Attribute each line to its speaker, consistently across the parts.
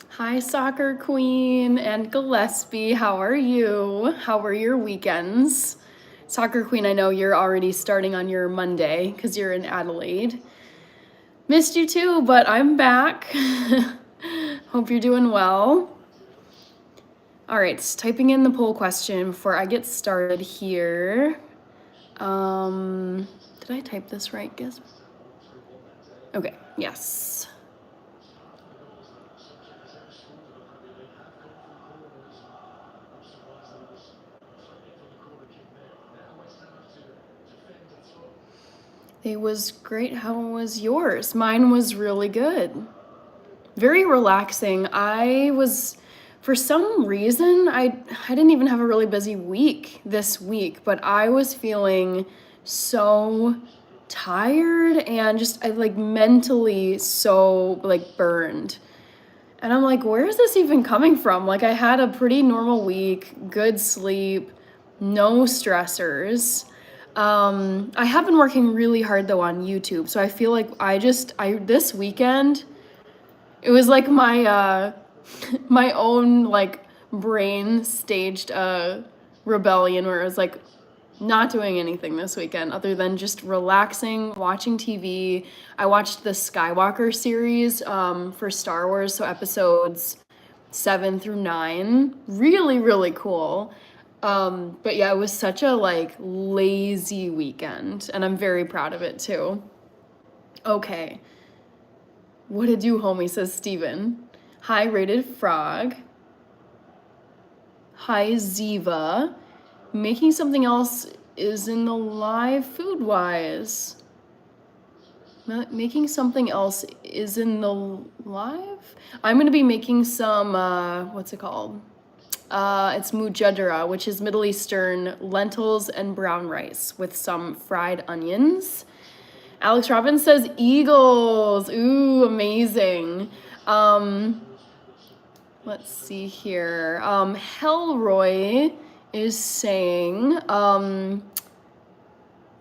Speaker 1: Hi, Soccer Queen and Gillespie. How are you? How were your weekends? Soccer Queen, I know you're already starting on your Monday because you're in Adelaide. Missed you too, but I'm back. Hope you're doing well. All right, typing in the poll question before I get started here. Did I type this right, guess? Okay, yes. It was great. How was yours? Mine was really good. Very relaxing. For some reason, I didn't even have a really busy week this week, but I was feeling so tired and just I like mentally so like burned. And I'm like, where is this even coming from? Like I had a pretty normal week, good sleep, no stressors. I have been working really hard though on YouTube, so I feel like I this weekend it was like my my own like brain staged a rebellion where it was like not doing anything this weekend other than just relaxing, watching TV. I watched the Skywalker series for Star Wars, so episodes 7 through 9. Really, really cool. But yeah, it was such a like lazy weekend, and I'm very proud of it too. Okay. What did you, homie? Says Steven. Hi, Rated Frog. Hi, Ziva. Making something else is in the live food wise. Making something else is in the live? I'm gonna be making some, what's it called? It's mujadara, which is Middle Eastern lentils and brown rice with some fried onions. Alex Robbins says Eagles. Ooh, amazing. Let's see here. Hellroy is saying,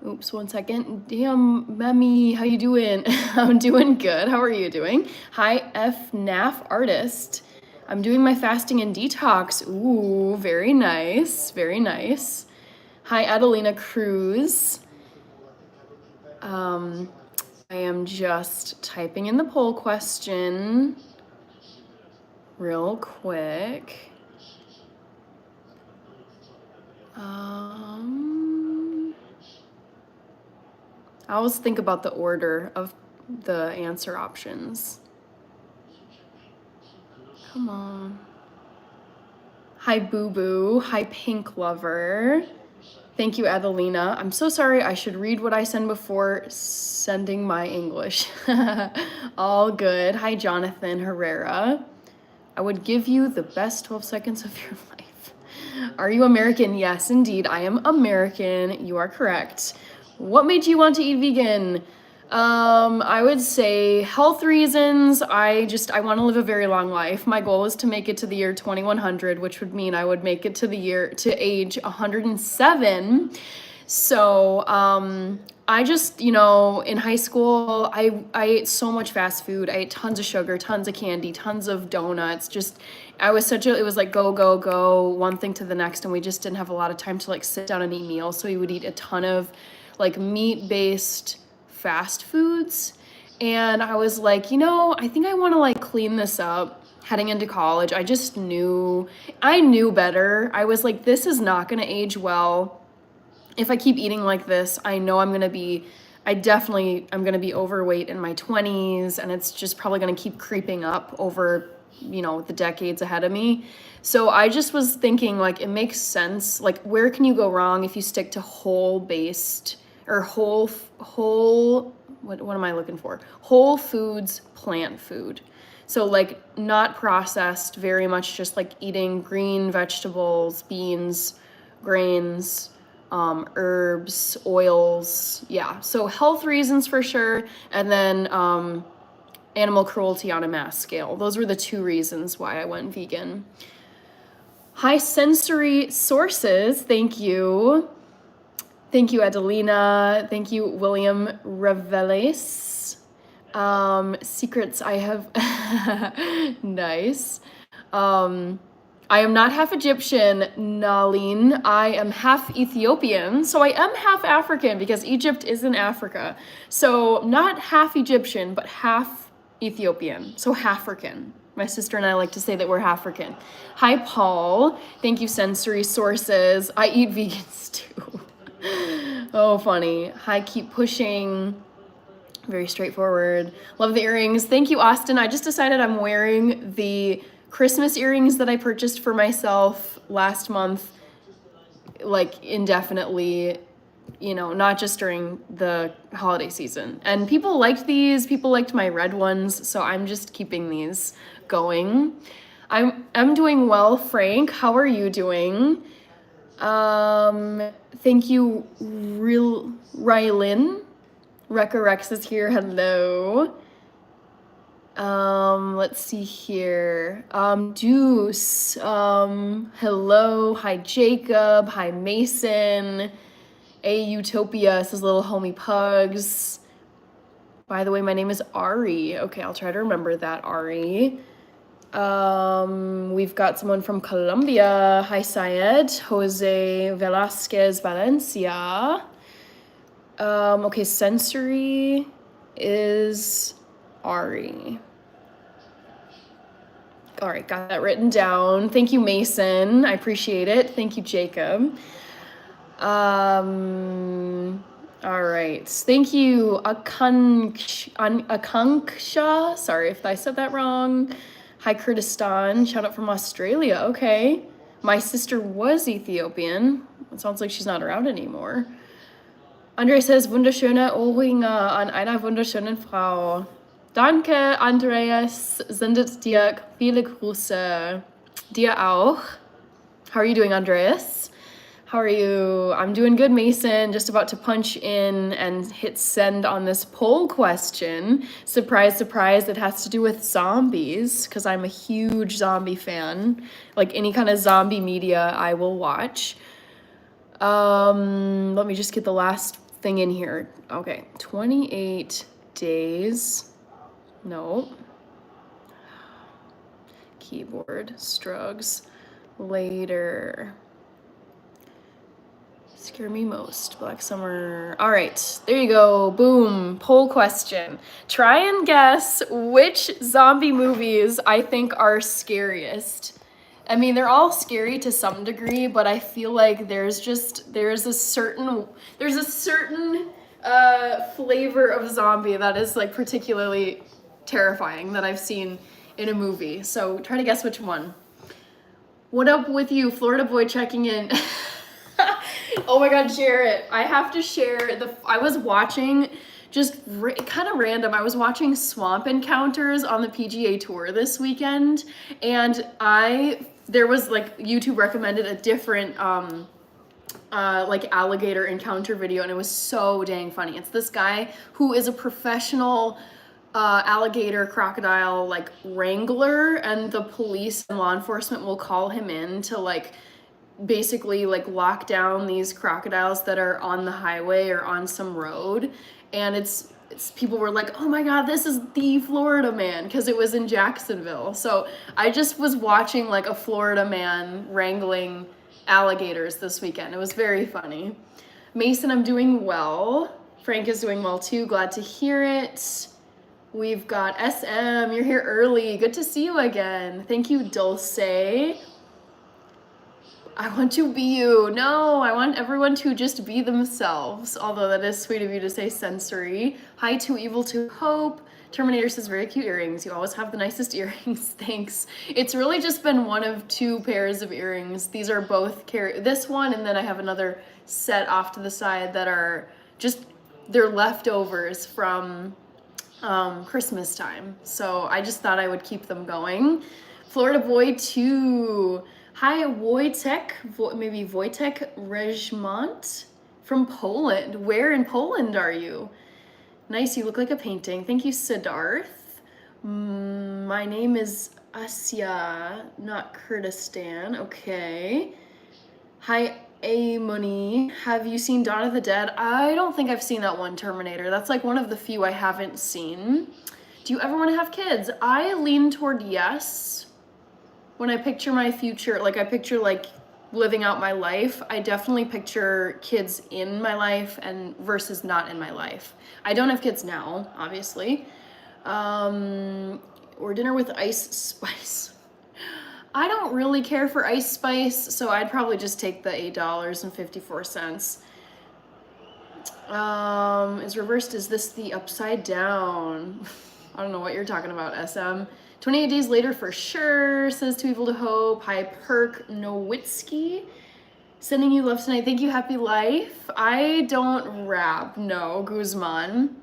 Speaker 1: oops, 1 second. Damn, Memmy, how you doing? I'm doing good. How are you doing? Hi, FNAF Artist. I'm doing my fasting and detox. Ooh, very nice. Very nice. Hi, Adelina Cruz. I am just typing in the poll question real quick. I always think about the order of the answer options. Come on. Hi, Boo Boo. Hi, Pink Lover. Thank you, Adelina. I'm so sorry. I should read what I send before sending my English. All good. Hi, Jonathan Herrera. I would give you the best 12 seconds of your life. Are you American? Yes, indeed. I am American. You are correct. What made you want to eat vegan? I would say health reasons. I want to live a very long life. My goal is to make it to the year 2100, which would mean I would make it to age 107. So, I just, in high school, I ate so much fast food. I ate tons of sugar, tons of candy, tons of donuts. It was like go, go, go, one thing to the next. And we just didn't have a lot of time to like sit down and eat meals. So we would eat a ton of like meat-based fast foods. And I was like, I think I want to like clean this up heading into college. I knew better. I was like, this is not going to age well. If I keep eating like this, I know I'm going to be overweight in my 20s, and it's just probably going to keep creeping up over, the decades ahead of me. So I just was thinking like, it makes sense. Like, where can you go wrong if you stick to whole-based or what am I looking for? Whole foods, plant food. So like not processed, very much just like eating green vegetables, beans, grains, herbs, oils. Yeah, so health reasons for sure. And then animal cruelty on a mass scale. Those were the two reasons why I went vegan. High sensory sources, thank you. Thank you, Adelina. Thank you, William Reveles. Secrets I have, nice. I am not half Egyptian, Nalin. I am half Ethiopian, so I am half African because Egypt is in Africa. So not half Egyptian, but half Ethiopian, so Half-African. My sister and I like to say that we're Half-African. Hi, Paul. Thank you, sensory sources. I eat vegans too. Oh, funny. Hi, keep pushing. Very straightforward. Love the earrings. Thank you, Austin. I just decided I'm wearing the Christmas earrings that I purchased for myself last month, like indefinitely, you know, not just during the holiday season. And people liked these. People liked my red ones, so I'm just keeping these going. I'm doing well, Frank. How are you doing? Thank you, Rylin. Rekka Rex is here. Hello. Let's see here. Deuce. Hello. Hi, Jacob. Hi, Mason. A Utopia says little homie pugs. By the way, my name is Ari. Okay, I'll try to remember that, Ari. We've got someone from Colombia. Hi, Syed. Jose Velasquez Valencia. Okay, sensory is Ari. All right, got that written down. Thank you, Mason. I appreciate it. Thank you, Jacob. All right. Thank you, Akanksha. Sorry if I said that wrong. Hi, Kurdistan. Shout out from Australia. Okay. My sister was Ethiopian. It sounds like she's not around anymore. Andre says, wunderschöne Ohrringe an einer wunderschönen Frau. Danke, Andreas. Sendet dir viele Grüße. Dir auch. How are you doing, Andreas? How are you? I'm doing good, Mason. Just about to punch in and hit send on this poll question. Surprise, surprise, it has to do with zombies, because I'm a huge zombie fan. Like any kind of zombie media, I will watch. Let me just get the last thing in here. Okay, 28 days. No. Keyboard strugs later. Scare me most. Black Summer. All right, there you go. Boom. Poll question. Try and guess which zombie movies I think are scariest. I mean, they're all scary to some degree, but I feel like there's a certain flavor of zombie that is like particularly terrifying that I've seen in a movie. So try to guess which one. What up with you, Florida boy checking in? Oh my God, Jarrett, I have to share I was watching just kind of random. I was watching Swamp Encounters on the PGA Tour this weekend, and there was like YouTube recommended a different like alligator encounter video, and it was so dang funny. It's this guy who is a professional alligator crocodile like wrangler, and the police and law enforcement will call him in to like basically like lock down these crocodiles that are on the highway or on some road. And it's people were like, oh my God, this is the Florida man, because it was in Jacksonville. So I just was watching like a Florida man wrangling alligators this weekend. It was very funny. Mason, I'm doing well. Frank is doing well too. Glad to hear it. We've got SM, you're here early. Good to see you again. Thank you, Dulce. I want to be you. No, I want everyone to just be themselves. Although that is sweet of you to say sensory. Hi, Too Evil to Hope. Terminator says, very cute earrings. You always have the nicest earrings. Thanks. It's really just been one of two pairs of earrings. These are both this one, and then I have another set off to the side that are just, they're leftovers from Christmas time. So I just thought I would keep them going. Florida Boy 2. Hi, Wojtek, maybe Wojtek Regmont from Poland. Where in Poland are you? Nice, you look like a painting. Thank you, Siddharth. My name is Asya, not Kurdistan. Okay. Hi, Amoni. Have you seen Dawn of the Dead? I don't think I've seen that one, Terminator. That's like one of the few I haven't seen. Do you ever want to have kids? I lean toward yes. When I picture my future, like I picture like living out my life, I definitely picture kids in my life and versus not in my life. I don't have kids now, obviously. Or dinner with ice spice. I don't really care for ice spice, so I'd probably just take the $8.54. Is reversed, is this the upside down? I don't know what you're talking about, SM. 28 days later for sure, says Too Evil to Hope. Hi, Perk Nowitzki. Sending you love tonight. Thank you, Happy Life. I don't rap, no, Guzman.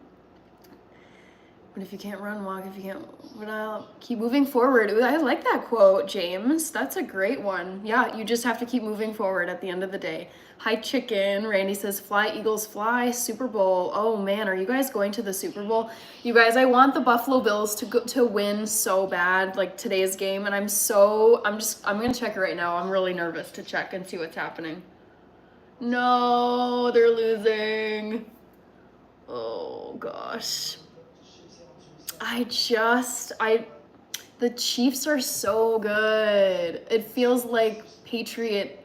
Speaker 1: But if you can't run, walk. If you can't, but I'll keep moving forward. Ooh, I like that quote, James. That's a great one. Yeah, you just have to keep moving forward at the end of the day. Hi, chicken. Randy says, fly, Eagles, fly. Super Bowl. Oh, man, are you guys going to the Super Bowl? You guys, I want the Buffalo Bills to win so bad, like today's game. And I'm going to check it right now. I'm really nervous to check and see what's happening. No, they're losing. Oh, gosh. The Chiefs are so good. It feels like Patriot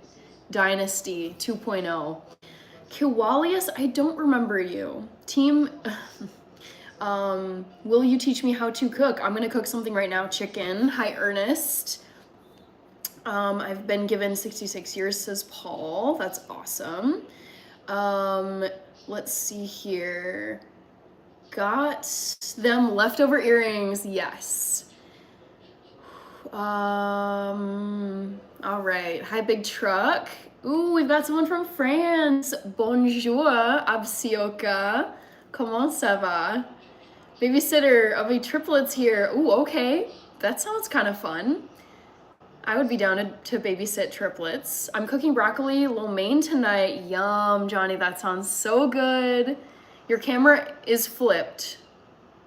Speaker 1: Dynasty 2.0. Kiwalius, I don't remember you. Team, will you teach me how to cook? I'm gonna cook something right now, chicken. Hi, Ernest. I've been given 66 years, says Paul. That's awesome. Let's see here. Got them leftover earrings, yes. All right. Hi, Big Truck. Ooh, we've got someone from France. Bonjour, Absioka. Comment ça va? Babysitter of a triplets here. Ooh, okay. That sounds kind of fun. I would be down to babysit triplets. I'm cooking broccoli lo mein tonight. Yum, Johnny, that sounds so good. Your camera is flipped.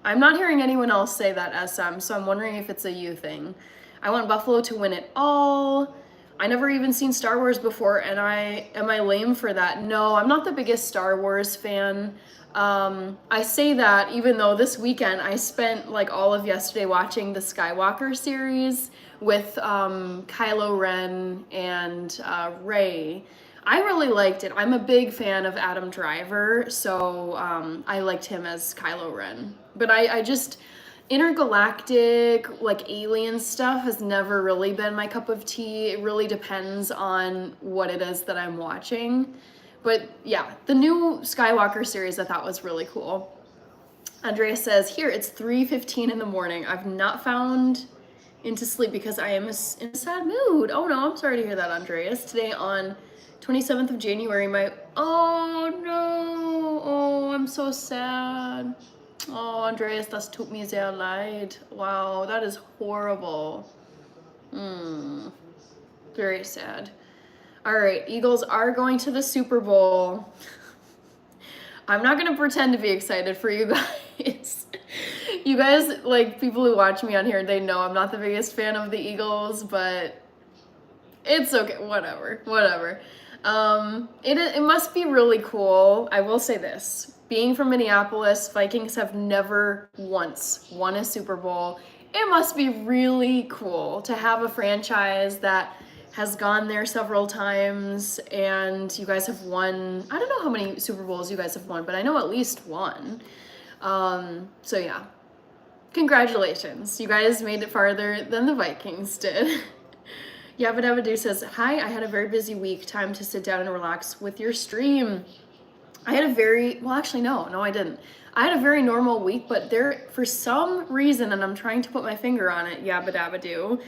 Speaker 1: I'm not hearing anyone else say that, SM, so I'm wondering if it's a you thing. I want Buffalo to win it all. I never even seen Star Wars before, and am I lame for that? No, I'm not the biggest Star Wars fan. I say that even though this weekend I spent like all of yesterday watching the Skywalker series with Kylo Ren and Rey. I really liked it. I'm a big fan of Adam Driver, so I liked him as Kylo Ren. But I just, intergalactic, like alien stuff has never really been my cup of tea. It really depends on what it is that I'm watching. But yeah, the new Skywalker series I thought was really cool. Andrea says, here, it's 3:15 in the morning. I've not found into sleep because I am in a sad mood. Oh no, I'm sorry to hear that, Andreas. Today on 27th of January, oh no, oh, I'm so sad. Oh, Andreas, das tut mir sehr leid. Wow, that is horrible. Very sad. All right, Eagles are going to the Super Bowl. I'm not gonna pretend to be excited for you guys. You guys, like people who watch me on here, they know I'm not the biggest fan of the Eagles, but it's okay, whatever. It must be really cool. I will say this, being from Minneapolis, Vikings have never once won a Super Bowl. It must be really cool to have a franchise that has gone there several times, and you guys have won, I don't know how many Super Bowls you guys have won, but I know at least one. So yeah, congratulations. You guys made it farther than the Vikings did. Yabba Dabba Doo says, hi, I had a very busy week. Time to sit down and relax with your stream. I had a very, well, actually, no, I didn't. I had a very normal week, but there, for some reason, and I'm trying to put my finger on it, Yabba Dabba Doo,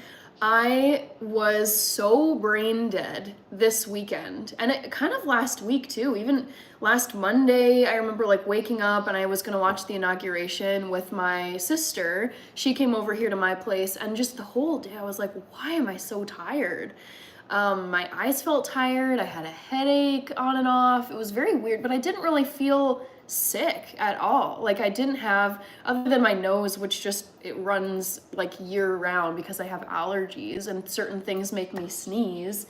Speaker 1: I was so brain dead this weekend, and it kind of last week too. Even last Monday, I remember like waking up and I was gonna watch the inauguration with my sister. She came over here to my place, and just the whole day I was like, why am I so tired? My eyes felt tired. I had a headache on and off. It was very weird, but I didn't really feel sick at all. Like I didn't have, other than my nose, which just, it runs like year round because I have allergies and certain things make me sneeze.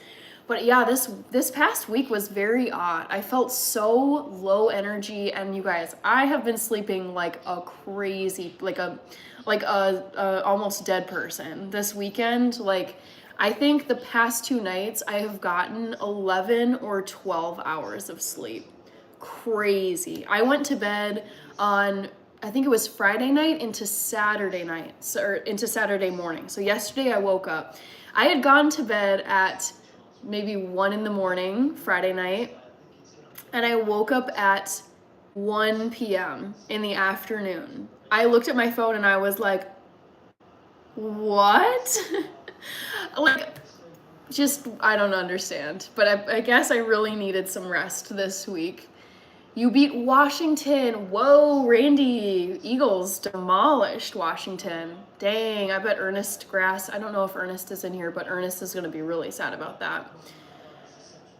Speaker 1: But yeah, this past week was very odd. I felt so low energy, and you guys, I have been sleeping like a crazy, like a almost dead person this weekend. Like I think the past 2 nights I have gotten 11 or 12 hours of sleep. Crazy. I went to bed on, I think it was Friday night into Saturday night, or into Saturday morning. So yesterday I woke up. I had gone to bed at maybe 1 in the morning Friday night, and I woke up at 1 p.m. in the afternoon. I looked at my phone and I was like, what? Like, just, I don't understand. But I guess I really needed some rest this week. You beat Washington. Whoa, Randy. Eagles demolished Washington. Dang, I bet Ernest Grass, I don't know if Ernest is in here, but Ernest is going to be really sad about that.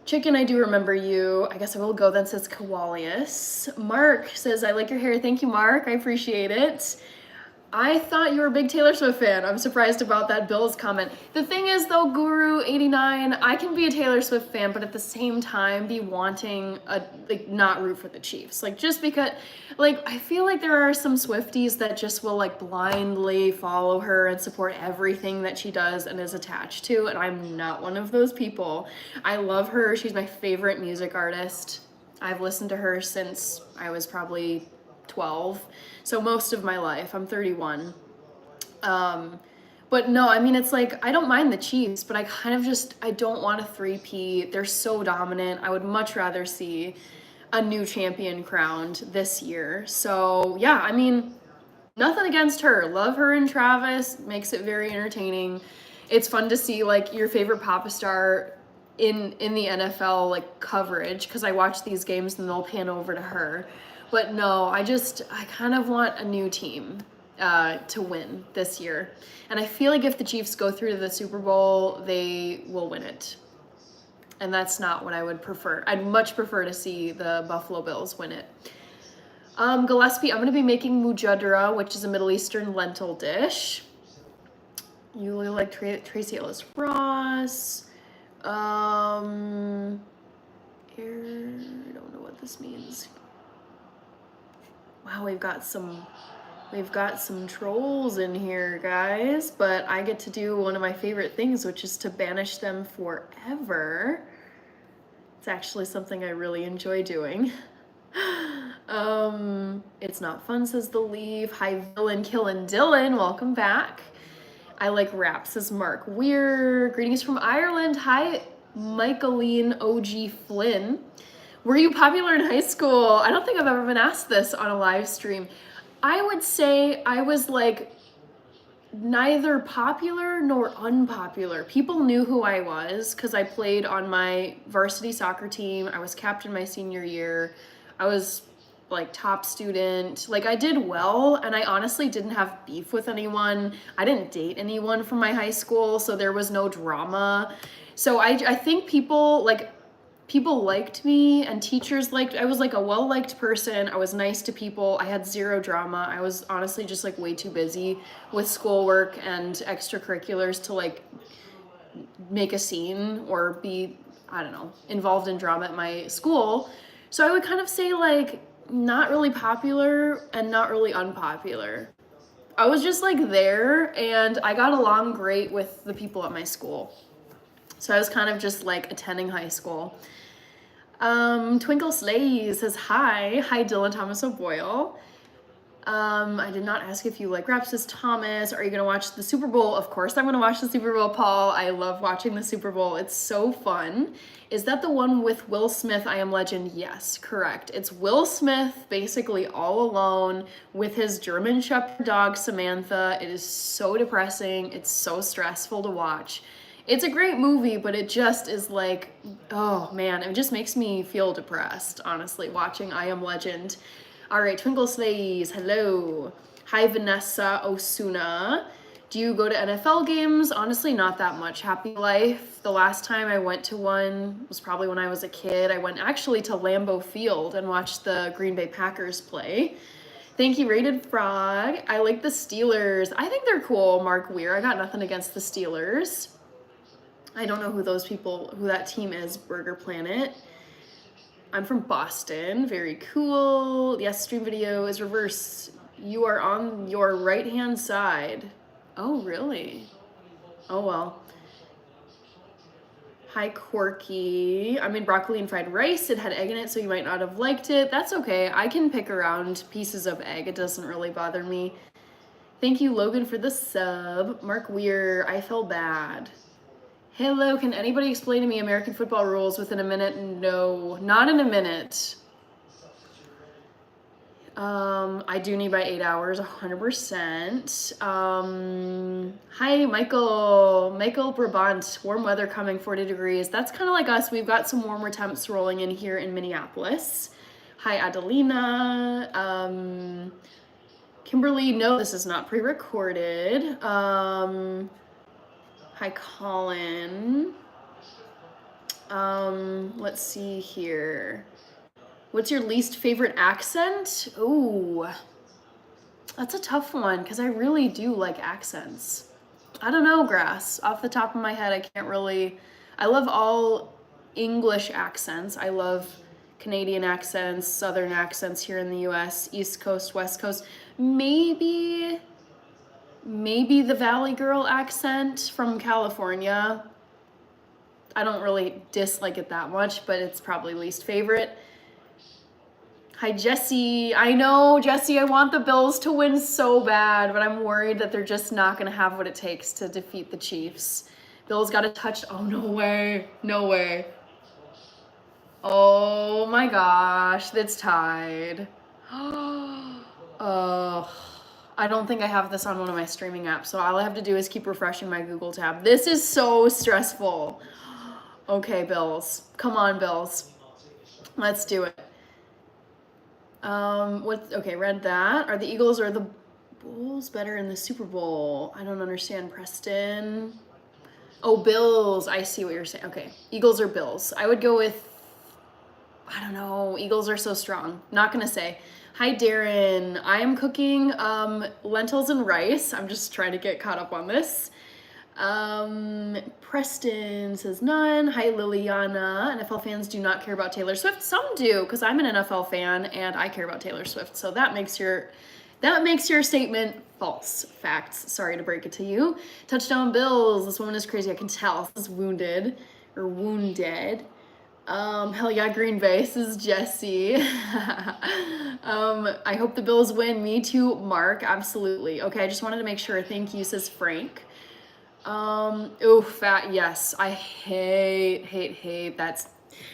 Speaker 1: Chicken, I do remember you. I guess I will go then, says Kawalius. Mark says, I like your hair. Thank you, Mark. I appreciate it. I thought you were a big Taylor Swift fan. I'm surprised about that Bills comment. The thing is though, Guru89, I can be a Taylor Swift fan, but at the same time be wanting like not root for the Chiefs. Like just because, like I feel like there are some Swifties that just will like blindly follow her and support everything that she does and is attached to, and I'm not one of those people. I love her. She's my favorite music artist. I've listened to her since I was probably 12, so most of my life. I'm 31. But no, I mean, it's like I don't mind the Chiefs, but I kind of just, I don't want a three-peat. They're so dominant. I would much rather see a new champion crowned this year. So yeah, I mean, nothing against her. Love her and Travis. Makes it very entertaining. It's fun to see like your favorite pop star in the NFL like coverage, because I watch these games and they'll pan over to her. But no, I kind of want a new team to win this year. And I feel like if the Chiefs go through to the Super Bowl, they will win it. And that's not what I would prefer. I'd much prefer to see the Buffalo Bills win it. Gillespie, I'm going to be making mujadra, which is a Middle Eastern lentil dish. You really like Tracy Ellis Ross. I don't know what this means. Wow, we've got some trolls in here, guys, but I get to do one of my favorite things, which is to banish them forever. It's actually something I really enjoy doing. It's not fun, says the Leave. Hi, Villain Killin' Dylan, welcome back. I like rap, says Mark Weir. Greetings from Ireland. Hi, Michaeline OG Flynn. Were you popular in high school? I don't think I've ever been asked this on a live stream. I would say I was like neither popular nor unpopular. People knew who I was because I played on my varsity soccer team. I was captain my senior year. I was like top student. Like I did well, and I honestly didn't have beef with anyone. I didn't date anyone from my high school, so there was no drama. So I think people liked me, and teachers liked, I was like a well-liked person. I was nice to people. I had zero drama. I was honestly just like way too busy with schoolwork and extracurriculars to like make a scene or be, I don't know, involved in drama at my school. So I would kind of say like not really popular and not really unpopular. I was just like there, and I got along great with the people at my school. So I was kind of just like attending high school. Twinkle Slays says hi. Hi, Dylan Thomas O'Boyle. I did not ask if you like rap, says Thomas. Are you gonna watch the Super Bowl? Of course I'm gonna watch the Super Bowl, Paul. I love watching the Super Bowl. It's so fun. Is that the one with Will Smith, I Am Legend? Yes, correct. It's Will Smith basically all alone with his German Shepherd dog, Samantha. It is so depressing. It's so stressful to watch. It's a great movie, but it just is like, oh man, it just makes me feel depressed, honestly, watching I Am Legend. All right, Twinkle Slays, hello. Hi, Vanessa Osuna. Do you go to NFL games? Honestly, not that much. Happy Life. The last time I went to one was probably when I was a kid. I went actually to Lambeau Field and watched the Green Bay Packers play. Thank you, Rated Frog. I like the Steelers. I think they're cool, Mark Weir. I got nothing against the Steelers. I don't know who that team is, Burger Planet. I'm from Boston. Very cool. Yes, stream video is reverse. You are on your right-hand side. Oh, really? Oh, well. Hi, Corky. I made broccoli and fried rice. It had egg in it, so you might not have liked it. That's okay. I can pick around pieces of egg. It doesn't really bother me. Thank you, Logan, for the sub. Mark Weir, I feel bad. Hello, can anybody explain to me American football rules within a minute? No, not in a minute. I do need my 8 hours, 100%. Hi, Michael Brabant, warm weather coming, 40 degrees. That's kind of like us. We've got some warmer temps rolling in here in Minneapolis. Hi, Adelina. Kimberly, no, this is not pre-recorded. Hi, Colin. Let's see here. What's your least favorite accent? Ooh, that's a tough one because I really do like accents. I don't know, Grass. Off the top of my head, I can't really. I love all English accents. I love Canadian accents, Southern accents here in the US, East Coast, West Coast. Maybe the Valley Girl accent from California. I don't really dislike it that much, but it's probably least favorite. Hi, Jesse. I know, Jesse, I want the Bills to win so bad, but I'm worried that they're just not going to have what it takes to defeat the Chiefs. Bills got a touch. Oh, no way. No way. Oh, my gosh. That's tied. Oh, I don't think I have this on one of my streaming apps, so all I have to do is keep refreshing my Google tab. This is so stressful. Okay, Bills. Come on, Bills. Let's do it. Okay, read that. Are the Eagles or the Bulls better in the Super Bowl? I don't understand, Preston. Oh, Bills. I see what you're saying. Okay, Eagles or Bills. I would go with, I don't know. Eagles are so strong. Not gonna say. Hi, Darren. I am cooking lentils and rice. I'm just trying to get caught up on this. Preston says none. Hi, Liliana. NFL fans do not care about Taylor Swift. Some do, because I'm an NFL fan and I care about Taylor Swift. So that makes your statement false. Facts. Sorry to break it to you. Touchdown Bills. This woman is crazy. I can tell. This is wounded. Hell yeah, Green Bay. This is Jesse. I hope the Bills win. Me too, Mark. Absolutely. Okay, I just wanted to make sure. Thank you, says Frank. Yes. I hate. That's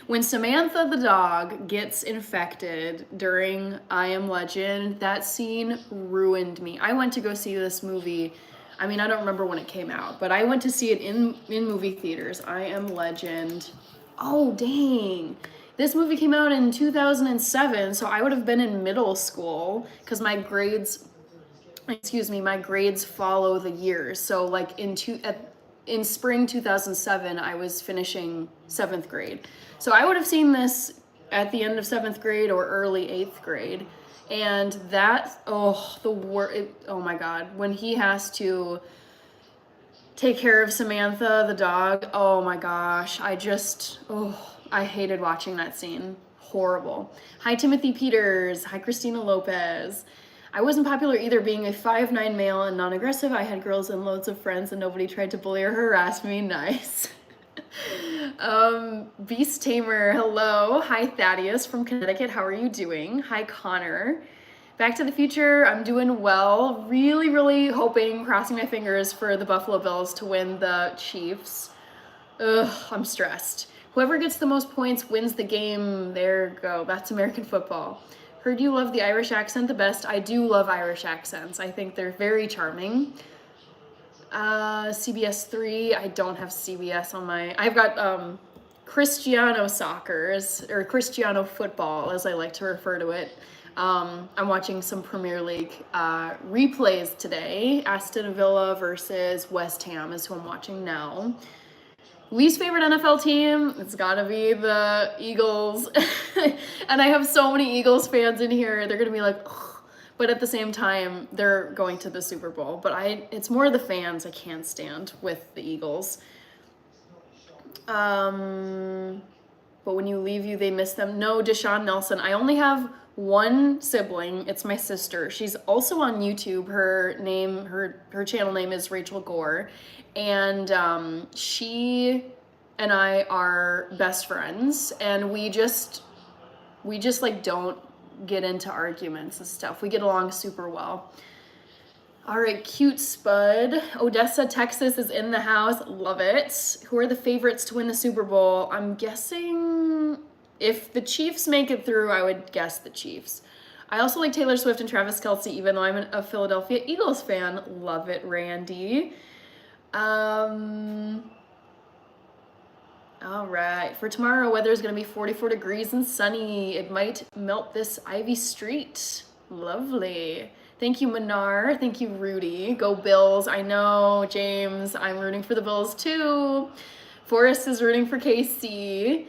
Speaker 1: when Samantha the dog gets infected during I Am Legend. That scene ruined me. I went to go see this movie. I mean, I don't remember when it came out, but I went to see it in movie theaters. I Am Legend. Oh, dang. This movie came out in 2007, so I would have been in middle school because my grades follow the years. So like in spring 2007, I was finishing 7th grade. So I would have seen this at the end of 7th grade or early 8th grade. And that, oh my God, when he has to take care of Samantha, the dog, oh my gosh, I hated watching that scene. Horrible. Hi, Timothy Peters. Hi, Christina Lopez. I wasn't popular either, being a 5'9" male and non-aggressive. I had girls and loads of friends and nobody tried to bully or harass me. Nice. Beast Tamer, hello. Hi, Thaddeus from Connecticut. How are you doing? Hi, Connor. Back to the Future, I'm doing well. Really, really hoping, crossing my fingers for the Buffalo Bills to win the Chiefs. I'm stressed. Whoever gets the most points wins the game. There you go. That's American football. Heard you love the Irish accent the best. I do love Irish accents. I think they're very charming. CBS 3, I don't have CBS on my... I've got Cristiano Football, as I like to refer to it. I'm watching some Premier League replays today. Aston Villa versus West Ham is who I'm watching now. Least favorite NFL team, it's gotta be the Eagles. And I have so many Eagles fans in here, they're gonna be like, ugh. But at the same time, they're going to the Super Bowl. But it's more the fans I can't stand with the Eagles. But when you leave they miss them. No, Deshaun Nelson. I only have one sibling. It's my sister. She's also on YouTube. Her channel name is Rachel Gore. And she and I are best friends. And we just like don't get into arguments and stuff. We get along super well. All right, cute spud. Odessa, Texas is in the house. Love it. Who are the favorites to win the Super Bowl? I'm guessing if the Chiefs make it through, I would guess the Chiefs. I also like Taylor Swift and Travis Kelce, even though I'm a Philadelphia Eagles fan. Love it, Randy. All right, for tomorrow, weather is going to be 44 degrees and sunny. It might melt this Ivy Street. Lovely. Thank you, Manar. Thank you, Rudy. Go Bills. I know, James. I'm rooting for the Bills too. Forrest is rooting for KC.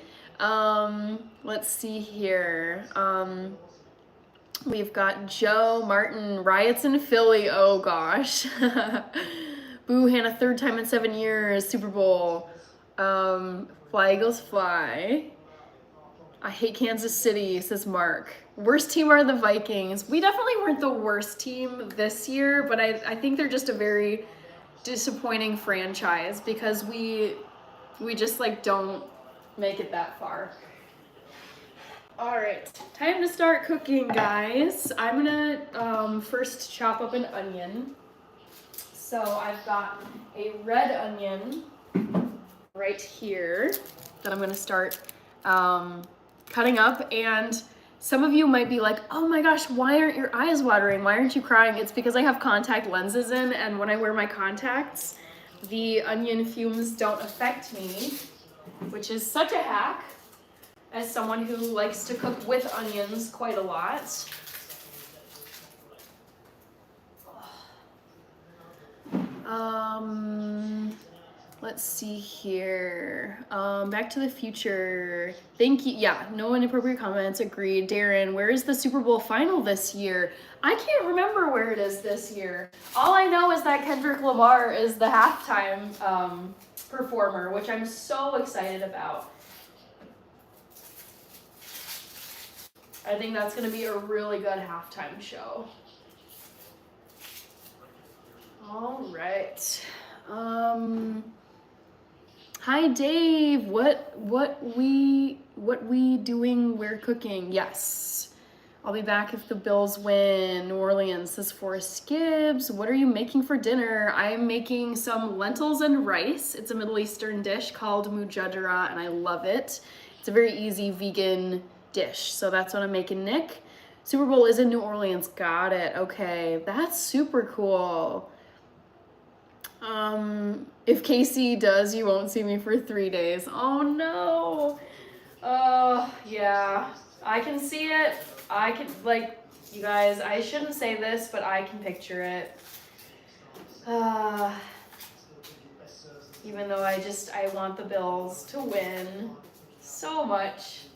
Speaker 1: Let's see here. We've got Joe Martin. Riots in Philly. Oh, gosh. Boo, Hannah, third time in 7 years. Super Bowl. Fly, Eagles, fly. I hate Kansas City, says Mark. Worst team are the Vikings. We definitely weren't the worst team this year, but I think they're just a very disappointing franchise because we just like don't make it that far. All right, time to start cooking, guys. I'm gonna first chop up an onion. So I've got a red onion right here that I'm gonna start cutting up, and some of you might be like, oh my gosh, why aren't your eyes watering? Why aren't you crying? It's because I have contact lenses in, and when I wear my contacts, the onion fumes don't affect me, which is such a hack as someone who likes to cook with onions quite a lot. Let's see here. Back to the Future. Thank you. Yeah, no inappropriate comments. Agreed. Darren, where is the Super Bowl final this year? I can't remember where it is this year. All I know is that Kendrick Lamar is the halftime performer, which I'm so excited about. I think that's going to be a really good halftime show. All right. Hi Dave, what we doing? We're cooking. Yes. I'll be back if the Bills win. New Orleans, says Forrest Gibbs. What are you making for dinner? I'm making some lentils and rice. It's a Middle Eastern dish called mujadara, and I love it. It's a very easy vegan dish. So that's what I'm making, Nick. Super Bowl is in New Orleans. Got it. Okay. That's super cool. If Casey does, you won't see me for 3 days. Oh no. Yeah. I can see it. I can, like, you guys, I shouldn't say this, but I can picture it. Even though I want the Bills to win so much.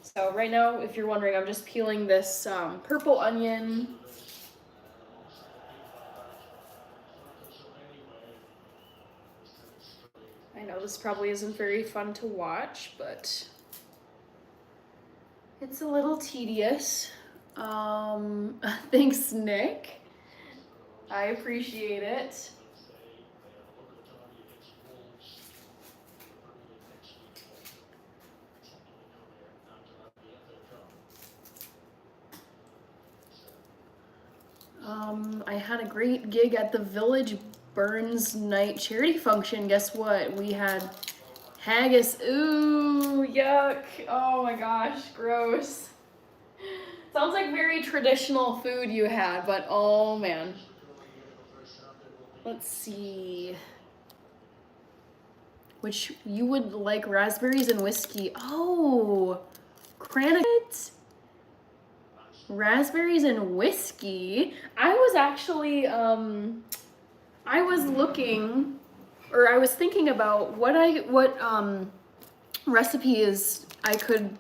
Speaker 1: So right now, if you're wondering, I'm just peeling this purple onion. I know this probably isn't very fun to watch, but it's a little tedious. Thanks, Nick. I appreciate it. I had a great gig at the Village Burns Night charity function. Guess what? We had haggis. Ooh, yuck. Oh my gosh, gross. Sounds like very traditional food you had, but oh man. Let's see. Which you would like raspberries and whiskey. Oh, cranberries. Raspberries and whiskey. I was actually, I was looking, or I was thinking about what recipes I could,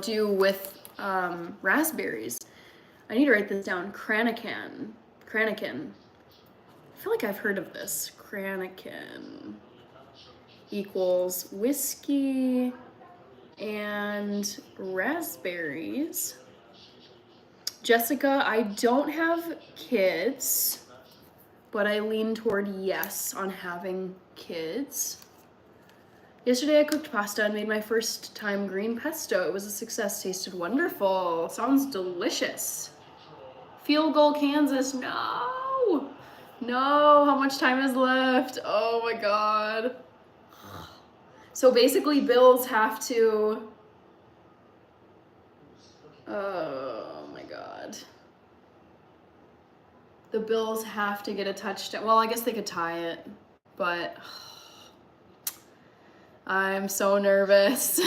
Speaker 1: do with raspberries. I need to write this down. Cranachan. Cranachan. I feel like I've heard of this. Cranachan equals whiskey and raspberries. Jessica, I don't have kids, but I lean toward yes on having kids. Yesterday I cooked pasta and made my first time green pesto. It was a success, tasted wonderful. Sounds delicious. Field goal, Kansas, no! No, how much time is left? Oh my God. So basically Bills have to, oh my God. The Bills have to get a touchdown. Well, I guess they could tie it, but I'm so nervous.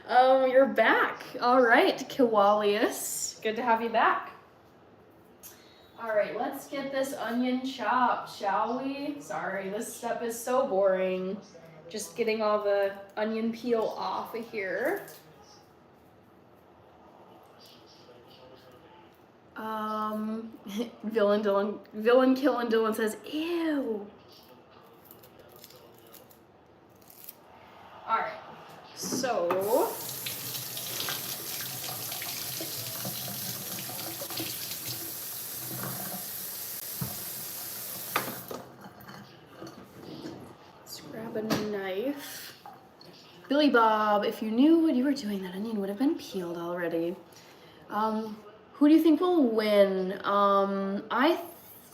Speaker 1: You're back. All right, Kiwalius. Good to have you back. All right, let's get this onion chopped, shall we? Sorry, this step is so boring. Just getting all the onion peel off of here. Villain Killin' Dylan says, ew. All right, so let's grab a knife. Billy Bob, if you knew what you were doing, that onion would have been peeled already. Who do you think will win? I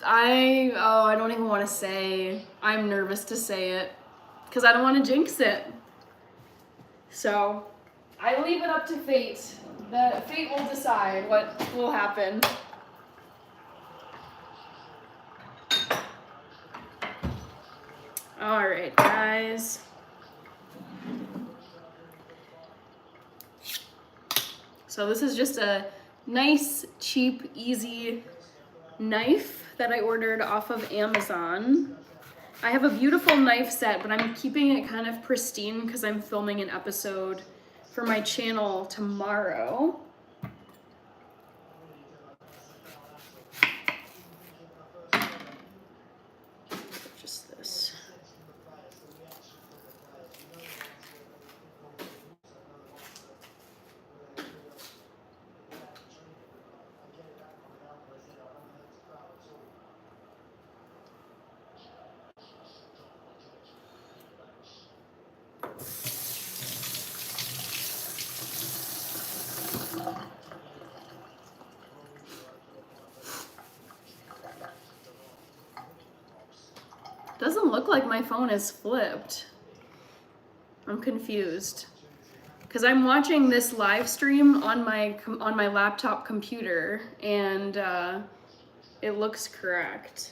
Speaker 1: don't even want to say. I'm nervous to say it because I don't want to jinx it. So I leave it up to fate. The fate will decide what will happen. All right, guys. So this is just a nice, cheap, easy knife that I ordered off of Amazon. I have a beautiful knife set, but I'm keeping it kind of pristine because I'm filming an episode for my channel tomorrow. Just this. Doesn't look like my phone is flipped. I'm confused because I'm watching this live stream on my laptop computer and it looks correct.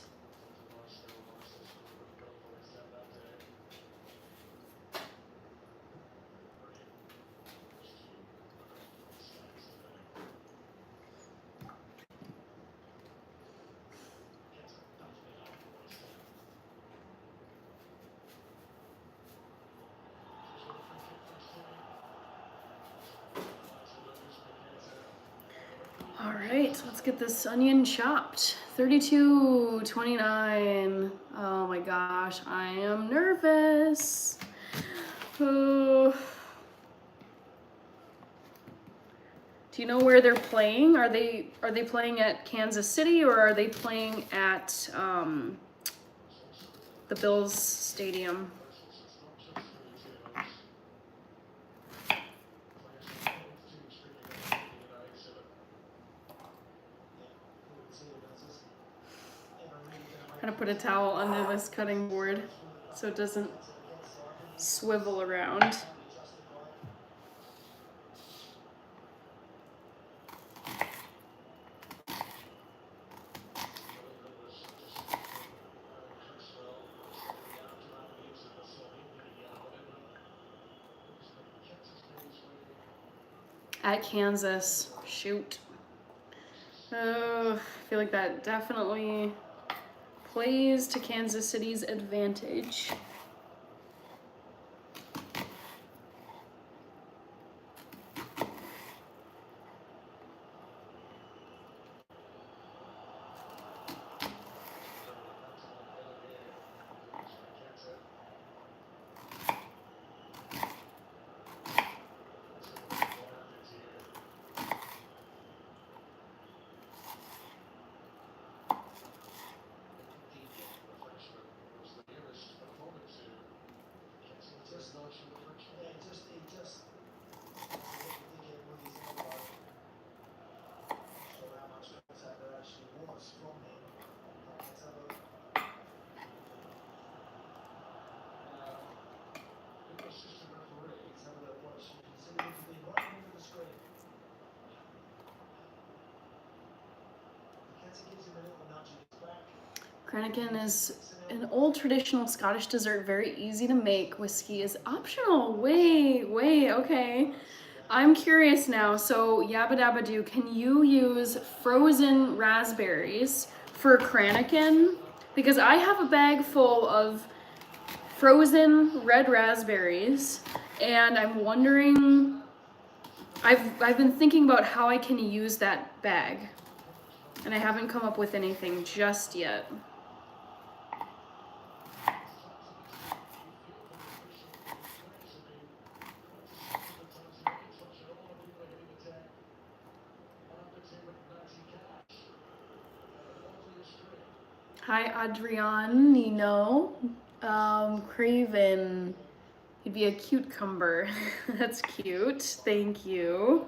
Speaker 1: All right, let's get this onion chopped. 32.29. Oh my gosh, I am nervous. Oh. Do you know where they're playing? Are they playing at Kansas City or are they playing at the Bills Stadium? I'm gonna put a towel under this cutting board so it doesn't swivel around. At Kansas, shoot. Oh, I feel like that definitely plays to Kansas City's advantage. Cranachan is an old traditional Scottish dessert, very easy to make. Whiskey is optional. Wait, okay. I'm curious now. So, Yabba Dabba Doo, can you use frozen raspberries for Cranachan? Because I have a bag full of frozen red raspberries, and I'm wondering, I've been thinking about how I can use that bag, and I haven't come up with anything just yet. Hi, Adrian, Nino, Craven. He'd be a cucumber. That's cute. Thank you.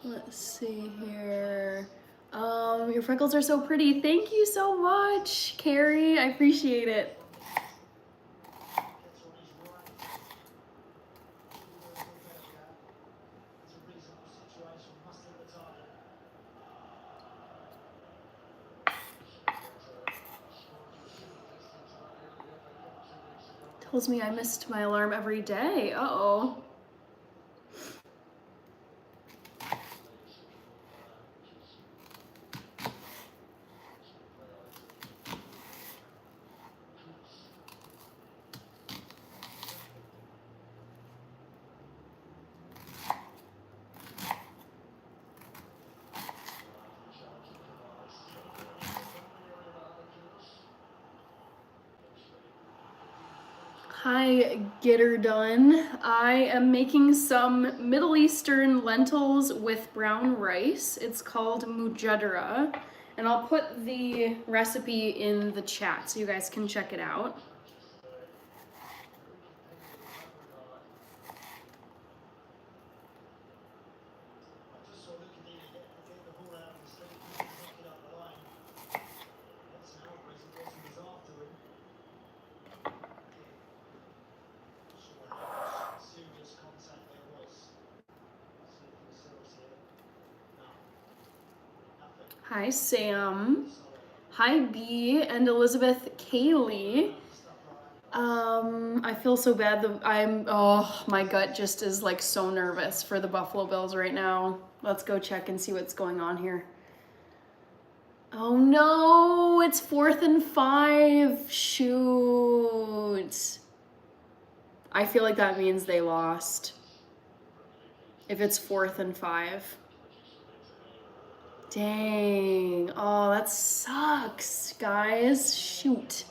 Speaker 1: Let's see here. Your freckles are so pretty. Thank you so much, Carrie. I appreciate it. Tells me I missed my alarm every day. Uh-oh. Hi, get her done. I am making some Middle Eastern lentils with brown rice. It's called mujadara, and I'll put the recipe in the chat so you guys can check it out. Hi, Sam. Hi, B and Elizabeth Kaylee. I feel so bad. Oh, my gut just is like so nervous for the Buffalo Bills right now. Let's go check and see what's going on here. Oh no, it's 4th and 5. Shoot. I feel like that means they lost. If it's 4th and 5. Dang. Oh, that sucks, guys. Shoot.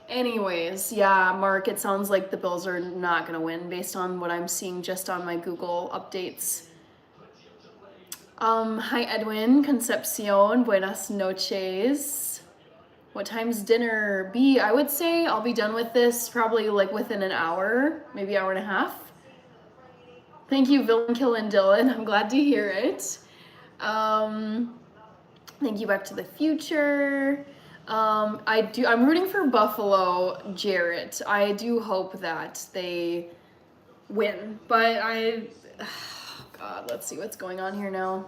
Speaker 1: Anyways, yeah, Mark, it sounds like the Bills are not going to win based on what I'm seeing just on my Google updates. Hi, Edwin, Concepcion, buenas noches. What time's dinner? B, I would say I'll be done with this probably like within an hour, maybe hour and a half. Thank you, Villain Kill and Dylan. I'm glad to hear it. Thank you, Back to the Future. I'm rooting for Buffalo, Jarrett. I do hope that they win, but God, let's see what's going on here now.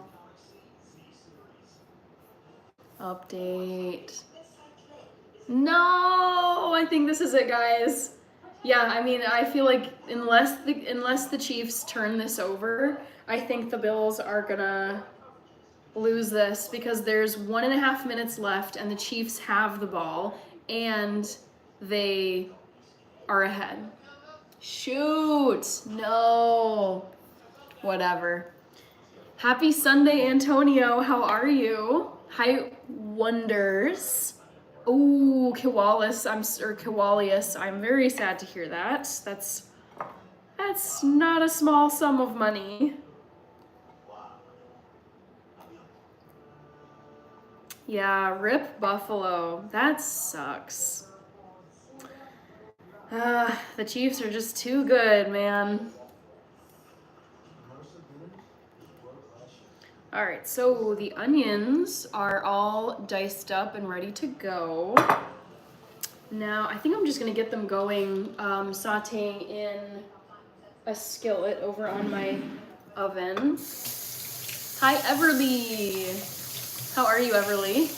Speaker 1: Update. No, I think this is it, guys. Yeah, I mean, I feel like unless the Chiefs turn this over, I think the Bills are gonna lose this because there's 1.5 minutes left and the Chiefs have the ball and they are ahead. Shoot, no, whatever. Happy Sunday, Antonio. How are you? Hi, Wonders. Oh, Kiwalis, Kiwalius. I'm very sad to hear that. That's not a small sum of money. Yeah, rip Buffalo. That sucks. The Chiefs are just too good, man. All right, so the onions are all diced up and ready to go. Now, I think I'm just gonna get them going, sauteing in a skillet over on my oven. Hi, Everly. How are you, Everly?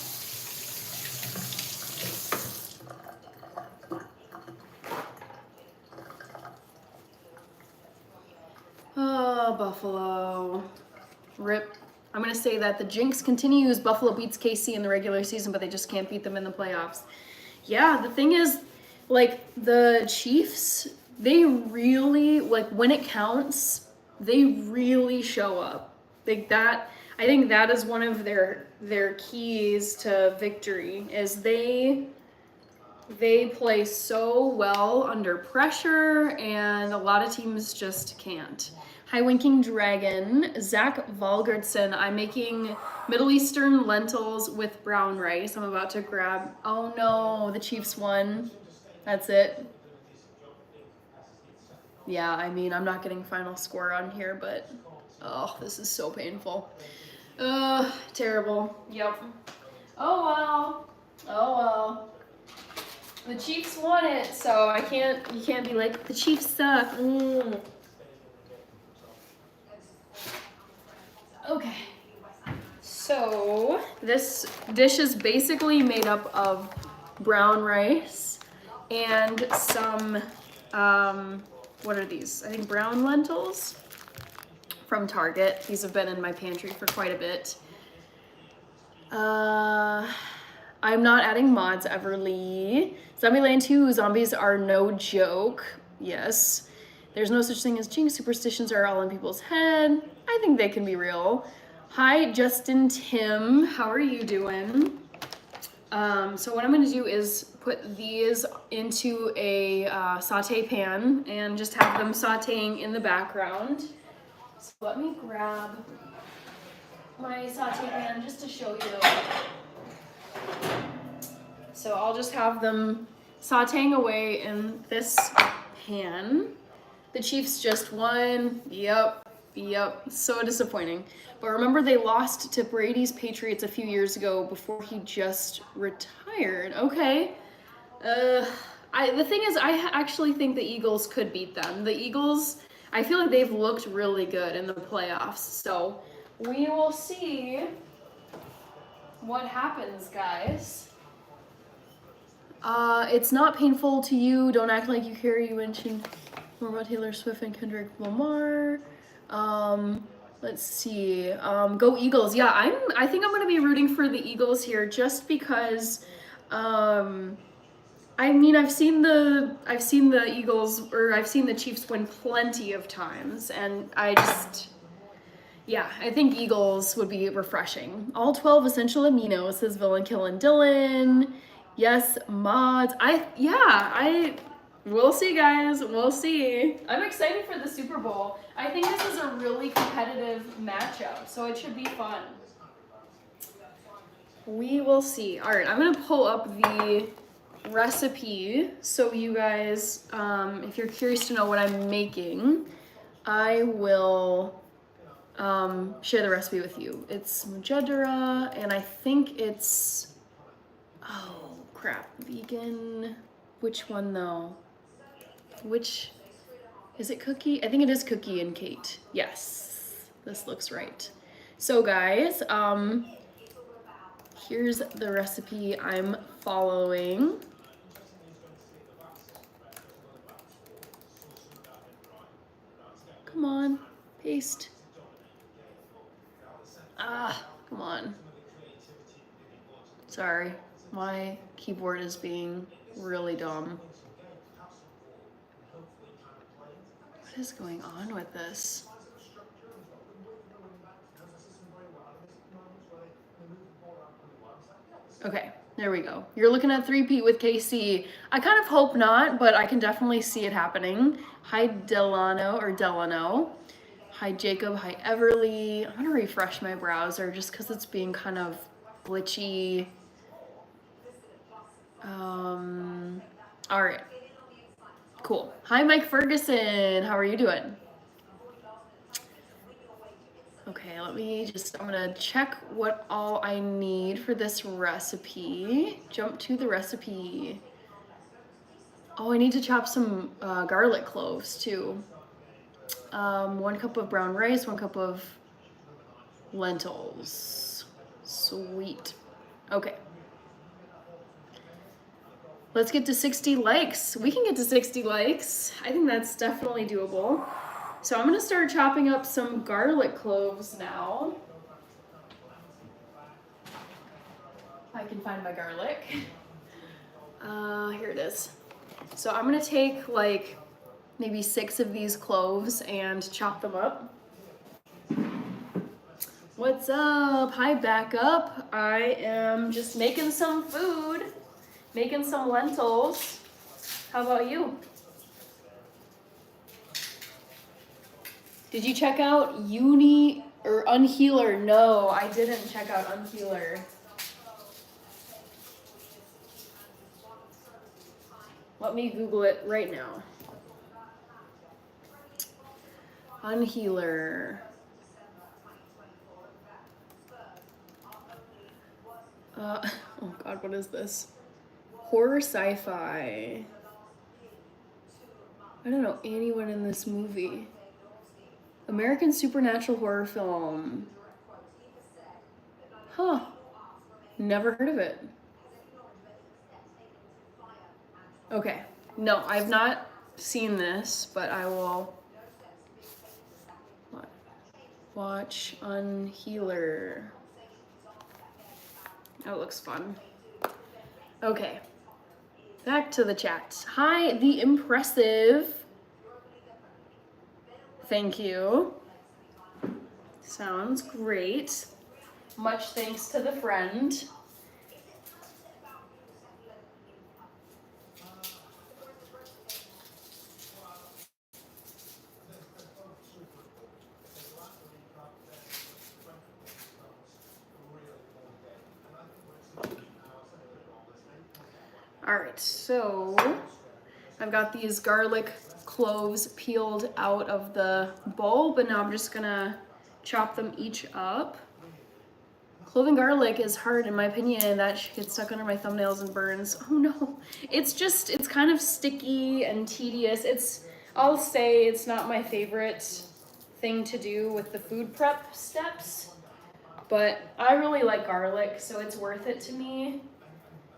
Speaker 1: Oh, Buffalo. Rip. I'm going to say that the jinx continues. Buffalo beats KC in the regular season, but they just can't beat them in the playoffs. Yeah, the thing is, like, the Chiefs, they really, like, when it counts, they really show up. Like, that, I think that is one of their keys to victory, is they play so well under pressure, and a lot of teams just can't. Hi, Winking Dragon. Zach Valgardson. I'm making Middle Eastern lentils with brown rice. I'm about to grab. Oh no, the Chiefs won. That's it. Yeah, I mean, I'm not getting final score on here, but oh, this is so painful. Terrible. Yep. Oh well. Oh well. The Chiefs won it, so you can't be like, the Chiefs suck. Okay. So this dish is basically made up of brown rice and some, what are these? I think brown lentils from Target. These have been in my pantry for quite a bit. I'm not adding mods, Everly. Zombieland 2, zombies are no joke. Yes. There's no such thing as jinx. Superstitions are all in people's head. I think they can be real. Hi, Justin Tim. How are you doing? So what I'm going to do is put these into a saute pan and just have them sauteing in the background. So let me grab my saute pan just to show you. So I'll just have them sauteing away in this pan. The Chiefs just won. Yep. So disappointing. But remember, they lost to Brady's Patriots a few years ago before he just retired. Okay. The thing is, I actually think the Eagles could beat them. The Eagles, I feel like they've looked really good in the playoffs. So we will see what happens, guys. It's not painful to you. Don't act like you care. You mentioned more about Taylor Swift and Kendrick Lamar. Let's see. Go Eagles. Yeah, I think I'm gonna be rooting for the Eagles here just because I mean, I've seen the Eagles, or I've seen the Chiefs win plenty of times, and I think Eagles would be refreshing. All 12 essential aminos, says Villain Killin' Dylan. Yes, mods. We'll see, guys. We'll see. I'm excited for the Super Bowl. I think this is a really competitive matchup, so it should be fun. We will see. All right, I'm gonna pull up the recipe so you guys, if you're curious to know what I'm making, I will share the recipe with you. It's mujadara, and I think it's, oh crap, vegan. Which one though? Which, is it Cookie? I think it is Cookie and Kate. Yes, this looks right. So guys, Here's the recipe I'm following. Come on, paste. Ah, come on. Sorry, my keyboard is being really dumb. What is going on with this? Okay, there we go. You're looking at 3P with KC. I kind of hope not, but I can definitely see it happening. Hi Delano or Delano. Hi Jacob, hi Everly. I'm gonna refresh my browser just because it's being kind of glitchy. All right, cool. Hi Mike Ferguson, how are you doing? Okay, I'm gonna check what all I need for this recipe. Jump to the recipe. Oh, I need to chop some garlic cloves too. 1 cup of brown rice, 1 cup of lentils. Sweet. Okay. Let's get to 60 likes. We can get to 60 likes. I think that's definitely doable. So I'm gonna start chopping up some garlic cloves now. If I can find my garlic. Here it is. So I'm gonna take like maybe 6 of these cloves and chop them up. What's up? Hi, back up. I am just making some food, making some lentils. How about you? Did you check out Unhealer? No, I didn't check out Unhealer. Let me Google it right now. Unhealer. Oh God, what is this? Horror sci-fi. I don't know anyone in this movie. American supernatural horror film. Huh. Never heard of it. Okay. No, I've not seen this, but I will watch Unhealer. That looks fun. Okay. Back to the chat. Hi, the impressive. Thank you. Sounds great. Much thanks to the friend. All right, so I've got these garlic cloves peeled out of the bowl, but now I'm just gonna chop them each up. Clove and garlic is hard in my opinion. That gets stuck under my thumbnails and burns. Oh no, it's kind of sticky and tedious. I'll say it's not my favorite thing to do with the food prep steps, but I really like garlic, so it's worth it to me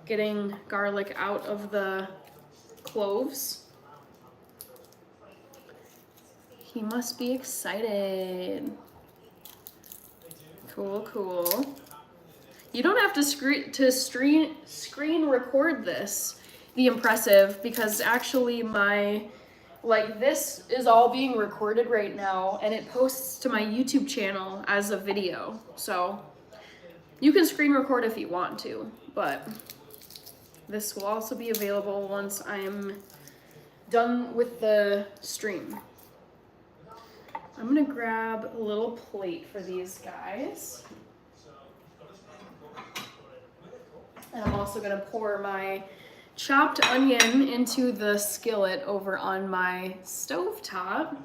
Speaker 1: getting garlic out of the cloves. He must be excited. Cool, cool. You don't have to screen record this, the impressive, because actually this is all being recorded right now and it posts to my YouTube channel as a video. So you can screen record if you want to, but this will also be available once I'm done with the stream. I'm gonna grab a little plate for these guys. And I'm also gonna pour my chopped onion into the skillet over on my stovetop.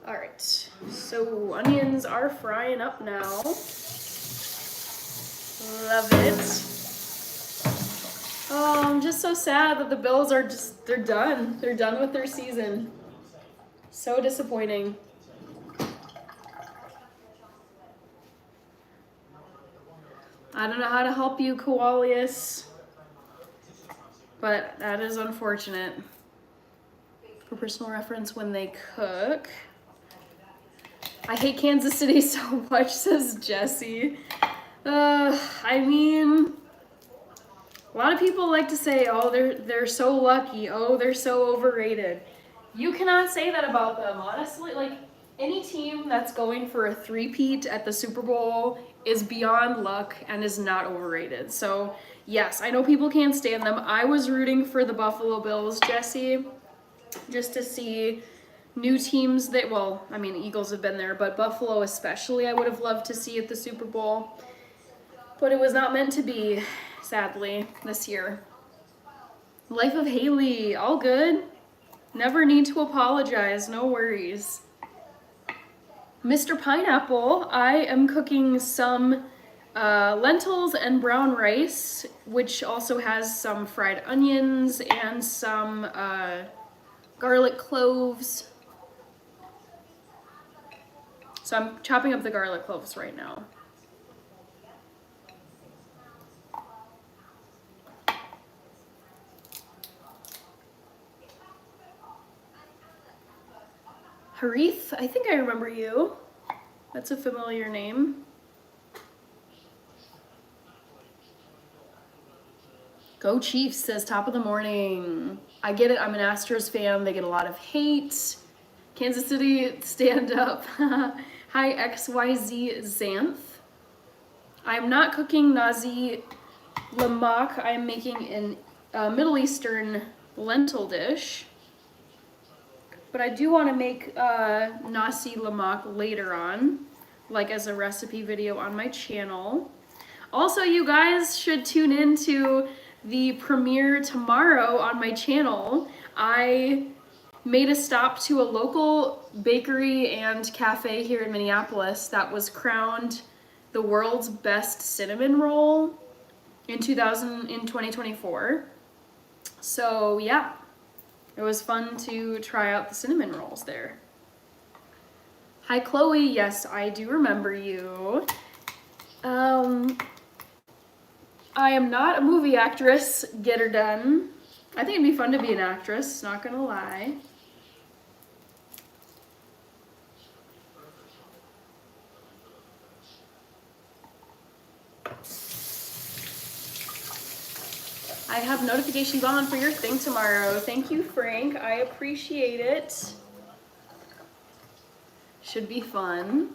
Speaker 1: All right, so onions are frying up now. Love it. Oh, I'm just so sad that the Bills are they're done. They're done with their season. So disappointing. I don't know how to help you, Koalius, but that is unfortunate. For personal reference, when they cook. I hate Kansas City so much, says Jesse. I mean, a lot of people like to say, oh, they're so lucky. Oh, they're so overrated. You cannot say that about them, honestly. Like, any team that's going for a three-peat at the Super Bowl is beyond luck and is not overrated. So, yes, I know people can't stand them. I was rooting for the Buffalo Bills, Jesse, just to see new teams that, well, I mean, Eagles have been there, but Buffalo especially I would have loved to see at the Super Bowl. But it was not meant to be, sadly, this year. Life of Haley, all good. Never need to apologize, no worries. Mr. Pineapple, I am cooking some lentils and brown rice, which also has some fried onions and some garlic cloves. So I'm chopping up the garlic cloves right now. Harith, I think I remember you. That's a familiar name. Go Chiefs, says top of the morning. I get it, I'm an Astros fan. They get a lot of hate. Kansas City, stand up. Hi, XYZ Xanth. I'm not cooking Nazi Lamak. I'm making a Middle Eastern lentil dish. But I do want to make nasi lemak later on, like as a recipe video on my channel. Also, you guys should tune in to the premiere tomorrow on my channel. I made a stop to a local bakery and cafe here in Minneapolis that was crowned the world's best cinnamon roll in 2024. So yeah. It was fun to try out the cinnamon rolls there. Hi, Chloe. Yes, I do remember you. I am not a movie actress. Get her done. I think it'd be fun to be an actress, not gonna lie. I have notifications on for your thing tomorrow. Thank you, Frank. I appreciate it. Should be fun.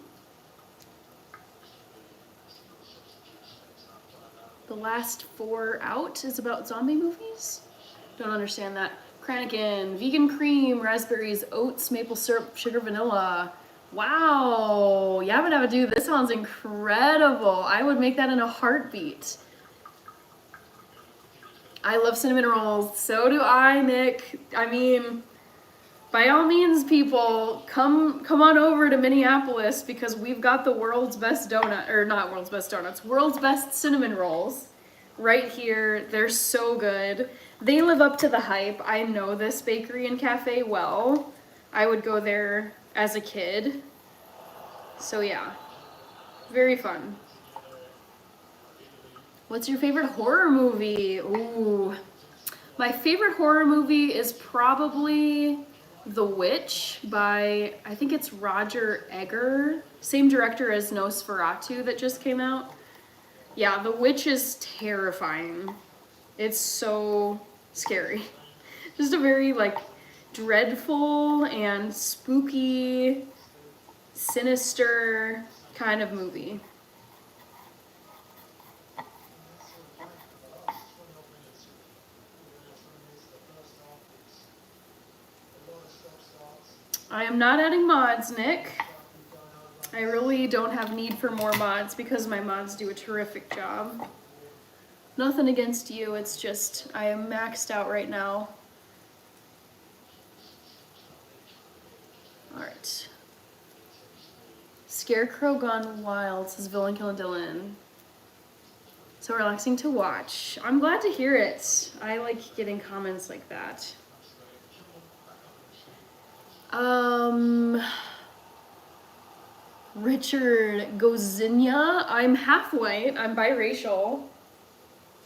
Speaker 1: The last 4 out is about zombie movies? Don't understand that. Kranikin, vegan cream, raspberries, oats, maple syrup, sugar, vanilla. Wow, yabba dabba do. This sounds incredible. I would make that in a heartbeat. I love cinnamon rolls. So do I, Nick. I mean, by all means, people, come on over to Minneapolis because we've got the world's best donut, or not world's best donuts, world's best cinnamon rolls right here. They're so good. They live up to the hype. I know this bakery and cafe well. I would go there as a kid. So yeah, very fun. What's your favorite horror movie? Ooh, my favorite horror movie is probably The Witch by, I think it's Roger Egger, same director as Nosferatu that just came out. Yeah, The Witch is terrifying. It's so scary. Just a very like dreadful and spooky, sinister kind of movie. I am not adding mods, Nick. I really don't have need for more mods because my mods do a terrific job. Nothing against you, it's just I am maxed out right now. Alright. Scarecrow Gone Wild, says Villain Killing Dylan. So relaxing to watch. I'm glad to hear it. I like getting comments like that. Richard Gozinia. I'm half white. I'm biracial.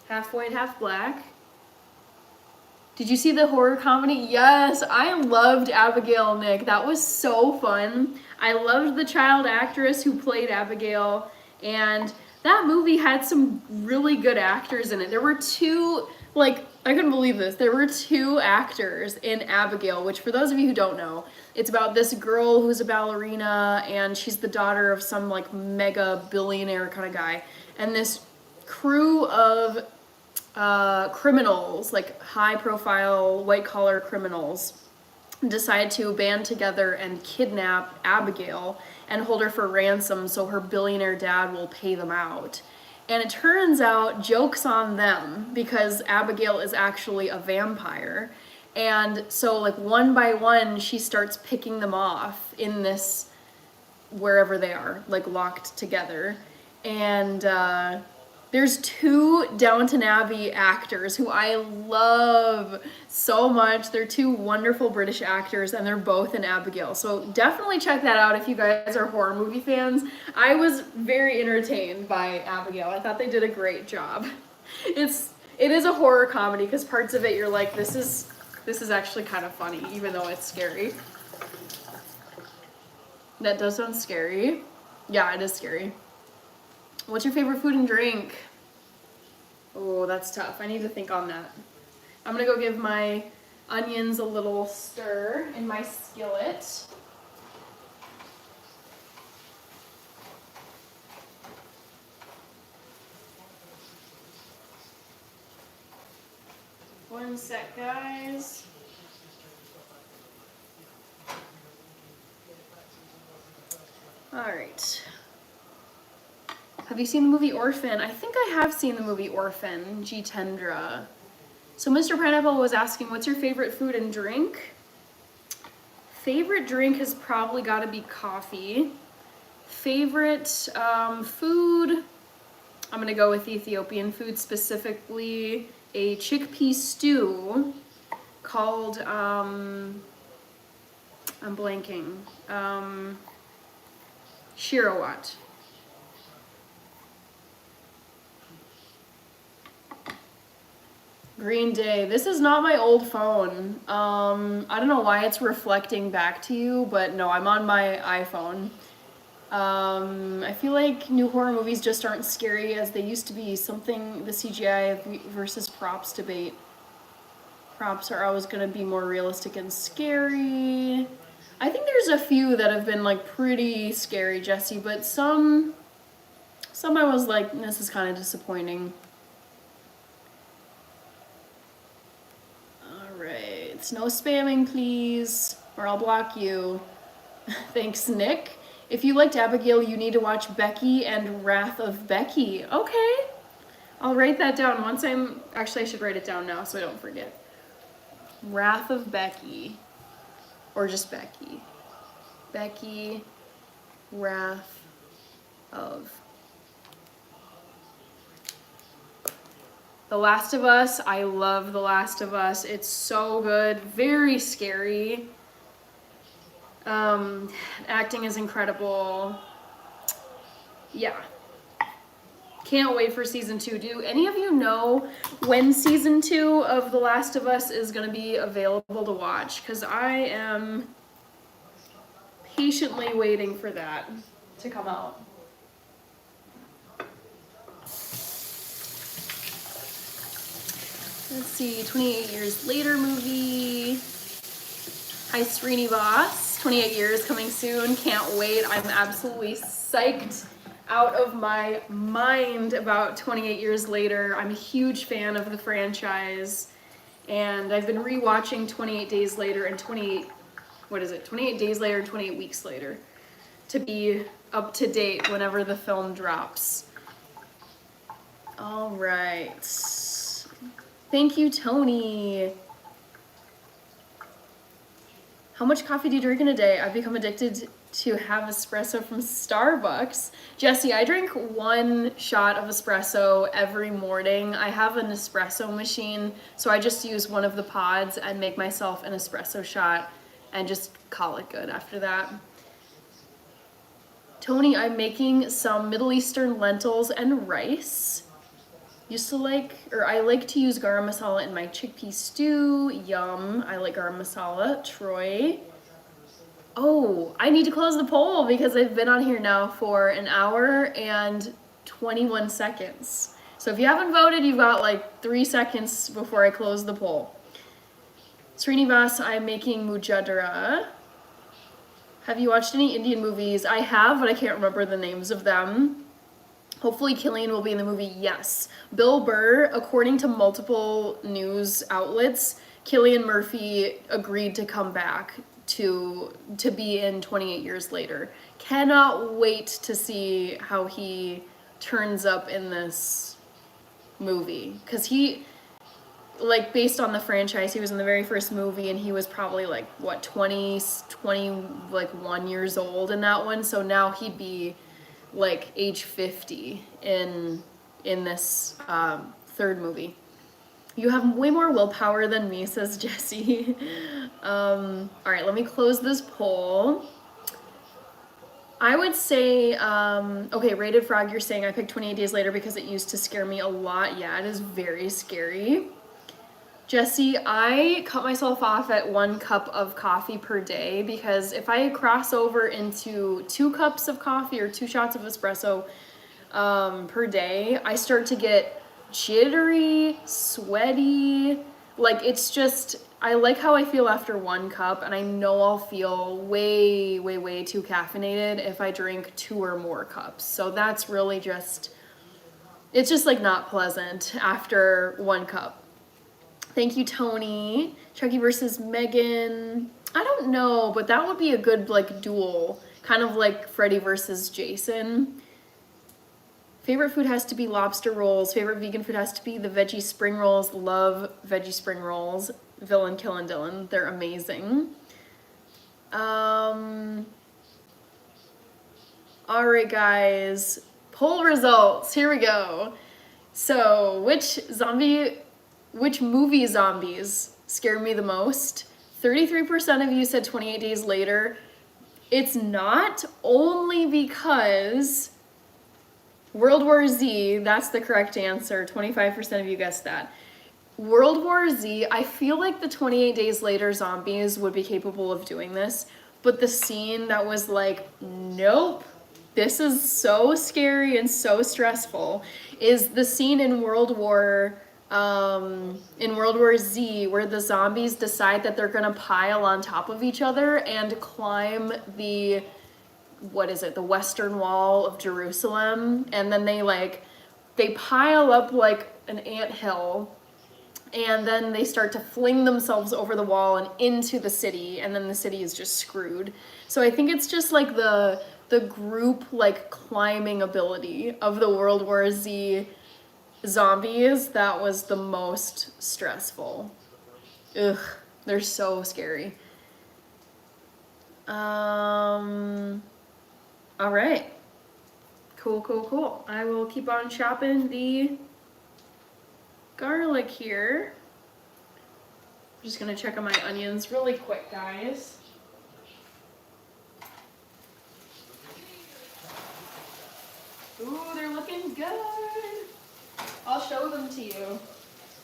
Speaker 1: Half white, half black. Did you see the horror comedy? Yes, I loved Abigail, Nick. That was so fun. I loved the child actress who played Abigail, and that movie had some really good actors in it. There were two, like, I couldn't believe this. There were two actors in Abigail, which for those of you who don't know, it's about this girl who's a ballerina, and she's the daughter of some, like, mega billionaire kind of guy. And this crew of criminals, like high-profile, white-collar criminals, decide to band together and kidnap Abigail and hold her for ransom so her billionaire dad will pay them out. And it turns out, joke's on them, because Abigail is actually a vampire. And so, like, one by one, she starts picking them off in this, wherever they are, like, locked together. And there's two Downton Abbey actors who I love so much. They're two wonderful British actors, and they're both in Abigail. So definitely check that out if you guys are horror movie fans. I was very entertained by Abigail. I thought they did a great job. It is a horror comedy because parts of it you're like, this is actually kind of funny, even though it's scary. That does sound scary. Yeah, it is scary. What's your favorite food and drink? Oh, that's tough. I need to think on that. I'm gonna go give my onions a little stir in my skillet. One sec, guys. All right. Have you seen the movie Orphan? I think I have seen the movie Orphan, Jitendra. So Mr. Pineapple was asking, what's your favorite food and drink? Favorite drink has probably got to be coffee. Favorite food, I'm gonna go with Ethiopian food, specifically a chickpea stew called, I'm blanking, shirawat. Green Day. This is not my old phone. I don't know why it's reflecting back to you, but no, I'm on my iPhone. I feel like new horror movies just aren't scary as they used to be. Something, the CGI versus props debate. Props are always going to be more realistic and scary. I think there's a few that have been like pretty scary, Jesse, but some I was like, this is kind of disappointing. Alright, no spamming please, or I'll block you. Thanks, Nick. If you liked Abigail, you need to watch Becky and Wrath of Becky. Okay, I'll write that down once actually I should write it down now so I don't forget. Wrath of Becky, or just Becky. Becky, Wrath of. The Last of Us, I love The Last of Us. It's so good, very scary. Acting is incredible. Yeah. Can't wait for season 2. Do any of you know when season 2 of The Last of Us is going to be available to watch? Because I am patiently waiting for that to come out. Let's see, 28 Years Later movie. Hi, Srinivas. 28 years coming soon. Can't wait. I'm absolutely psyched out of my mind about 28 Years Later. I'm a huge fan of the franchise. And I've been rewatching 28 Days Later and 28 Days Later and 28 Weeks Later to be up to date whenever the film drops. All right. Thank you, Tony. How much coffee do you drink in a day? I've become addicted to have espresso from Starbucks. Jesse, I drink 1 shot of espresso every morning. I have an espresso machine, so I just use one of the pods and make myself an espresso shot and just call it good after that. Tony, I'm making some Middle Eastern lentils and rice. I like to use garam masala in my chickpea stew. Yum. I like garam masala. Troy. Oh, I need to close the poll because I've been on here now for 1 hour and 21 seconds. So if you haven't voted, you've got like 3 seconds before I close the poll. Srinivas, I'm making mujadra. Have you watched any Indian movies? I have, but I can't remember the names of them. Hopefully Killian will be in the movie. Yes. Bill Burr, according to multiple news outlets, Cillian Murphy agreed to come back to be in 28 Years Later. Cannot wait to see how he turns up in this movie. Because he, like, based on the franchise, he was in the very first movie and he was probably like, what, 21 years old in that one. So now he'd be like age 50 in this third movie. You have way more willpower than me, says Jesse. All right, let me close this poll. I would say, okay, Rated Frog, you're saying I picked 28 Days Later because it used to scare me a lot. Yeah, it is very scary. Jesse, I cut myself off at 1 cup of coffee per day because if I cross over into 2 cups of coffee or 2 shots of espresso per day, I start to get jittery, sweaty. Like, it's just, I like how I feel after 1 cup, and I know I'll feel way, way, way too caffeinated if I drink 2 or more cups. So that's really just, it's just like not pleasant after 1 cup. Thank you, Tony. Chucky versus Megan. I don't know, but that would be a good like duel. Kind of like Freddy versus Jason. Favorite food has to be lobster rolls. Favorite vegan food has to be the veggie spring rolls. Love veggie spring rolls. Villain, Kill, and Dylan. They're amazing. All right, guys. Poll results. Here we go. So, which movie zombies scared me the most? 33% of you said 28 Days Later. It's not, only because World War Z, that's the correct answer. 25% of you guessed that. World War Z, I feel like the 28 Days Later zombies would be capable of doing this, but the scene that was like, nope, this is so scary and so stressful, is the scene in World War Z where the zombies decide that they're gonna pile on top of each other and climb the Western Wall of Jerusalem, and then they pile up like an anthill, and then they start to fling themselves over the wall and into the city, and then the city is just screwed. So I think it's just like the group like climbing ability of the World War Z zombies that was the most stressful. Ugh, they're so scary. All right. Cool. I will keep on chopping the garlic here. I'm just gonna check on my onions really quick, guys. Ooh, they're looking good. I'll show them to you.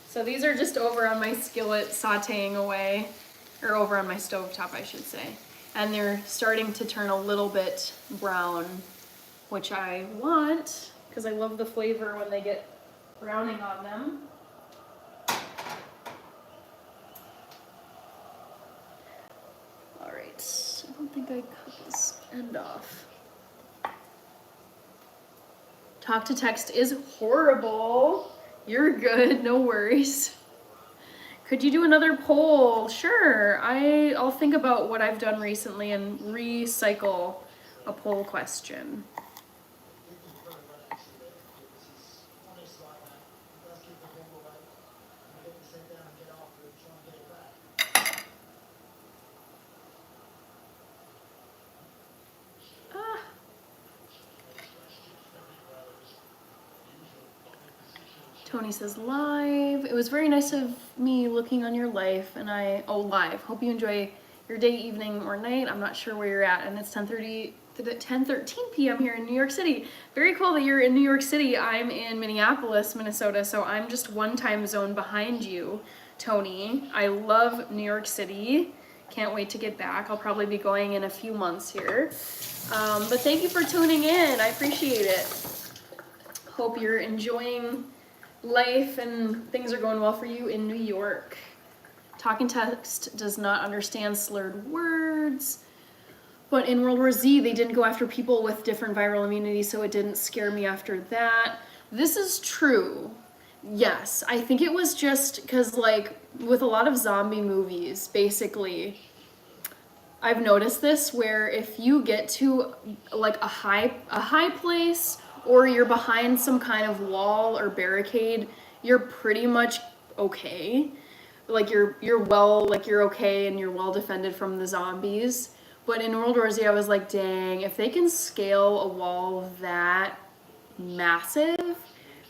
Speaker 1: So these are just over on my skillet sauteing away, or over on my stovetop, I should say. And they're starting to turn a little bit brown, which I want, because I love the flavor when they get browning on them. All right, I don't think I cut this end off. Talk to text is horrible. You're good, no worries. Could you do another poll? Sure, I'll think about what I've done recently and recycle a poll question. Tony says live. It was very nice of me looking on your life, and live. Hope you enjoy your day, evening, or night. I'm not sure where you're at, and it's 10:13 p.m. here in New York City. Very cool that you're in New York City. I'm in Minneapolis, Minnesota, so I'm just one time zone behind you, Tony. I love New York City. Can't wait to get back. I'll probably be going in a few months here. But thank you for tuning in. I appreciate it. Hope you're enjoying life and things are going well for you in New York. Talking Text does not understand slurred words. But in World War Z, they didn't go after people with different viral immunity, so it didn't scare me after that. This is true. Yes, I think it was just because, like, with a lot of zombie movies, basically, I've noticed this where if you get to like a high place, or you're behind some kind of wall or barricade, you're pretty much okay. Like you're okay and you're well defended from the zombies. But in World War Z, I was like, dang, if they can scale a wall that massive,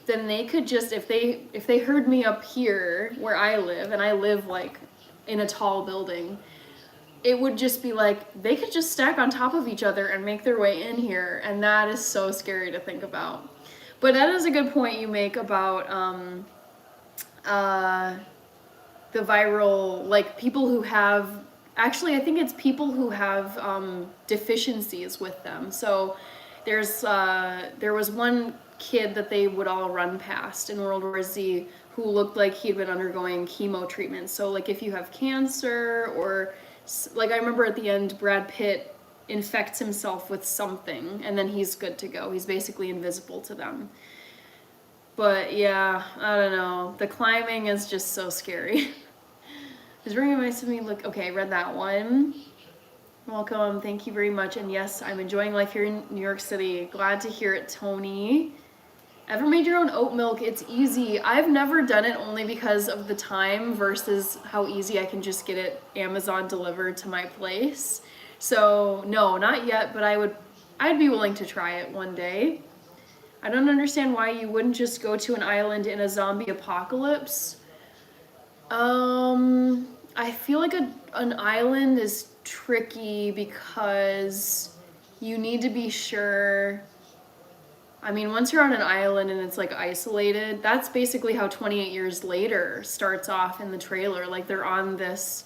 Speaker 1: then they could just, if they heard me up here where I live, and I live like in a tall building, it would just be like, they could just stack on top of each other and make their way in here, and that is so scary to think about. But that is a good point you make about the viral, like people who have, actually I think it's people who have deficiencies with them. So there was one kid that they would all run past in World War Z who looked like he'd been undergoing chemo treatment. So like if you have cancer, or like I remember at the end Brad Pitt infects himself with something and then he's good to go. He's basically invisible to them. But yeah, I don't know. The climbing is just so scary. It's very nice of me. Look, okay, read that one. Welcome, thank you very much. And yes, I'm enjoying life here in New York City. Glad to hear it, Tony. Ever made your own oat milk? It's easy. I've never done it only because of the time versus how easy I can just get it Amazon delivered to my place. So no, not yet, but I'd be willing to try it one day. I don't understand why you wouldn't just go to an island in a zombie apocalypse. I feel like an island is tricky because you need to be sure. I mean, once you're on an island and it's like isolated, that's basically how 28 Years Later starts off in the trailer. Like they're on this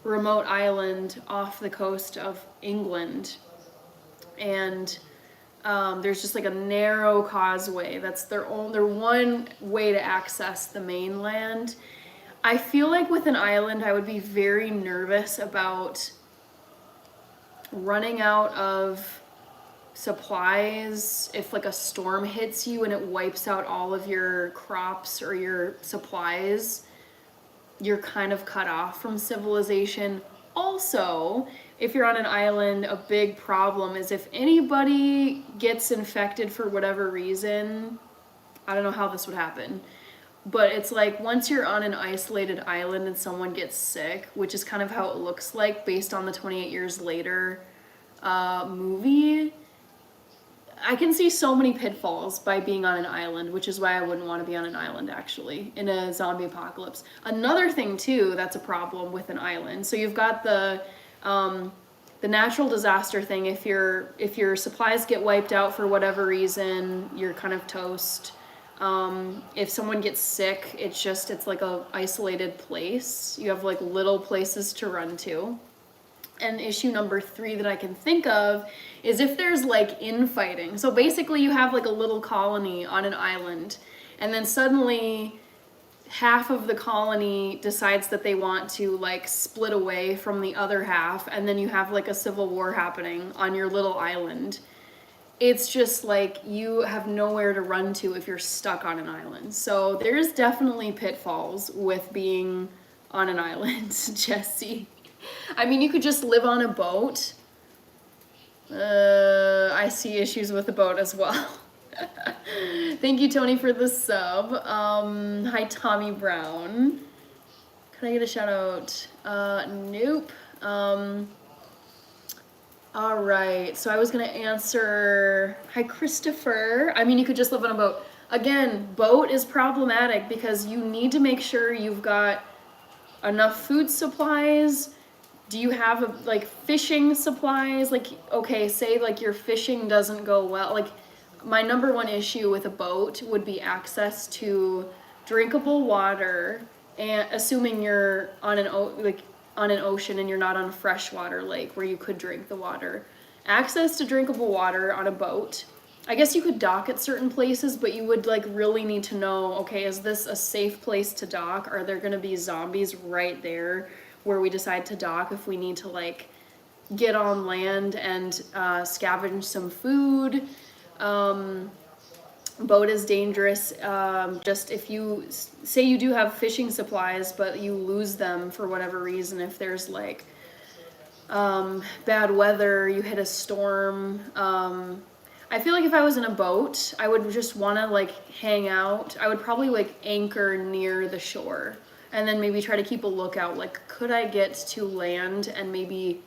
Speaker 1: remote island off the coast of England, and there's just like a narrow causeway. That's their one way to access the mainland. I feel like with an island, I would be very nervous about running out of supplies. If like a storm hits you and it wipes out all of your crops or your supplies, you're kind of cut off from civilization. Also, if you're on an island, a big problem is if anybody gets infected for whatever reason, I don't know how this would happen, but it's like once you're on an isolated island and someone gets sick, which is kind of how it looks like based on the 28 Years Later movie, I can see so many pitfalls by being on an island, which is why I wouldn't want to be on an island actually in a zombie apocalypse. Another thing too that's a problem with an island, so you've got the natural disaster thing. If your supplies get wiped out for whatever reason, you're kind of toast. If someone gets sick, it's like a isolated place. You have like little places to run to. And issue number 3 that I can think of is if there's like infighting. So basically you have like a little colony on an island, and then suddenly half of the colony decides that they want to like split away from the other half, and then you have like a civil war happening on your little island. It's just like you have nowhere to run to if you're stuck on an island. So there's definitely pitfalls with being on an island, Jesse. I mean, you could just live on a boat. I see issues with the boat as well. Thank you, Tony, for the sub. Hi, Tommy Brown. Can I get a shout out? Nope. All right, so I was gonna answer, hi, Christopher. I mean, you could just live on a boat. Again, boat is problematic because you need to make sure you've got enough food supplies. Do you have like fishing supplies? Like, okay, say like your fishing doesn't go well. Like, my number one issue with a boat would be access to drinkable water, and assuming you're on on an ocean and you're not on a freshwater lake where you could drink the water. Access to drinkable water on a boat. I guess you could dock at certain places, but you would like really need to know, okay, is this a safe place to dock? Are there gonna be zombies right there where we decide to dock if we need to like get on land and scavenge some food? Boat is dangerous. Just if you say you do have fishing supplies, but you lose them for whatever reason, if there's like bad weather, you hit a storm. I feel like if I was in a boat, I would just want to like hang out. I would probably like anchor near the shore and then maybe try to keep a lookout. Like, could I get to land and maybe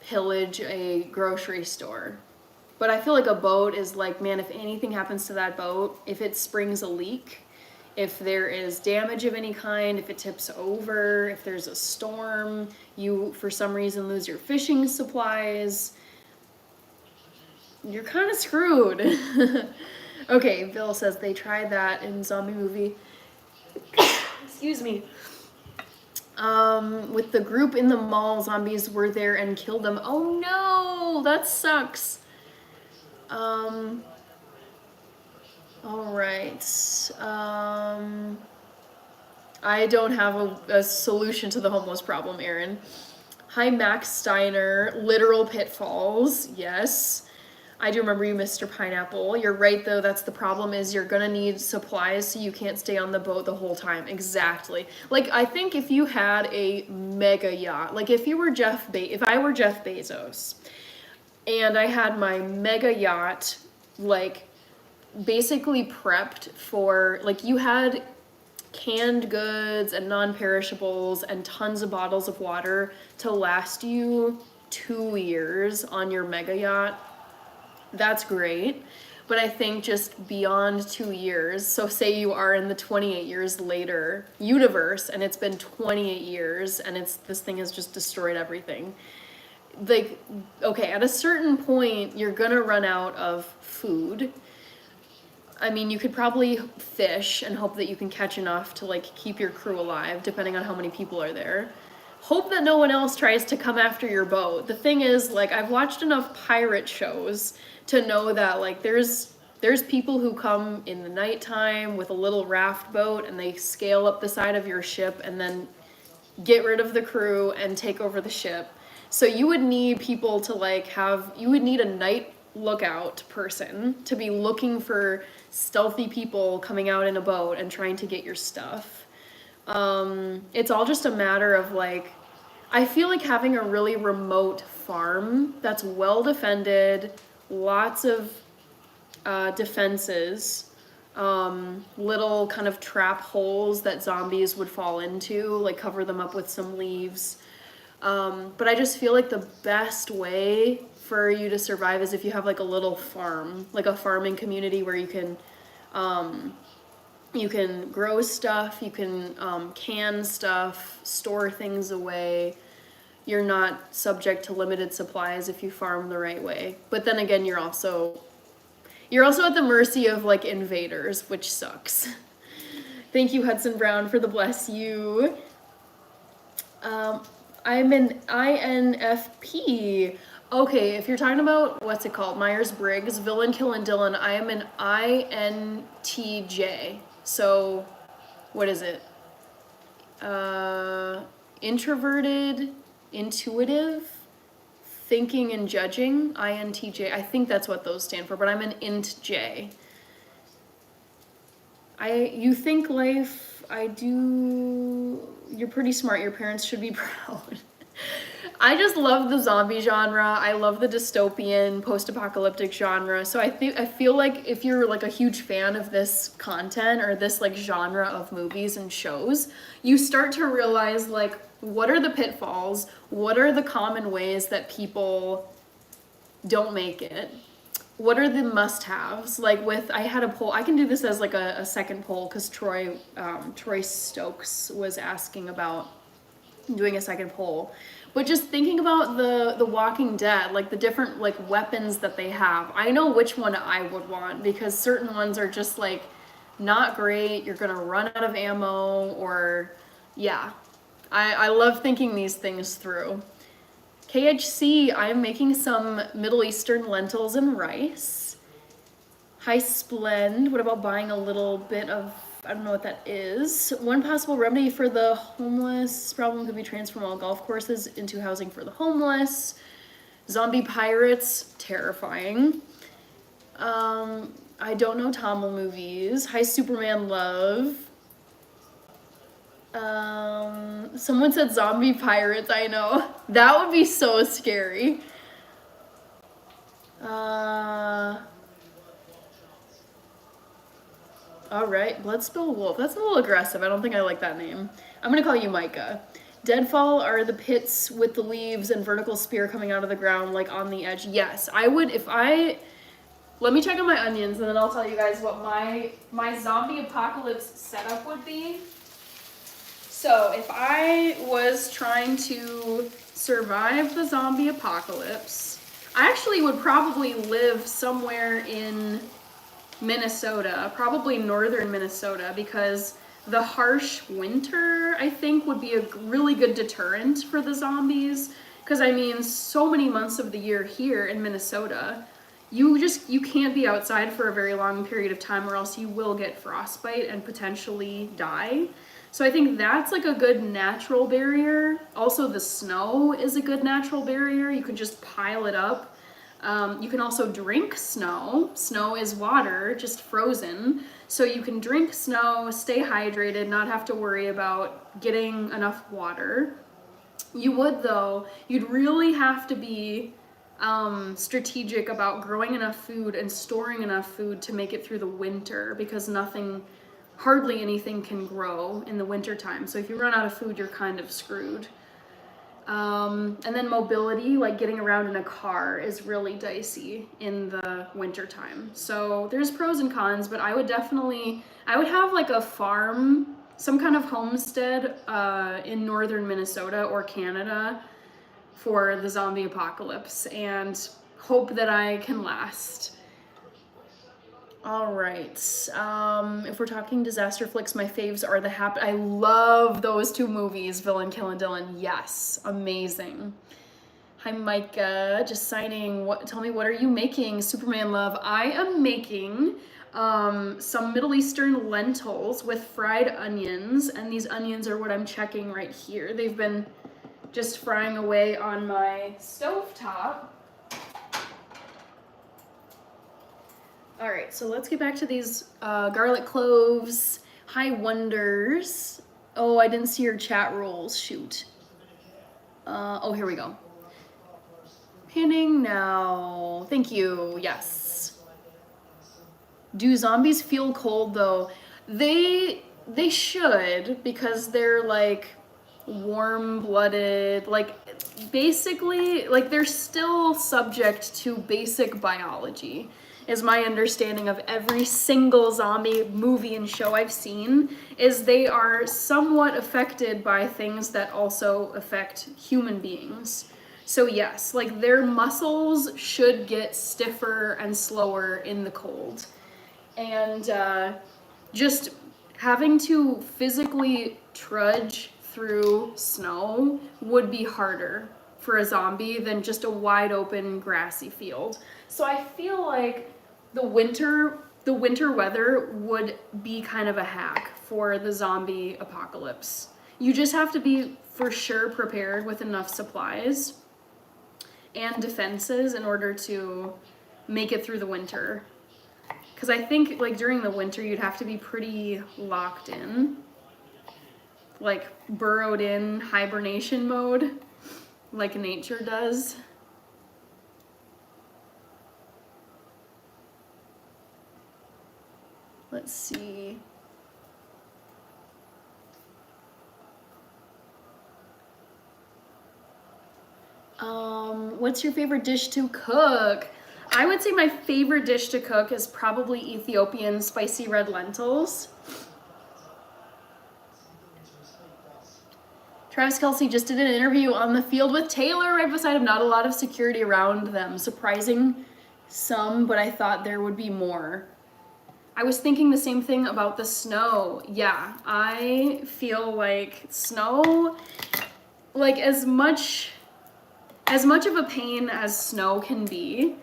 Speaker 1: pillage a grocery store? But I feel like a boat is like, man, if anything happens to that boat, if it springs a leak, if there is damage of any kind, if it tips over, if there's a storm, you for some reason lose your fishing supplies, you're kind of screwed. Okay, Bill says they tried that in zombie movie. Excuse me. With the group in the mall, zombies were there and killed them. Oh no, that sucks. All right. I don't have a solution to the homeless problem, Aaron. Hi, Max Steiner. Literal pitfalls. Yes. I do remember you, Mr. Pineapple. You're right, though. That's the problem, is you're gonna need supplies so you can't stay on the boat the whole time. Exactly. Like, I think if you had a mega yacht, like if I were Jeff Bezos, and I had my mega yacht, like, basically prepped for, like, you had canned goods and non-perishables and tons of bottles of water to last you 2 years on your mega yacht, that's great. But I think just beyond 2 years, so say you are in the 28 years later universe and it's been 28 years and this thing has just destroyed everything. Like, okay, at a certain point, you're gonna run out of food. I mean, you could probably fish and hope that you can catch enough to like keep your crew alive, depending on how many people are there. Hope that no one else tries to come after your boat. The thing is, like, I've watched enough pirate shows to know that like there's people who come in the nighttime with a little raft boat and they scale up the side of your ship and then get rid of the crew and take over the ship. So you would need people to you would need a night lookout person to be looking for stealthy people coming out in a boat and trying to get your stuff. It's all just a matter of like, I feel like having a really remote farm that's well defended, lots of defenses, little kind of trap holes that zombies would fall into, like cover them up with some leaves. But I just feel like the best way for you to survive is if you have like a little farm, like a farming community where you can grow stuff, you can can stuff, store things away. You're not subject to limited supplies if you farm the right way. But then again, you're also at the mercy of like invaders, which sucks. Thank you, Hudson Brown, for the bless you. I'm an INFP. Okay, if you're talking about, what's it called? Myers-Briggs, Villain, Kill, and Dylan, I am an INTJ. So, what is it? Introverted, intuitive, thinking and judging, INTJ. I think that's what those stand for, but I'm an INTJ. You think life, I do, you're pretty smart, your parents should be proud. I just love the zombie genre. I love the dystopian, post-apocalyptic genre. So I feel like if you're like a huge fan of this content or this like genre of movies and shows, you start to realize like, what are the pitfalls? What are the common ways that people don't make it? what are the must-haves? Like with, I had a poll. I can do this as like a second poll because Troy Stokes was asking about doing a second poll. But just thinking about the Walking Dead, like the different like weapons that they have. I know which one I would want because certain ones are just like not great. You're gonna run out of ammo or yeah. I love thinking these things through. KHC, I'm making some Middle Eastern lentils and rice. Hi Splend, what about buying a little bit of, I don't know what that is. One possible remedy for the homeless problem could be transform all golf courses into housing for the homeless. Zombie pirates, terrifying. I don't know Tamil movies. Hi Superman love. Someone said zombie pirates, I know. That would be so scary. Alright, Bloodspill Wolf. That's a little aggressive. I don't think I like that name. I'm gonna call you Micah. Deadfall are the pits with the leaves and vertical spear coming out of the ground, like on the edge. Yes, I would, if I... Let me check on my onions and then I'll tell you guys what my zombie apocalypse setup would be. So if I was trying to survive the zombie apocalypse, I actually would probably live somewhere in Minnesota, probably northern Minnesota, because the harsh winter, I think, would be a really good deterrent for the zombies. Because, I mean, so many months of the year here in Minnesota, you can't be outside for a very long period of time or else you will get frostbite and potentially die. So I think that's like a good natural barrier. Also, the snow is a good natural barrier. You can just pile it up. You can also drink snow. Snow is water, just frozen. So you can drink snow, stay hydrated, not have to worry about getting enough water. You would, though, you'd really have to be strategic about growing enough food and storing enough food to make it through the winter because hardly anything can grow in the winter time. So if you run out of food, you're kind of screwed. And then mobility, like getting around in a car, is really dicey in the winter time. So there's pros and cons, but I would have like a farm, some kind of homestead in northern Minnesota or Canada for the zombie apocalypse and hope that I can last. All right. If we're talking disaster flicks, my faves are I love those two movies, Villain, Kill, and Dylan. Yes, amazing. Hi, Micah. Just signing. Tell me, what are you making? Superman love. I am making some Middle Eastern lentils with fried onions, and these onions are what I'm checking right here. They've been just frying away on my stovetop. All right, so let's get back to these garlic cloves. Hi, Wonders. Oh, I didn't see your chat rules. Shoot. Oh, here we go. Panning now. Thank you. Yes. Do zombies feel cold though? They should, because they're like warm-blooded, like basically like they're still subject to basic biology. Is my understanding of every single zombie movie and show I've seen, is they are somewhat affected by things that also affect human beings. So yes, like their muscles should get stiffer and slower in the cold. And just having to physically trudge through snow would be harder for a zombie than just a wide open grassy field. So I feel like the winter weather would be kind of a hack for the zombie apocalypse. You just have to be for sure prepared with enough supplies and defenses in order to make it through the winter. Because I think like during the winter you'd have to be pretty locked in, like burrowed in hibernation mode, like nature does. Let's see. What's your favorite dish to cook? I would say my favorite dish to cook is probably Ethiopian spicy red lentils. Travis Kelce just did an interview on the field with Taylor right beside him. Not a lot of security around them. Surprising some, but I thought there would be more. I was thinking the same thing about the snow. Yeah, I feel like snow, like as much of a pain as snow can be,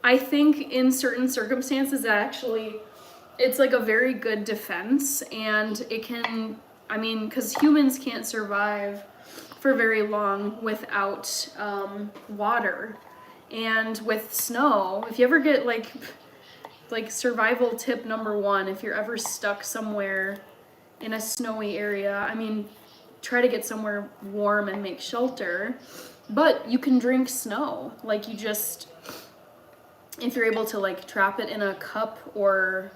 Speaker 1: I think in certain circumstances actually it's like a very good defense, and it can, I mean, because humans can't survive for very long without water. And with snow, if you ever get like survival tip number one, if you're ever stuck somewhere in a snowy area, I mean, try to get somewhere warm and make shelter, but you can drink snow. Like you just, if you're able to like trap it in a cup or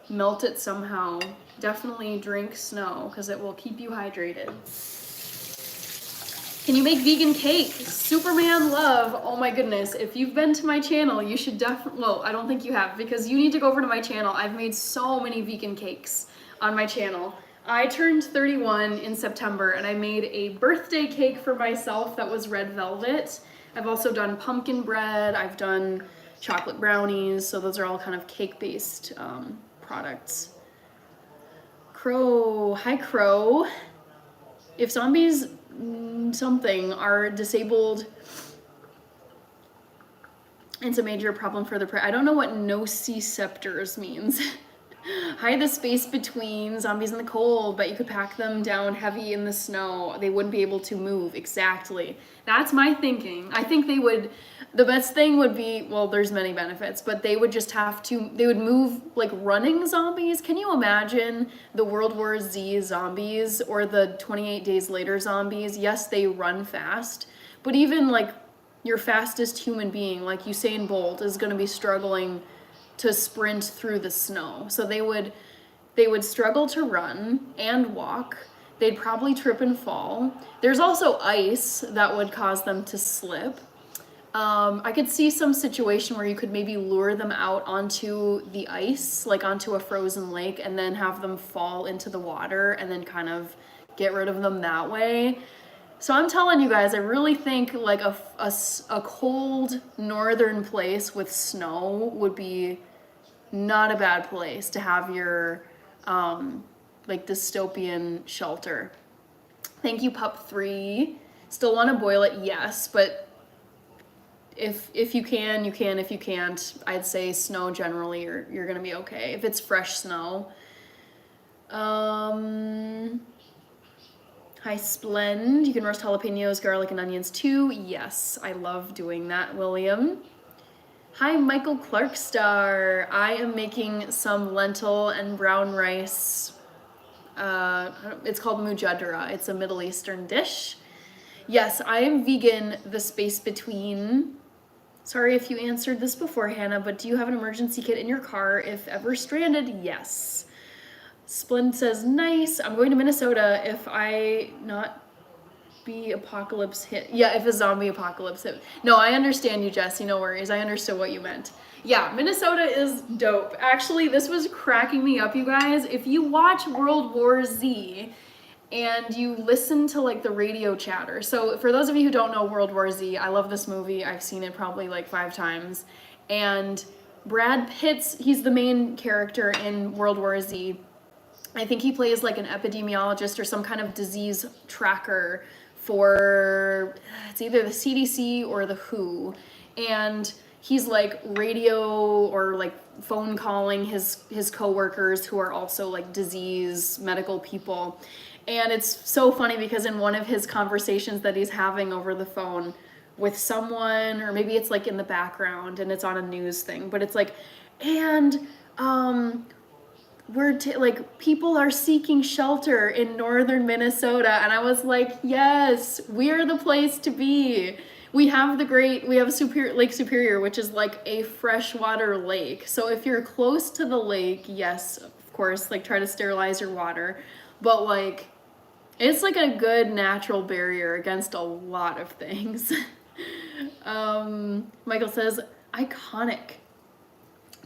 Speaker 1: melt it somehow, definitely drink snow because it will keep you hydrated. Can you make vegan cake? Superman love. Oh my goodness. If you've been to my channel, you should definitely, well, I don't think you have, because you need to go over to my channel. I've made so many vegan cakes on my channel. I turned 31 in September and I made a birthday cake for myself that was red velvet. I've also done pumpkin bread. I've done chocolate brownies. So those are all kind of cake-based products. Crow. Hi, Crow. If zombies something are disabled, it's a major problem for the prey. I don't know what nociceptors means. Hide the space between zombies in the cold, but you could pack them down heavy in the snow. They wouldn't be able to move. Exactly. That's my thinking. I think they would, the best thing would be, well, there's many benefits, but they would just have to, they would move like running zombies. Can you imagine the World War Z zombies or the 28 Days Later zombies? Yes, they run fast, but even like your fastest human being, like Usain Bolt, is going to be struggling to sprint through the snow. So they would struggle to run and walk. They'd probably trip and fall. There's also ice that would cause them to slip. I could see some situation where you could maybe lure them out onto the ice, like onto a frozen lake, and then have them fall into the water and then kind of get rid of them that way. So I'm telling you guys, I really think like a cold northern place with snow would be not a bad place to have your like dystopian shelter. Thank you, Pup3. Still want to boil it? Yes, but if you can, you can. If you can't, I'd say snow generally, you're gonna be okay. If it's fresh snow. Hi, Splend. You can roast jalapenos, garlic, and onions too. Yes, I love doing that, William. Hi, Michael Clarkstar. I am making some lentil and brown rice. It's called mujadra. It's a Middle Eastern dish. Yes, I am vegan, the space between. Sorry if you answered this before, Hannah, but do you have an emergency kit in your car if ever stranded? Yes. Splend says, nice. I'm going to Minnesota if I not be apocalypse hit. Yeah, if a zombie apocalypse hit. No, I understand you, Jesse. No worries. I understood what you meant. Yeah, Minnesota is dope. Actually, this was cracking me up, you guys. If you watch World War Z and you listen to like the radio chatter. So for those of you who don't know World War Z, I love this movie. I've seen it probably like 5 times. And Brad Pitt's, he's the main character in World War Z. I think he plays like an epidemiologist or some kind of disease tracker for, it's either the CDC or the WHO. And he's like radio or like phone calling his coworkers who are also like disease medical people. And it's so funny because in one of his conversations that he's having over the phone with someone, or maybe it's like in the background and it's on a news thing, but it's like, and like people are seeking shelter in northern Minnesota. And I was like, yes, we're the place to be. We have Lake Superior, which is like a freshwater lake. So if you're close to the lake, yes, of course, like try to sterilize your water. But like, it's like a good natural barrier against a lot of things. Michael says, iconic.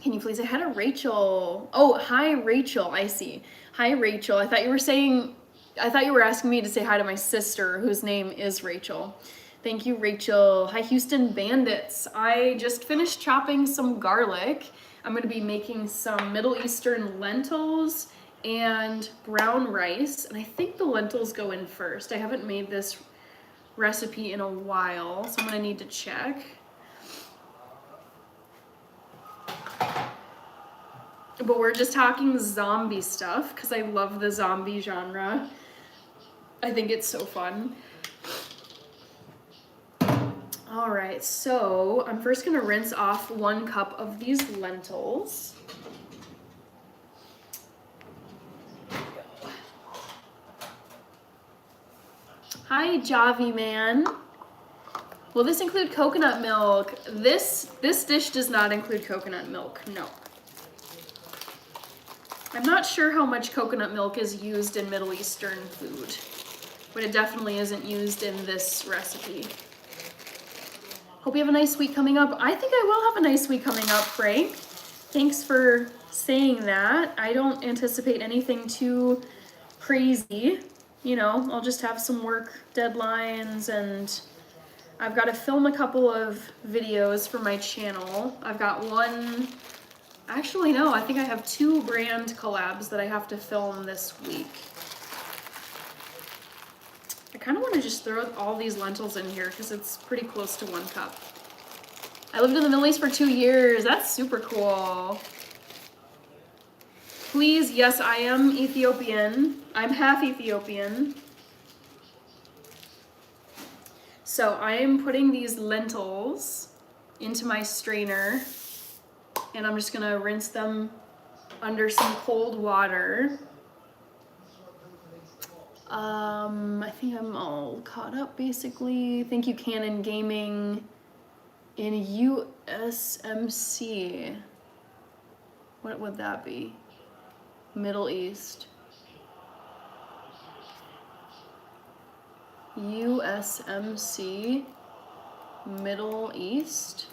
Speaker 1: Can you please say hi to Rachel? Oh, hi, Rachel. I see. Hi, Rachel. I thought you were asking me to say hi to my sister, whose name is Rachel. Thank you, Rachel. Hi, Houston Bandits. I just finished chopping some garlic. I'm going to be making some Middle Eastern lentils and brown rice. And I think the lentils go in first. I haven't made this recipe in a while, so I'm going to need to check. But we're just talking zombie stuff because I love the zombie genre. I think it's so fun. All right, so I'm first gonna rinse off 1 cup of these lentils. Hi, Javi man. Will this include coconut milk? This dish does not include coconut milk, no. I'm not sure how much coconut milk is used in Middle Eastern food, but it definitely isn't used in this recipe. Hope you have a nice week coming up. I think I will have a nice week coming up, Frank. Thanks for saying that. I don't anticipate anything too crazy. You know, I'll just have some work deadlines, and I've got to film a couple of videos for my channel. I've got one, actually no, I think I have 2 brand collabs that I have to film this week. I kind of want to just throw all these lentils in here because it's pretty close to 1 cup. I lived in the Middle East for 2 years. That's super cool. Please, yes, I am Ethiopian. I'm half Ethiopian. So I am putting these lentils into my strainer, and I'm just gonna rinse them under some cold water. I think I'm all caught up basically. Thank you, Canon Gaming in USMC. What would that be? Middle East. USMC, Middle East.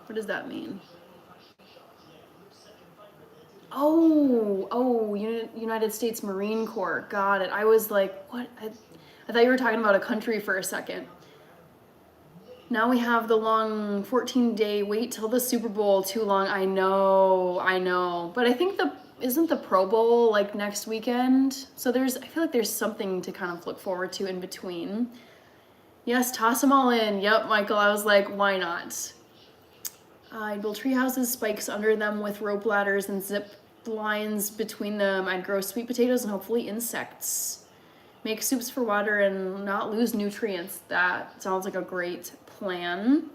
Speaker 1: What does that mean? Oh, United States Marine Corps. Got it. I was like, what? I thought you were talking about a country for a second. Now we have the long 14-day wait till the Super Bowl. Too long. I know. But I think isn't the Pro Bowl like next weekend? So I feel like there's something to kind of look forward to in between. Yes, toss them all in. Yep, Michael. I was like, why not? I'd build tree houses, spikes under them with rope ladders and zip lines between them. I'd grow sweet potatoes and hopefully insects. Make soups for water and not lose nutrients. That sounds like a great plan.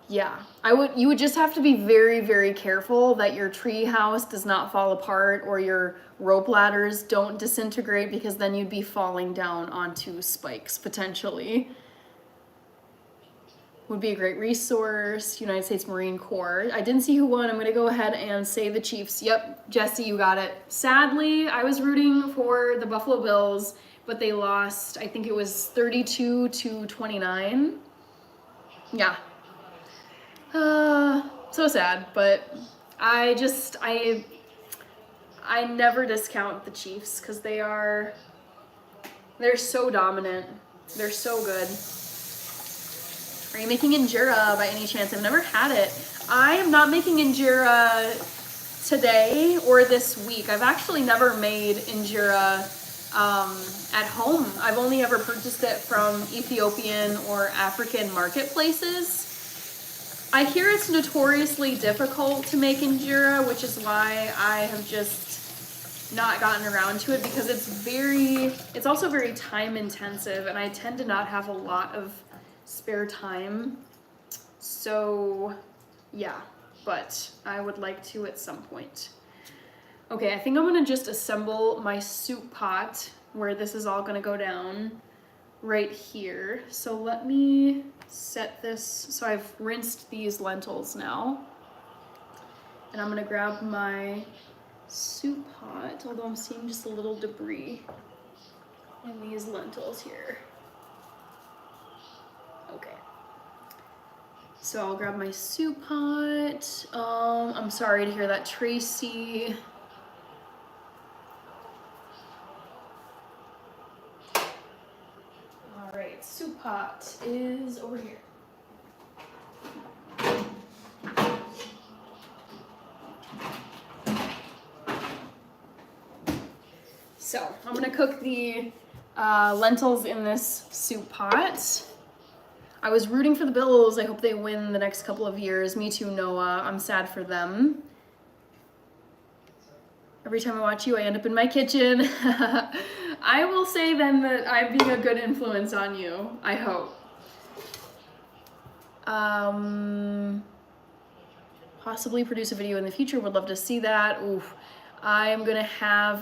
Speaker 1: Yeah, you would just have to be very, very careful that your tree house does not fall apart or your rope ladders don't disintegrate, because then you'd be falling down onto spikes potentially. Would be a great resource. United States Marine Corps. I didn't see who won. I'm going to go ahead and say the Chiefs. Yep, Jesse, you got it. Sadly, I was rooting for the Buffalo Bills, but they lost. I think it was 32-29. Yeah. So sad, but I never discount the Chiefs because they're so dominant. They're so good. Are you making injera by any chance? I've never had it. I am not making injera today or this week. I've actually never made injera at home. I've only ever purchased it from Ethiopian or African marketplaces. I hear it's notoriously difficult to make injera, which is why I have just not gotten around to it, because it's also very time intensive, and I tend to not have a lot of spare time. So yeah, but I would like to at some point. Okay, I think I'm gonna just assemble my soup pot where this is all gonna go down right here. So let me set this. So I've rinsed these lentils now, and I'm gonna grab my soup pot, although I'm seeing just a little debris in these lentils here. Okay. So I'll grab my soup pot. I'm sorry to hear that, Tracy. All right, soup pot is over here. So I'm gonna cook the lentils in this soup pot. I was rooting for the Bills. I hope they win the next couple of years. Me too, Noah. I'm sad for them. Every time I watch you, I end up in my kitchen. I will say then that I'm being a good influence on you. I hope. Possibly produce a video in the future. Would love to see that. Oof. I'm gonna have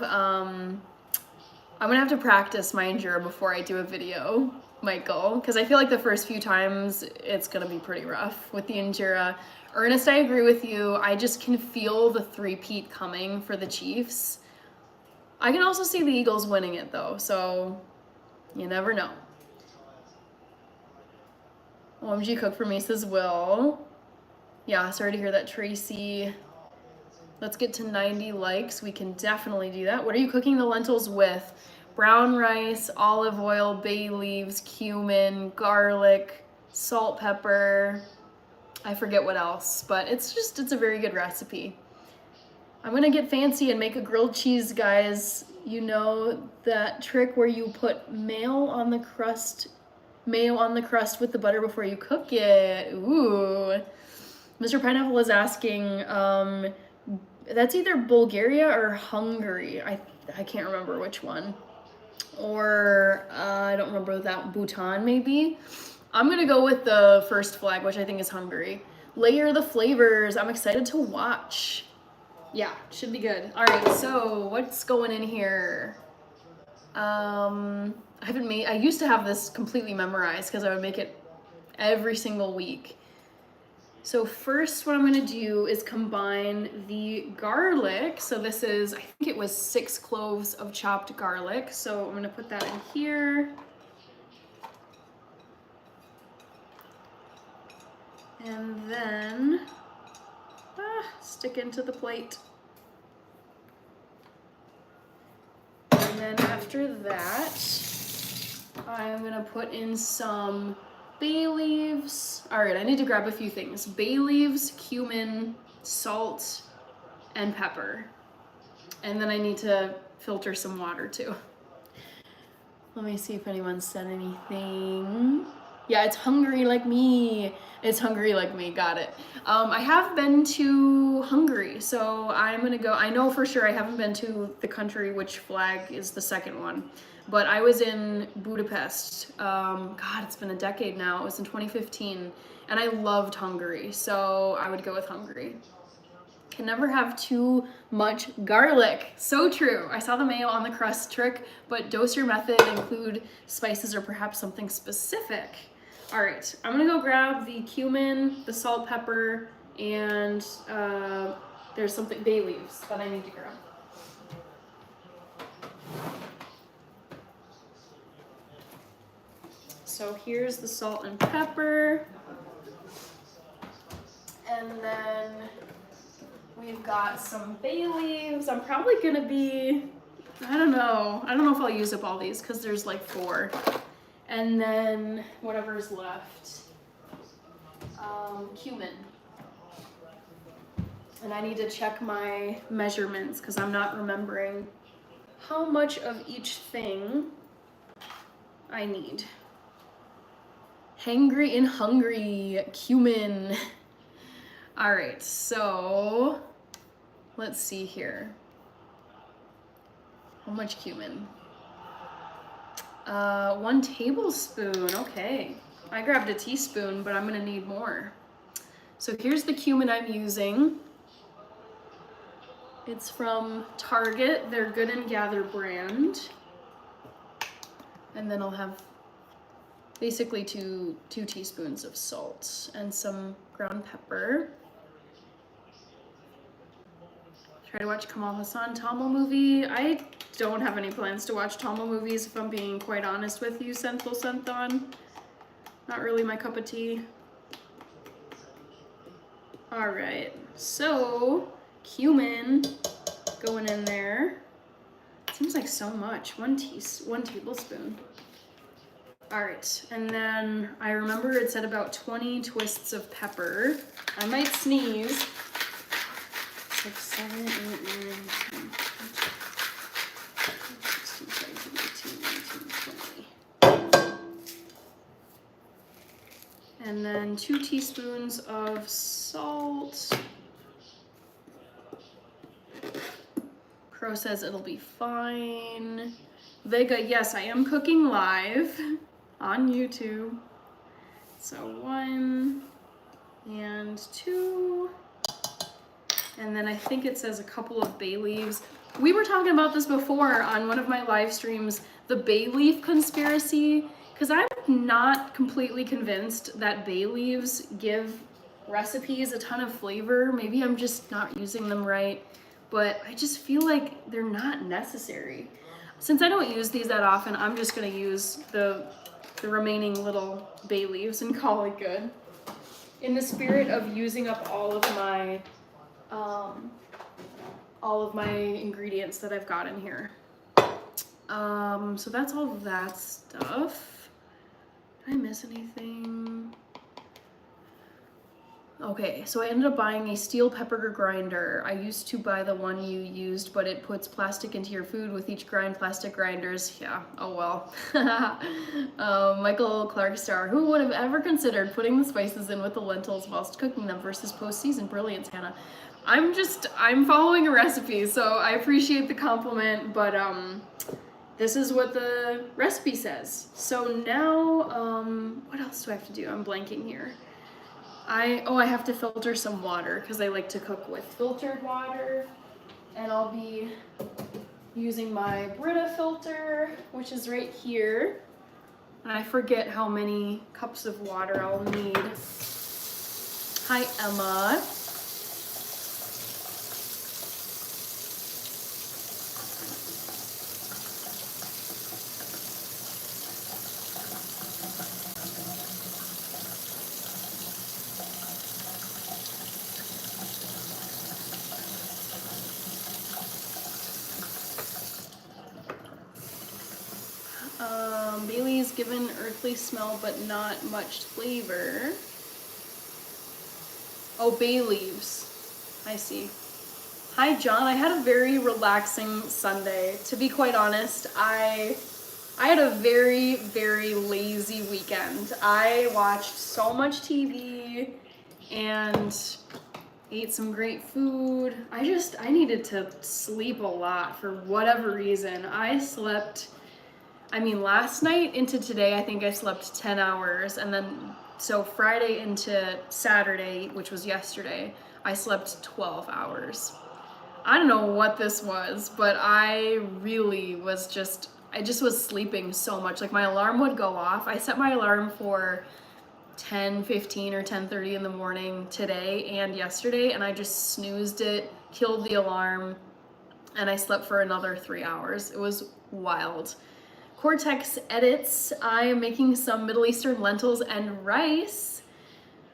Speaker 1: to practice my Endura before I do a video, Michael, because I feel like the first few times it's gonna be pretty rough with the Endura. Ernest, I agree with you. I just can feel the three-peat coming for the Chiefs. I can also see the Eagles winning it though, so you never know. OMG, cook for me, says Will. Yeah, sorry to hear that, Tracy. Let's get to 90 likes. We can definitely do that. What are you cooking the lentils with? Brown rice, olive oil, bay leaves, cumin, garlic, salt, pepper. I forget what else, but it's a very good recipe. I'm gonna get fancy and make a grilled cheese, guys. You know that trick where you put mayo on the crust with the butter before you cook it. Ooh. Mr. Pineapple is asking, that's either Bulgaria or Hungary. I can't remember which one. Or I don't remember that, Bhutan maybe. I'm gonna go with the first flag, which I think is Hungary. Layer the flavors. I'm excited to watch. Yeah, should be good. All right, so what's going in here? I used to have this completely memorized because I would make it every single week. So first what I'm gonna do is combine the garlic. So this is, I think it was 6 cloves of chopped garlic. So I'm gonna put that in here. And then, stick into the plate. And then after that, I'm gonna put in some bay leaves. All right, I need to grab a few things. Bay leaves, cumin, salt, and pepper. And then I need to filter some water too. Let me see if anyone said anything. Yeah, it's hungry like me. It's hungry like me, got it. I have been to Hungary, so I'm gonna go. I know for sure I haven't been to the country which flag is the second one, but I was in Budapest. God, it's been a decade now. It was in 2015, and I loved Hungary, so I would go with Hungary. Can never have too much garlic. So true. I saw the mayo on the crust trick, but dose your method, include spices or perhaps something specific. All right, I'm gonna go grab the cumin, the salt, pepper, and there's something, bay leaves that I need to grab. So here's the salt and pepper. And then we've got some bay leaves. I'm probably gonna be, I don't know if I'll use up all these because there's like 4. And then whatever's left, cumin. And I need to check my measurements because I'm not remembering how much of each thing I need. Hangry and hungry, cumin. All right, so let's see here. How much cumin? 1 tablespoon, okay. I grabbed a teaspoon, but I'm gonna need more. So here's the cumin I'm using. It's from Target, their Good and Gather brand. And then I'll have basically two teaspoons of salt and some ground pepper. Try to watch Kamal Hassan Tamil movie. I don't have any plans to watch Tamil movies, if I'm being quite honest with you, Senthil Senthan. Not really my cup of tea. All right, so cumin going in there. Seems like so much. One tablespoon. All right, and then I remember it said about 20 twists of pepper. I might sneeze. 6, 7, 8, 9, 10, 16, 17, 18, 19, 20. And then 2 teaspoons of salt. Crow says it'll be fine. Vega, yes, I am cooking live on YouTube. So 1 and 2. And then I think it says a couple of bay leaves. We were talking about this before on one of my live streams, the bay leaf conspiracy, because I'm not completely convinced that bay leaves give recipes a ton of flavor. Maybe I'm just not using them right, but I just feel like they're not necessary. Since I don't use these that often, I'm just gonna use the remaining little bay leaves and call it good. In the spirit of using up all of my ingredients that I've got in here. So that's all that stuff. Did I miss anything? Okay, so I ended up buying a steel pepper grinder. I used to buy the one you used, but it puts plastic into your food with each grind, plastic grinders. Yeah, oh well. Michael Clark Star, who would have ever considered putting the spices in with the lentils whilst cooking them versus post-season? Brilliance, Hannah. I'm following a recipe, so I appreciate the compliment, but this is what the recipe says. So now, what else do I have to do? I'm blanking here. I have to filter some water because I like to cook with filtered water, and I'll be using my Brita filter, which is right here. And I forget how many cups of water I'll need. Hi, Emma. Bailey's given earthly smell but not much flavor. Oh, bay leaves. I see. Hi, John. I had a very relaxing Sunday. To be quite honest, I had a very, very lazy weekend. I watched so much TV and ate some great food. I needed to sleep a lot for whatever reason. Last night into today, I think I slept 10 hours, and then so Friday into Saturday, which was yesterday, I slept 12 hours. I don't know what this was, but I just was sleeping so much. Like, my alarm would go off. I set my alarm for 10:15 or 10:30 in the morning today and yesterday, and I just snoozed it, killed the alarm, and I slept for another 3 hours. It was wild. Cortex edits, I am making some Middle Eastern lentils and rice.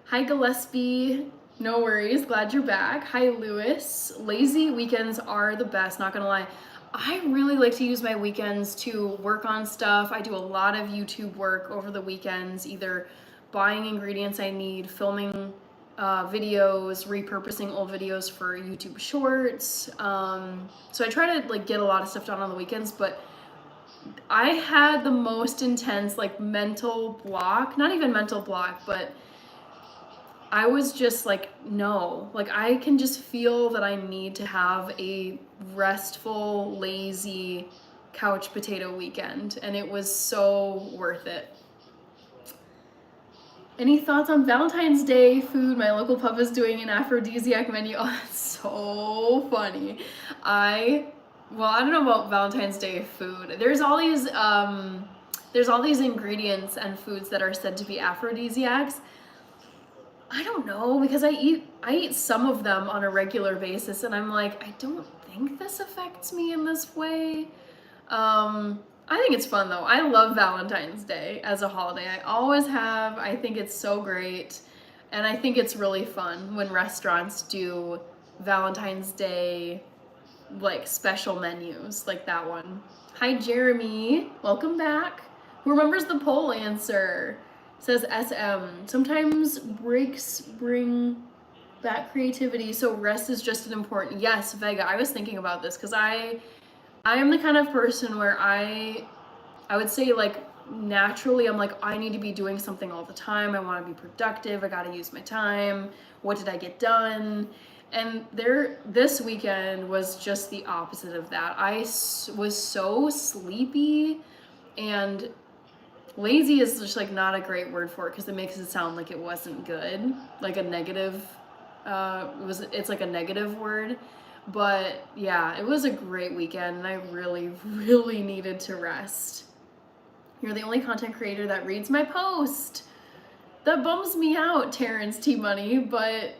Speaker 1: Hi Gillespie, no worries, glad you're back. Hi Lewis, lazy weekends are the best, not gonna lie. I really like to use my weekends to work on stuff. I do a lot of YouTube work over the weekends, either buying ingredients I need, filming videos, repurposing old videos for YouTube shorts. So I try to get a lot of stuff done on the weekends, but I had the most intense mental block, not even mental block, but I was just no, I can just feel that I need to have a restful, lazy couch potato weekend, and it was so worth it. Any thoughts on Valentine's Day food? My local pub is doing an aphrodisiac menu. Oh, that's so funny. I don't know about Valentine's Day food. There's all these ingredients and foods that are said to be aphrodisiacs. I don't know, because I eat some of them on a regular basis, and I'm like, I don't think this affects me in this way. I think it's fun though. I love Valentine's Day as a holiday. I always have. I think it's so great. And I think it's really fun when restaurants do Valentine's Day, like, special menus, like that one. Hi, Jeremy. Welcome back. Who remembers the poll answer? Says SM. Sometimes breaks bring back creativity, so rest is just as important. Yes, Vega, I was thinking about this because I am the kind of person where I would say, like, naturally I'm like, I need to be doing something all the time. I want to be productive. I got to use my time. What did I get done? And this weekend was just the opposite of that. I was so sleepy, and lazy is just, like, not a great word for it because it makes it sound like it wasn't good, like a negative. It's like a negative word. But yeah, it was a great weekend, and I really, really needed to rest. You're the only content creator that reads my post. That bums me out, Terrence T Money, but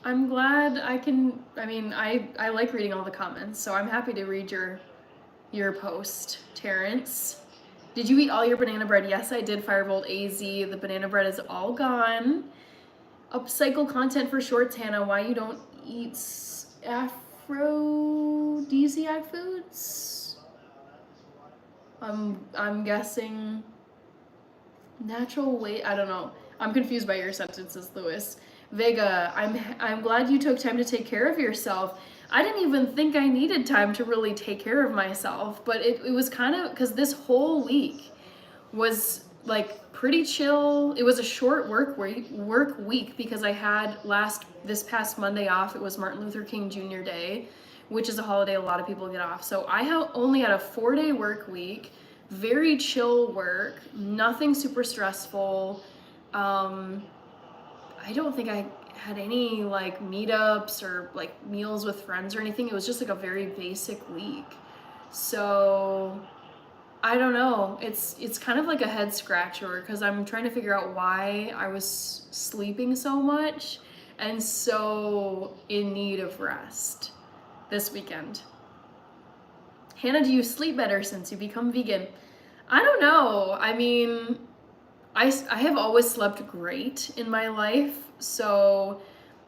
Speaker 1: I'm glad I can. I mean, I like reading all the comments, so I'm happy to read your post, Terrence. Did you eat all your banana bread? Yes, I did, Firebolt AZ. The banana bread is all gone. Upcycle content for shorts, Hannah. Why you don't eat aphrodisiac foods? I'm guessing natural weight. I don't know. I'm confused by your sentences, Lewis. Vega, I'm glad you took time to take care of yourself. I didn't even think I needed time to really take care of myself, but it was kind of because this whole week was, like, pretty chill. It was a short work week because I had this past Monday off. It was Martin Luther King Jr. Day, which is a holiday a lot of people get off. So I only had a 4-day work week, very chill work, nothing super stressful. I don't think I had any, like, meetups or, like, meals with friends or anything. It was just, like, a very basic week. So I don't know. It's kind of like a head scratcher because I'm trying to figure out why I was sleeping so much and so in need of rest this weekend. Hannah, do you sleep better since you become vegan? I don't know. I mean, I have always slept great in my life, so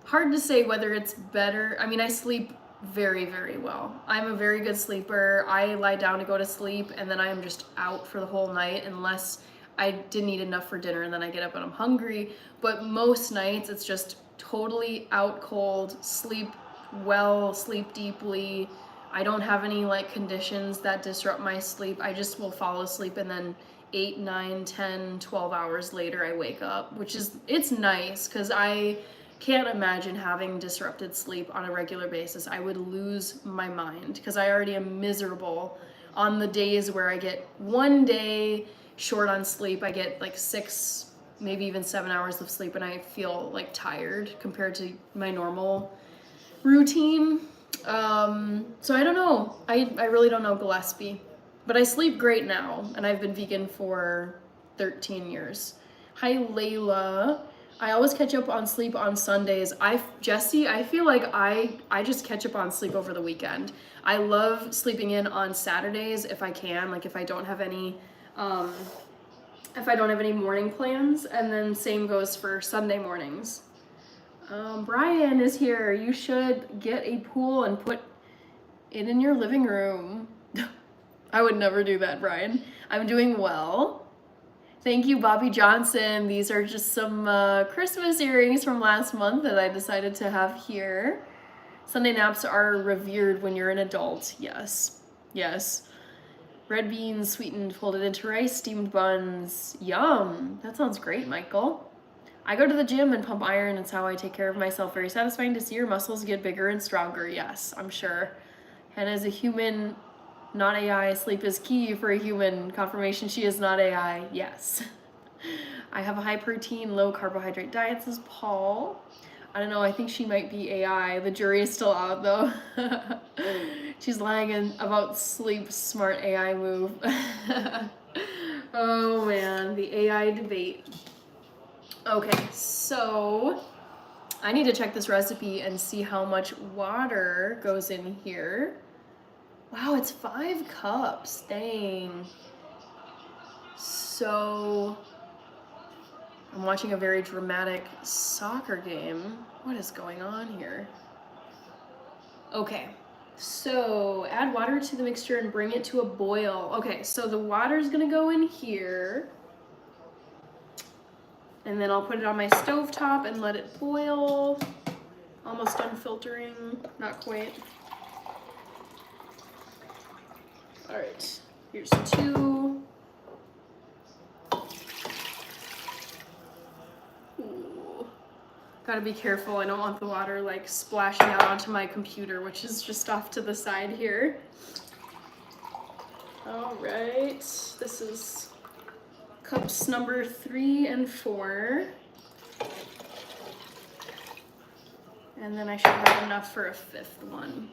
Speaker 1: hard to say whether it's better. I mean, I sleep very, very well. I'm a very good sleeper. I lie down to go to sleep, and then I am just out for the whole night unless I didn't eat enough for dinner, and then I get up and I'm hungry. But most nights it's just totally out cold, sleep well, sleep deeply. I don't have any, like, conditions that disrupt my sleep. I just will fall asleep, and then 8, 9, 10, 12 hours later I wake up, which is, it's nice because I can't imagine having disrupted sleep on a regular basis. I would lose my mind because I already am miserable on the days where I get one day short on sleep. I get like 6, maybe even 7 hours of sleep, and I feel like tired compared to my normal routine. So I don't know. I really don't know, Gillespie. But I sleep great now, and I've been vegan for 13 years. Hi, Layla. I always catch up on sleep on Sundays. Jesse, I feel like I just catch up on sleep over the weekend. I love sleeping in on Saturdays if I can, like if I don't have any morning plans, and then same goes for Sunday mornings. Brian is here. You should get a pool and put it in your living room. I would never do that, Brian. I'm doing well. Thank you, Bobby Johnson. These are just some Christmas earrings from last month that I decided to have here. Sunday naps are revered when you're an adult. Yes. Yes. Red beans, sweetened, folded into rice, steamed buns. Yum. That sounds great, Michael. I go to the gym and pump iron. It's how I take care of myself. Very satisfying to see your muscles get bigger and stronger. Yes, I'm sure. And as a human, not AI, sleep is key for a human. Confirmation she is not AI. Yes. I have a high protein, low carbohydrate diet, says Paul. I don't know, I think she might be AI. The jury is still out though. She's lying about sleep, smart AI move. Oh man, the AI debate. Okay, so I need to check this recipe and see how much water goes in here. Wow, it's 5 cups, dang. So I'm watching a very dramatic soccer game. What is going on here? Okay, so add water to the mixture and bring it to a boil. Okay, so the water's gonna go in here. And then I'll put it on my stovetop and let it boil. Almost done filtering, not quite. All right, here's 2. Ooh. Gotta be careful, I don't want the water like splashing out onto my computer, which is just off to the side here. All right, this is cups number 3 and 4. And then I should have enough for a 5th one.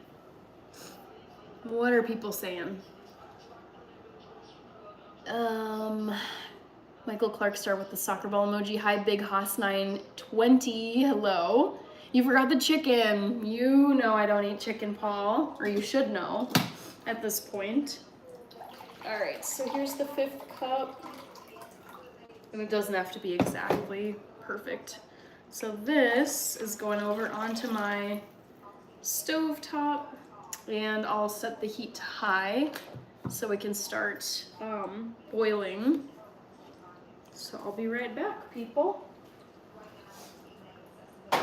Speaker 1: What are people saying? Michael Clark Star with the soccer ball emoji. Hi, Big Hoss 920. Hello. You forgot the chicken. You know I don't eat chicken, Paul. Or you should know at this point. All right, so here's the 5th cup. And it doesn't have to be exactly perfect. So this is going over onto my stovetop, and I'll set the heat to high so we can start boiling. So I'll be right back, people. All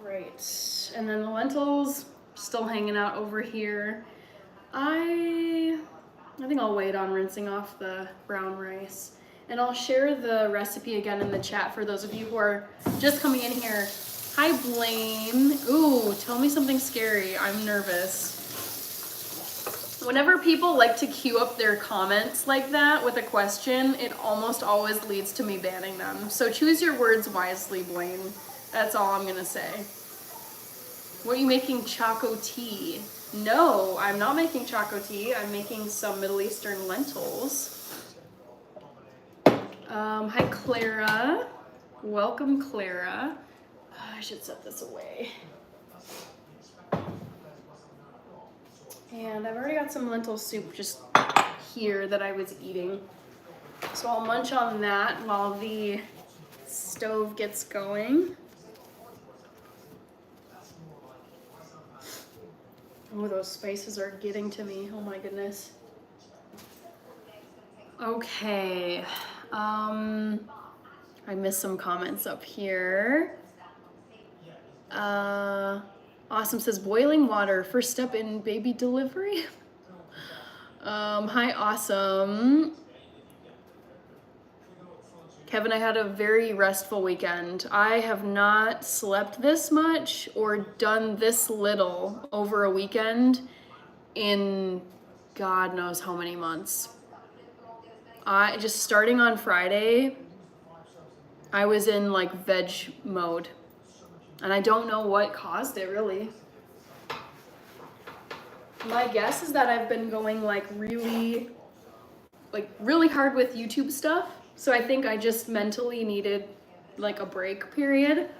Speaker 1: right, and then the lentils still hanging out over here. I think I'll wait on rinsing off the brown rice. And I'll share the recipe again in the chat for those of you who are just coming in here. Hi, Blaine. Ooh, tell me something scary. I'm nervous. Whenever people like to queue up their comments like that with a question, it almost always leads to me banning them. So choose your words wisely, Blaine. That's all I'm gonna say. What are you making, choco tea? No, I'm not making choco tea. I'm making some Middle Eastern lentils. Hi, Clara. Welcome, Clara. I should set this away. And I've already got some lentil soup just here that I was eating. So I'll munch on that while the stove gets going. Oh, those spices are getting to me. Oh my goodness. Okay. I missed some comments up here. Awesome says boiling water, first step in baby delivery. Hi, Awesome. Kevin, I had a very restful weekend. I have not slept this much or done this little over a weekend in God knows how many months. Just starting on Friday, I was in like veg mode. And I don't know what caused it, really. My guess is that I've been going like really hard with YouTube stuff. So I think I just mentally needed like a break period.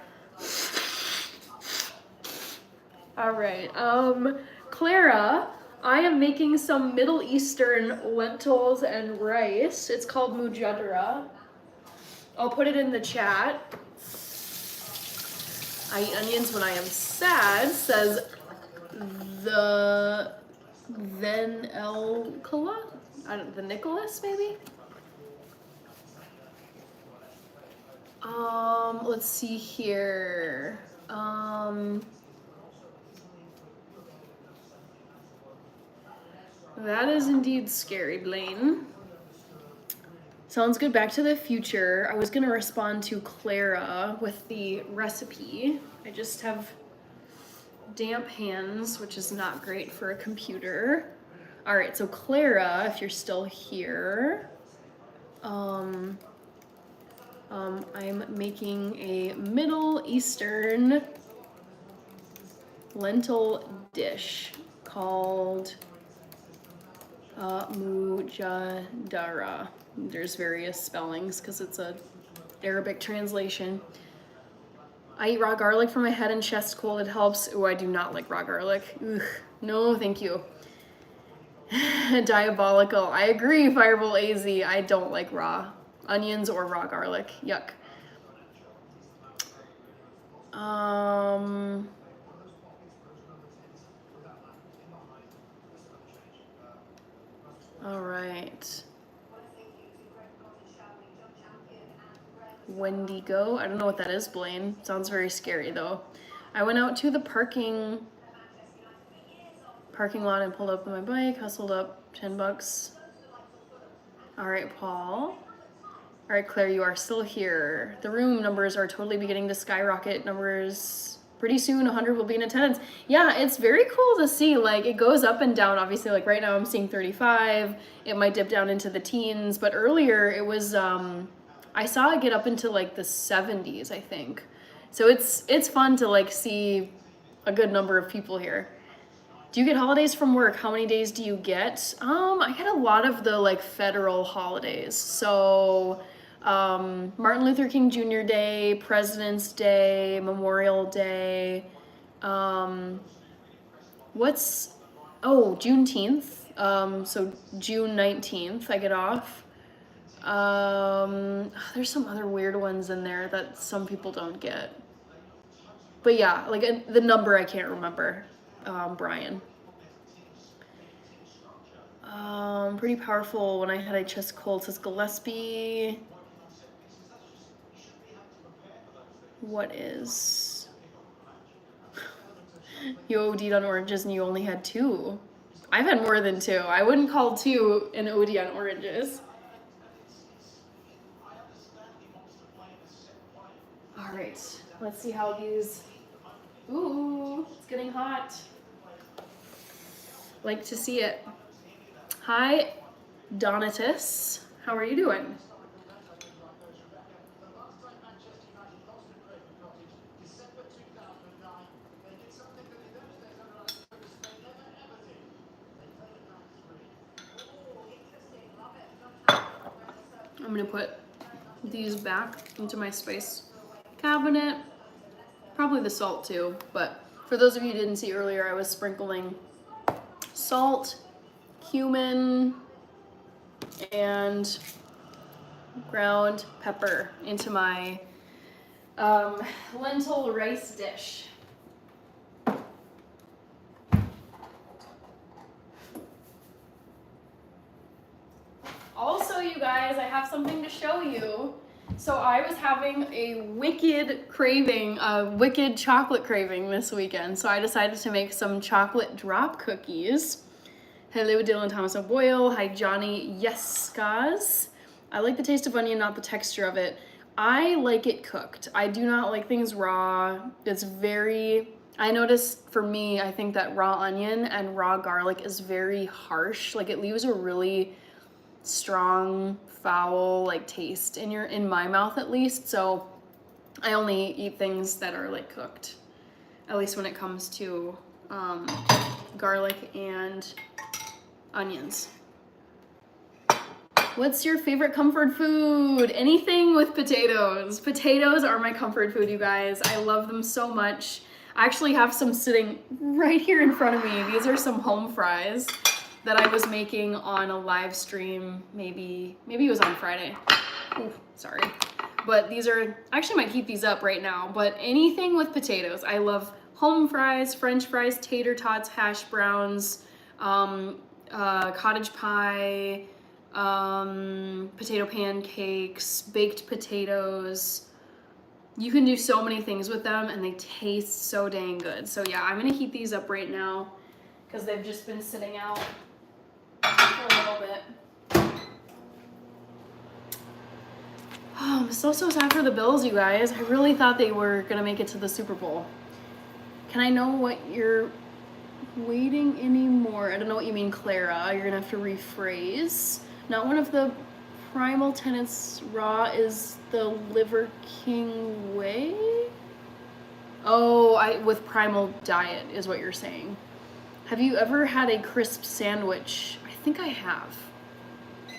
Speaker 1: All right, Clara, I am making some Middle Eastern lentils and rice. It's called mujadara. I'll put it in the chat. I eat onions when I am sad, says the the Nicholas, maybe? Let's see here. That is indeed scary, Blaine. Sounds good. Back to the Future. I was gonna respond to Clara with the recipe. I just have damp hands, which is not great for a computer. All right, so Clara, if you're still here, I'm making a Middle Eastern lentil dish called mujadara. There's various spellings because it's a Arabic translation. I eat raw garlic for my head and chest cold. It helps. Oh, I do not like raw garlic. Ugh. No, thank you. Diabolical. I agree, Fireball AZ. I don't like raw onions or raw garlic. Yuck. All right. Wendigo. I don't know what that is, Blaine. Sounds very scary though. I went out to the parking lot and pulled up on my bike, hustled up $10. All right, Paul. All right, Claire, you are still here. The room numbers are totally beginning to skyrocket. Numbers pretty soon, 100 will be in attendance. Yeah, it's very cool to see. Like, it goes up and down. Obviously, like right now I'm seeing 35. It might dip down into the teens, but earlier it was I saw it get up into like the 70s, I think. So it's fun to like see a good number of people here. Do you get holidays from work? How many days do you get? I get a lot of the like federal holidays. So Martin Luther King Jr. Day, President's Day, Memorial Day. Juneteenth. So June 19th I get off. There's some other weird ones in there that some people don't get. But yeah, like the number I can't remember. Brian. Pretty powerful when I had a chest cold, says Gillespie. What is? You OD'd on oranges and you only had 2. I've had more than 2. I wouldn't call 2 an OD on oranges. All right, let's see how these. Ooh, it's getting hot. Like to see it. Hi, Donatus. How are you doing? I'm gonna put these back into my spice cabinet. Probably the salt too, but for those of you who didn't see earlier, I was sprinkling salt, cumin, and ground pepper into my lentil rice dish. Also, you guys, I have something to show you. So I was having a wicked craving, a wicked chocolate craving this weekend. So I decided to make some chocolate drop cookies. Hello, Dylan Thomas O'Boyle. Hi, Johnny Yescas. I like the taste of onion, not the texture of it. I like it cooked. I do not like things raw. It's very, I noticed for me, I think that raw onion and raw garlic is very harsh. Like it leaves a really strong, foul like taste in my mouth at least. So I only eat things that are like cooked, at least when it comes to garlic and onions. What's your favorite comfort food? Anything with potatoes. Potatoes are my comfort food, you guys. I love them so much. I actually have some sitting right here in front of me. These are some home fries that I was making on a live stream, maybe it was on Friday. Ooh, sorry. But these are, I actually might heat these up right now, but anything with potatoes. I love home fries, French fries, tater tots, hash browns, cottage pie, potato pancakes, baked potatoes. You can do so many things with them and they taste so dang good. So yeah, I'm gonna heat these up right now because they've just been sitting out for a little bit. Oh, I'm so sad for the Bills, you guys. I really thought they were gonna make it to the Super Bowl. Can I know what you're waiting anymore? I don't know what you mean, Clara. You're gonna have to rephrase. Not one of the primal tenets raw is the Liver King way? Oh, with primal diet is what you're saying. Have you ever had a crisp sandwich? I think I have.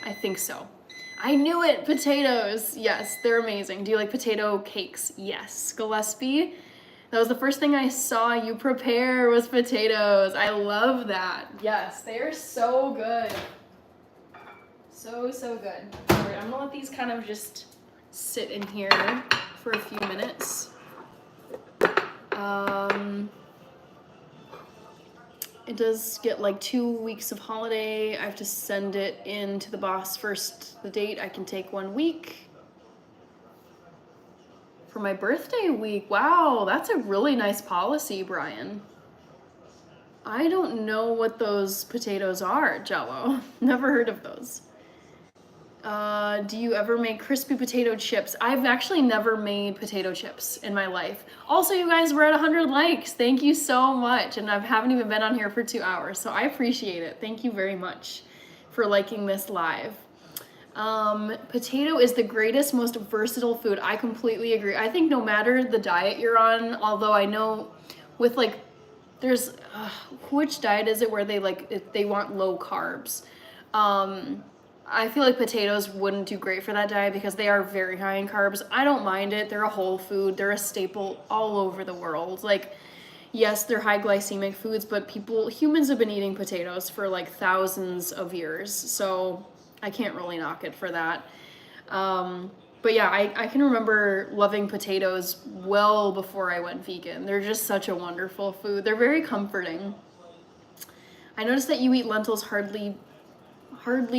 Speaker 1: I think so. I knew it! Potatoes! Yes, they're amazing. Do you like potato cakes? Yes. Gillespie? That was the first thing I saw you prepare was potatoes. I love that. Yes, they are so good. So, so good. All right, I'm gonna let these kind of just sit in here for a few minutes. It does get like 2 weeks of holiday. I have to send it in to the boss first. The date I can take 1 week. For my birthday week. Wow, that's a really nice policy, Brian. I don't know what those potatoes are, Jello. Never heard of those. Do you ever make crispy potato chips? I've actually never made potato chips in my life. Also, you guys, we're at 100 likes. Thank you so much. And I haven't even been on here for 2 hours, so I appreciate it. Thank you very much for liking this live. Potato is the greatest, most versatile food. I completely agree. I think no matter the diet you're on, although I know with like, there's, which diet is it where they like, they want low carbs? I feel like potatoes wouldn't do great for that diet because they are very high in carbs. I don't mind it. They're a whole food. They're a staple all over the world. Like, yes, they're high glycemic foods, but humans have been eating potatoes for like thousands of years. So I can't really knock it for that. But yeah, I can remember loving potatoes well before I went vegan. They're just such a wonderful food. They're very comforting. I noticed that you eat lentils hardly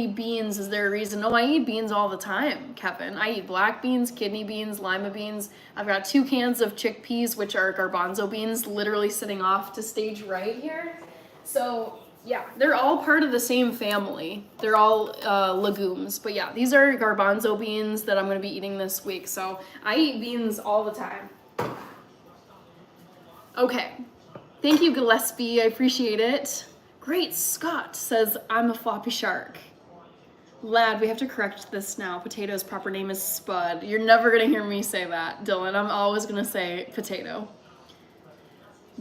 Speaker 1: beans. Is there a reason? No, I eat beans all the time, Kevin. I eat black beans, kidney beans, lima beans. I've got 2 cans of chickpeas, which are garbanzo beans, literally sitting off to stage right here. So yeah, they're all part of the same family. They're all legumes. But yeah, these are garbanzo beans that I'm going to be eating this week. So I eat beans all the time. Okay. Thank you, Gillespie. I appreciate it. Great Scott says, I'm a floppy shark. Lad, we have to correct this now. Potato's proper name is Spud. You're never going to hear me say that, Dylan. I'm always going to say potato.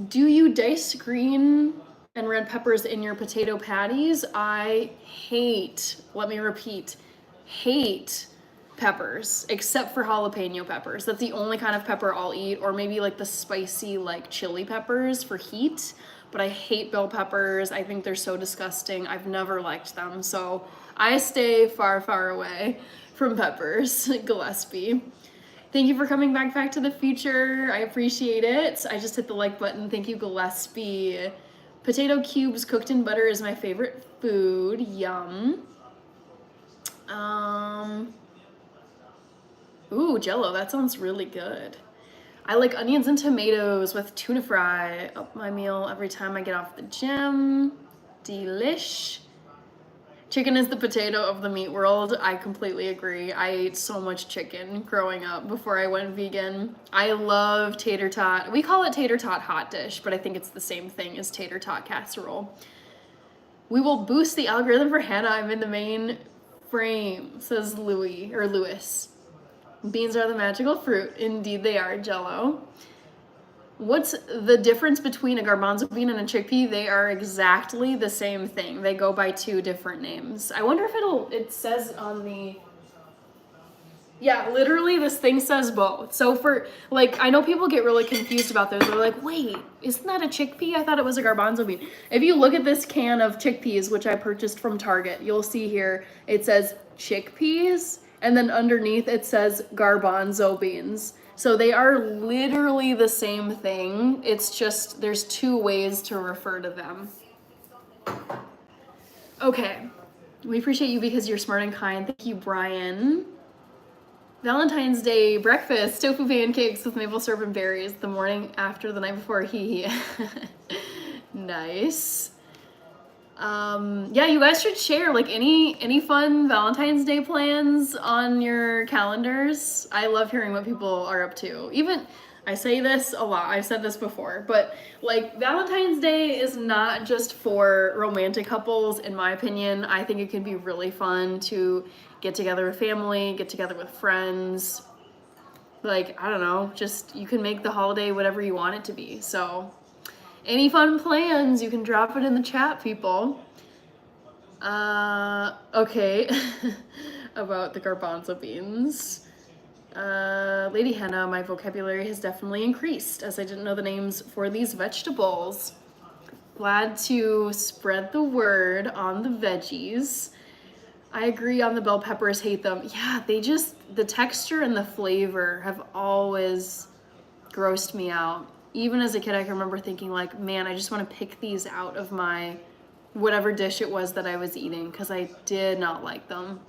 Speaker 1: Do you dice green and red peppers in your potato patties? I hate, let me repeat, hate peppers, except for jalapeno peppers. That's the only kind of pepper I'll eat, or maybe like the spicy like chili peppers for heat. But I hate bell peppers. I think they're so disgusting. I've never liked them. So I stay far, far away from peppers. Gillespie. Thank you for coming back to the future. I appreciate it. I just hit the like button. Thank you, Gillespie. Potato cubes cooked in butter is my favorite food. Yum. Ooh, Jello. That sounds really good. I like onions and tomatoes with tuna fry up my meal every time I get off the gym. Delish. Chicken is the potato of the meat world. I completely agree. I ate so much chicken growing up before I went vegan. I love tater tot. We call it tater tot hot dish, but I think it's the same thing as tater tot casserole. We will boost the algorithm for Hannah. I'm in the main frame, says Louis. Beans are the magical fruit. Indeed they are, Jello. What's the difference between a garbanzo bean and a chickpea? They are exactly the same thing. They go by 2 different names. I wonder if it says on the... Yeah, literally this thing says both. So for, like, I know people get really confused about those. They're like, wait, isn't that a chickpea? I thought it was a garbanzo bean. If you look at this can of chickpeas, which I purchased from Target, you'll see here, it says chickpeas. And then underneath it says garbanzo beans. So they are literally the same thing. It's just there's 2 ways to refer to them. Okay. We appreciate you because you're smart and kind. Thank you, Brian. Valentine's Day breakfast, tofu pancakes with maple syrup and berries the morning after the night before. Nice. Yeah, you guys should share like any fun Valentine's Day plans on your calendars. I love hearing what people are up to. Even, I say this a lot, I've said this before, but like Valentine's Day is not just for romantic couples, in my opinion. I think it can be really fun to get together with family, get together with friends. Like, I don't know, just you can make the holiday whatever you want it to be. So any fun plans, you can drop it in the chat, people. Okay, about the garbanzo beans. Lady Hannah, my vocabulary has definitely increased as I didn't know the names for these vegetables. Glad to spread the word on the veggies. I agree on the bell peppers, hate them. Yeah, the texture and the flavor have always grossed me out. Even as a kid, I can remember thinking like, man, I just want to pick these out of my whatever dish it was that I was eating because I did not like them.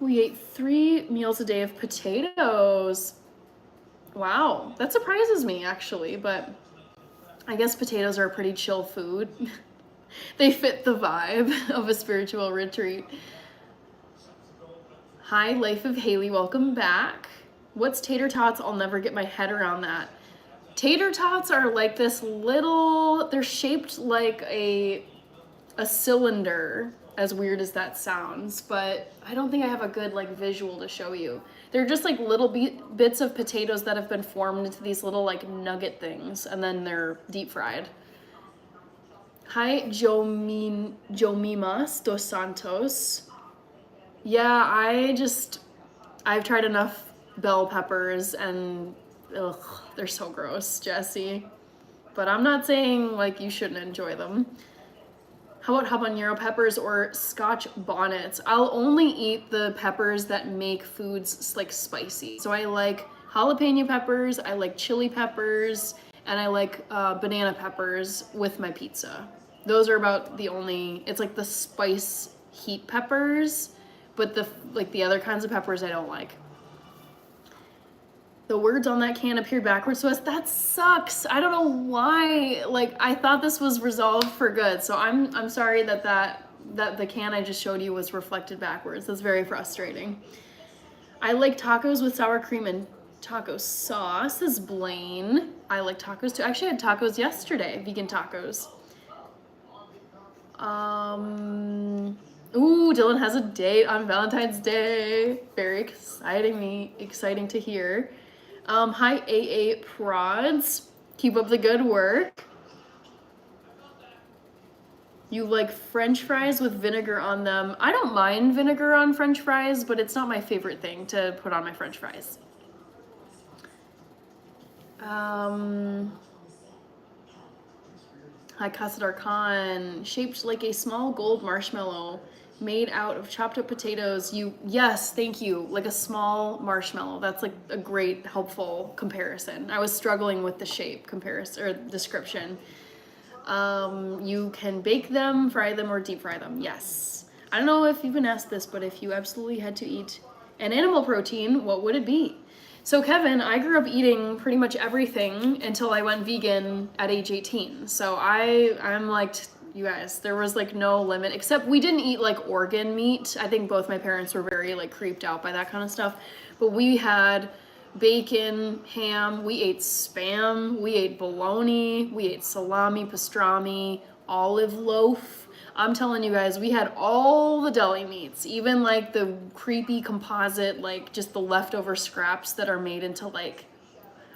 Speaker 1: We ate 3 meals a day of potatoes. Wow, that surprises me actually, but I guess potatoes are a pretty chill food. They fit the vibe of a spiritual retreat. Hi, Life of Haley, welcome back. What's tater tots? I'll never get my head around that. Tater tots are like this little, they're shaped like a cylinder, as weird as that sounds, but I don't think I have a good like visual to show you. They're just like little bits of potatoes that have been formed into these little like nugget things, and then they're deep fried. Hi, Jomimas dos Santos. Yeah, I've tried enough bell peppers and ugh, they're so gross, Jesse. But I'm not saying like you shouldn't enjoy them. How about habanero peppers or Scotch bonnets? I'll only eat the peppers that make foods like spicy. So I like jalapeno peppers, I like chili peppers, and I like banana peppers with my pizza. Those are about the only, it's like the spice heat peppers, but the other kinds of peppers I don't like. The words on that can appeared backwards to us. That sucks. I don't know why. Like, I thought this was resolved for good. So I'm sorry that the can I just showed you was reflected backwards. That's very frustrating. I like tacos with sour cream and taco sauce. This is Blaine. I like tacos too. Actually, I had tacos yesterday, vegan tacos. Ooh, Dylan has a date on Valentine's Day. Very exciting to hear. Hi, AA Prods. Keep up the good work. You like French fries with vinegar on them. I don't mind vinegar on French fries, but it's not my favorite thing to put on my French fries. Hi, Casadar Khan. Shaped like a small gold marshmallow made out of chopped up potatoes. Yes, thank you. Like a small marshmallow. That's like a great, helpful comparison. I was struggling with the shape comparison or description. You can bake them, fry them, or deep fry them. Yes. I don't know if you've been asked this, but if you absolutely had to eat an animal protein, what would it be? So Kevin, I grew up eating pretty much everything until I went vegan at age 18. So I'm like, you guys, there was like no limit, except we didn't eat like organ meat. I think both my parents were very like creeped out by that kind of stuff. But we had bacon, ham, we ate Spam, we ate bologna, we ate salami, pastrami, olive loaf. I'm telling you guys, we had all the deli meats, even like the creepy composite, like just the leftover scraps that are made into like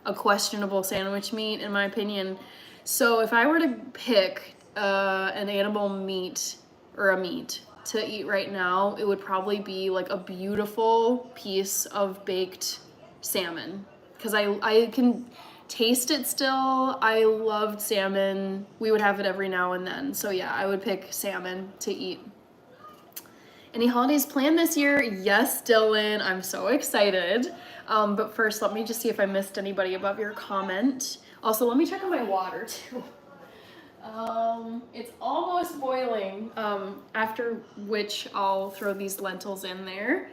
Speaker 1: a questionable sandwich meat, in my opinion. So if I were to pick an animal meat or a meat to eat right now, it would probably be like a beautiful piece of baked salmon, because I can taste it still. I loved salmon. We would have it every now and then. So yeah, I would pick salmon to eat. Any holidays planned this year? Yes, Dylan, I'm so excited. But first, let me just see if I missed anybody above your comment. Also, let me check on my water too. It's almost boiling, after which I'll throw these lentils in there.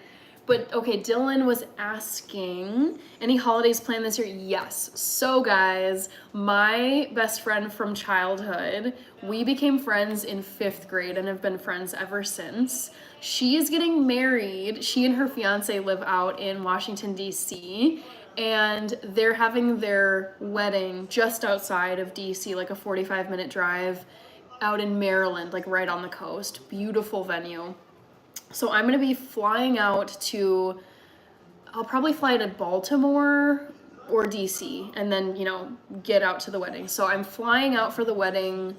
Speaker 1: But okay, Dylan was asking, any holidays planned this year? Yes. So guys, my best friend from childhood, we became friends in 5th grade and have been friends ever since. She is getting married. She and her fiance live out in Washington, D.C., and they're having their wedding just outside of DC, like a 45-minute drive out in Maryland, like right on the coast. Beautiful venue. So I'm gonna be flying out to, I'll probably fly to Baltimore or DC and then, get out to the wedding. So I'm flying out for the wedding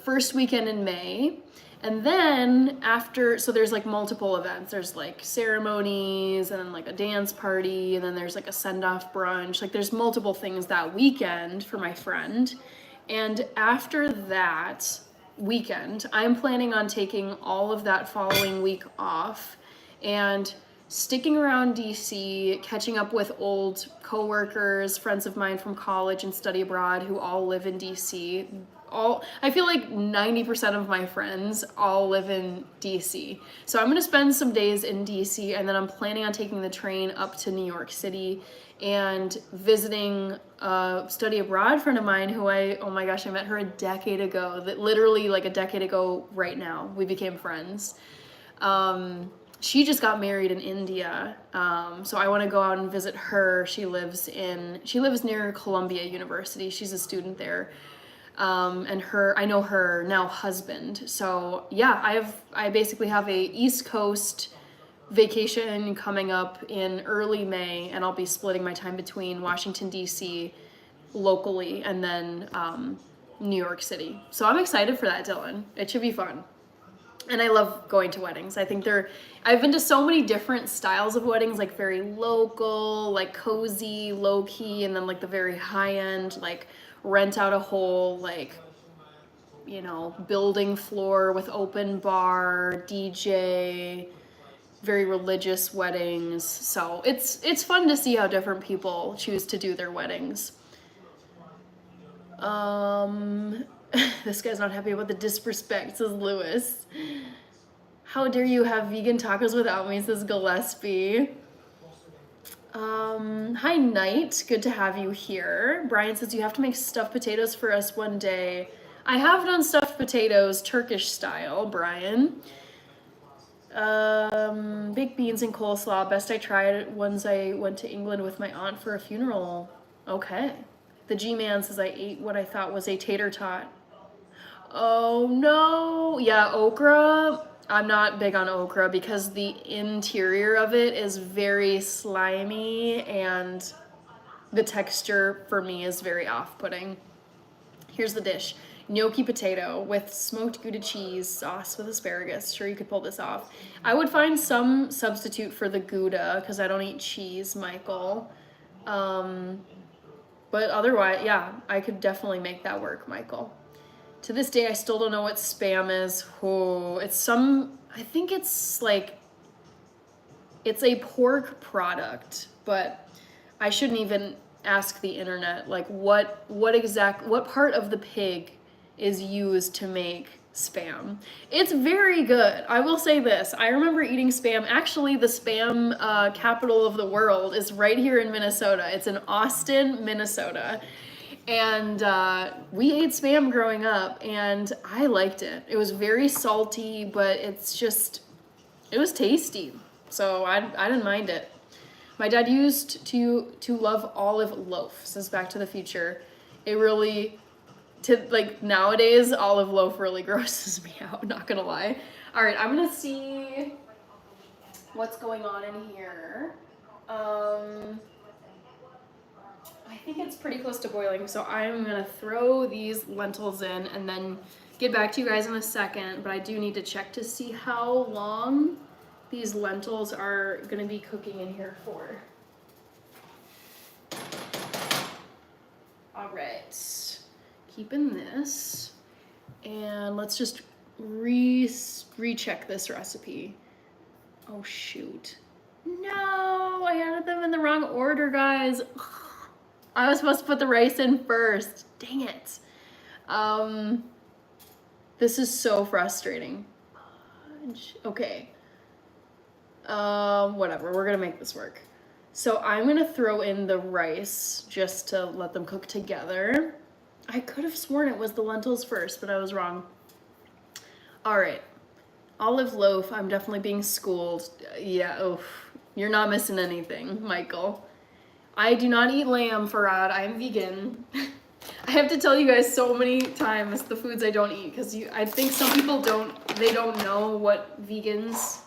Speaker 1: first weekend in May. And then after, so there's like multiple events. There's like ceremonies and then like a dance party and then there's like a send-off brunch. Like there's multiple things that weekend for my friend. And after that weekend, I'm planning on taking all of that following week off and sticking around DC, catching up with old coworkers, friends of mine from college and study abroad who all live in DC. I feel like 90% of my friends all live in DC. So I'm gonna spend some days in DC and then I'm planning on taking the train up to New York City and visiting a study abroad friend of mine who oh my gosh, I met her a decade ago. That literally like a decade ago right now, we became friends. She just got married in India, so I want to go out and visit her. She lives near Columbia University. She's a student there, and I know her now husband. So yeah, I basically have a East Coast vacation coming up in early May, and I'll be splitting my time between Washington D.C. locally and then New York City. So I'm excited for that, Dylan. It should be fun. And I love going to weddings. I think I've been to so many different styles of weddings, like very local, like cozy, low key, and then like the very high end, like rent out a whole, like, you know, building floor with open bar, DJ, very religious weddings. So it's fun to see how different people choose to do their weddings. This guy's not happy about the disrespect, says Lewis. How dare you have vegan tacos without me, says Gillespie. Hi, Knight. Good to have you here. Brian says you have to make stuffed potatoes for us one day. I have done stuffed potatoes, Turkish style, Brian. Baked beans and coleslaw. Best I tried once I went to England with my aunt for a funeral. Okay. The G-Man says I ate what I thought was a tater tot. Oh no. Yeah, okra. I'm not big on okra because the interior of it is very slimy and the texture for me is very off-putting. Here's the dish. Gnocchi potato with smoked Gouda cheese sauce with asparagus. Sure, you could pull this off. I would find some substitute for the Gouda because I don't eat cheese, Michael. But otherwise, yeah, I could definitely make that work, Michael. To this day, I still don't know what Spam is. Oh, I think it's like, it's a pork product, but I shouldn't even ask the internet, like what part of the pig is used to make Spam. It's very good. I will say this. I remember eating Spam. Actually, the Spam capital of the world is right here in Minnesota. It's in Austin, Minnesota. And we ate Spam growing up, and I liked it. It was very salty, but it was tasty. So I didn't mind it. My dad used to love olive loaf, says Back to the Future. It really, nowadays, olive loaf really grosses me out, not gonna lie. All right, I'm gonna see what's going on in here. I think it's pretty close to boiling, so I'm gonna throw these lentils in and then get back to you guys in a second, but I do need to check to see how long these lentils are gonna be cooking in here for. All right, keeping this, and let's just recheck this recipe. Oh shoot. No, I added them in the wrong order, guys. I was supposed to put the rice in first. Dang it. This is so frustrating. Okay. Whatever, we're gonna make this work. So I'm gonna throw in the rice just to let them cook together. I could have sworn it was the lentils first, but I was wrong. All right, olive loaf, I'm definitely being schooled. Yeah, oof, you're not missing anything, Michael. I do not eat lamb, Farad, I'm vegan. I have to tell you guys so many times the foods I don't eat, because I think some people don't know what vegans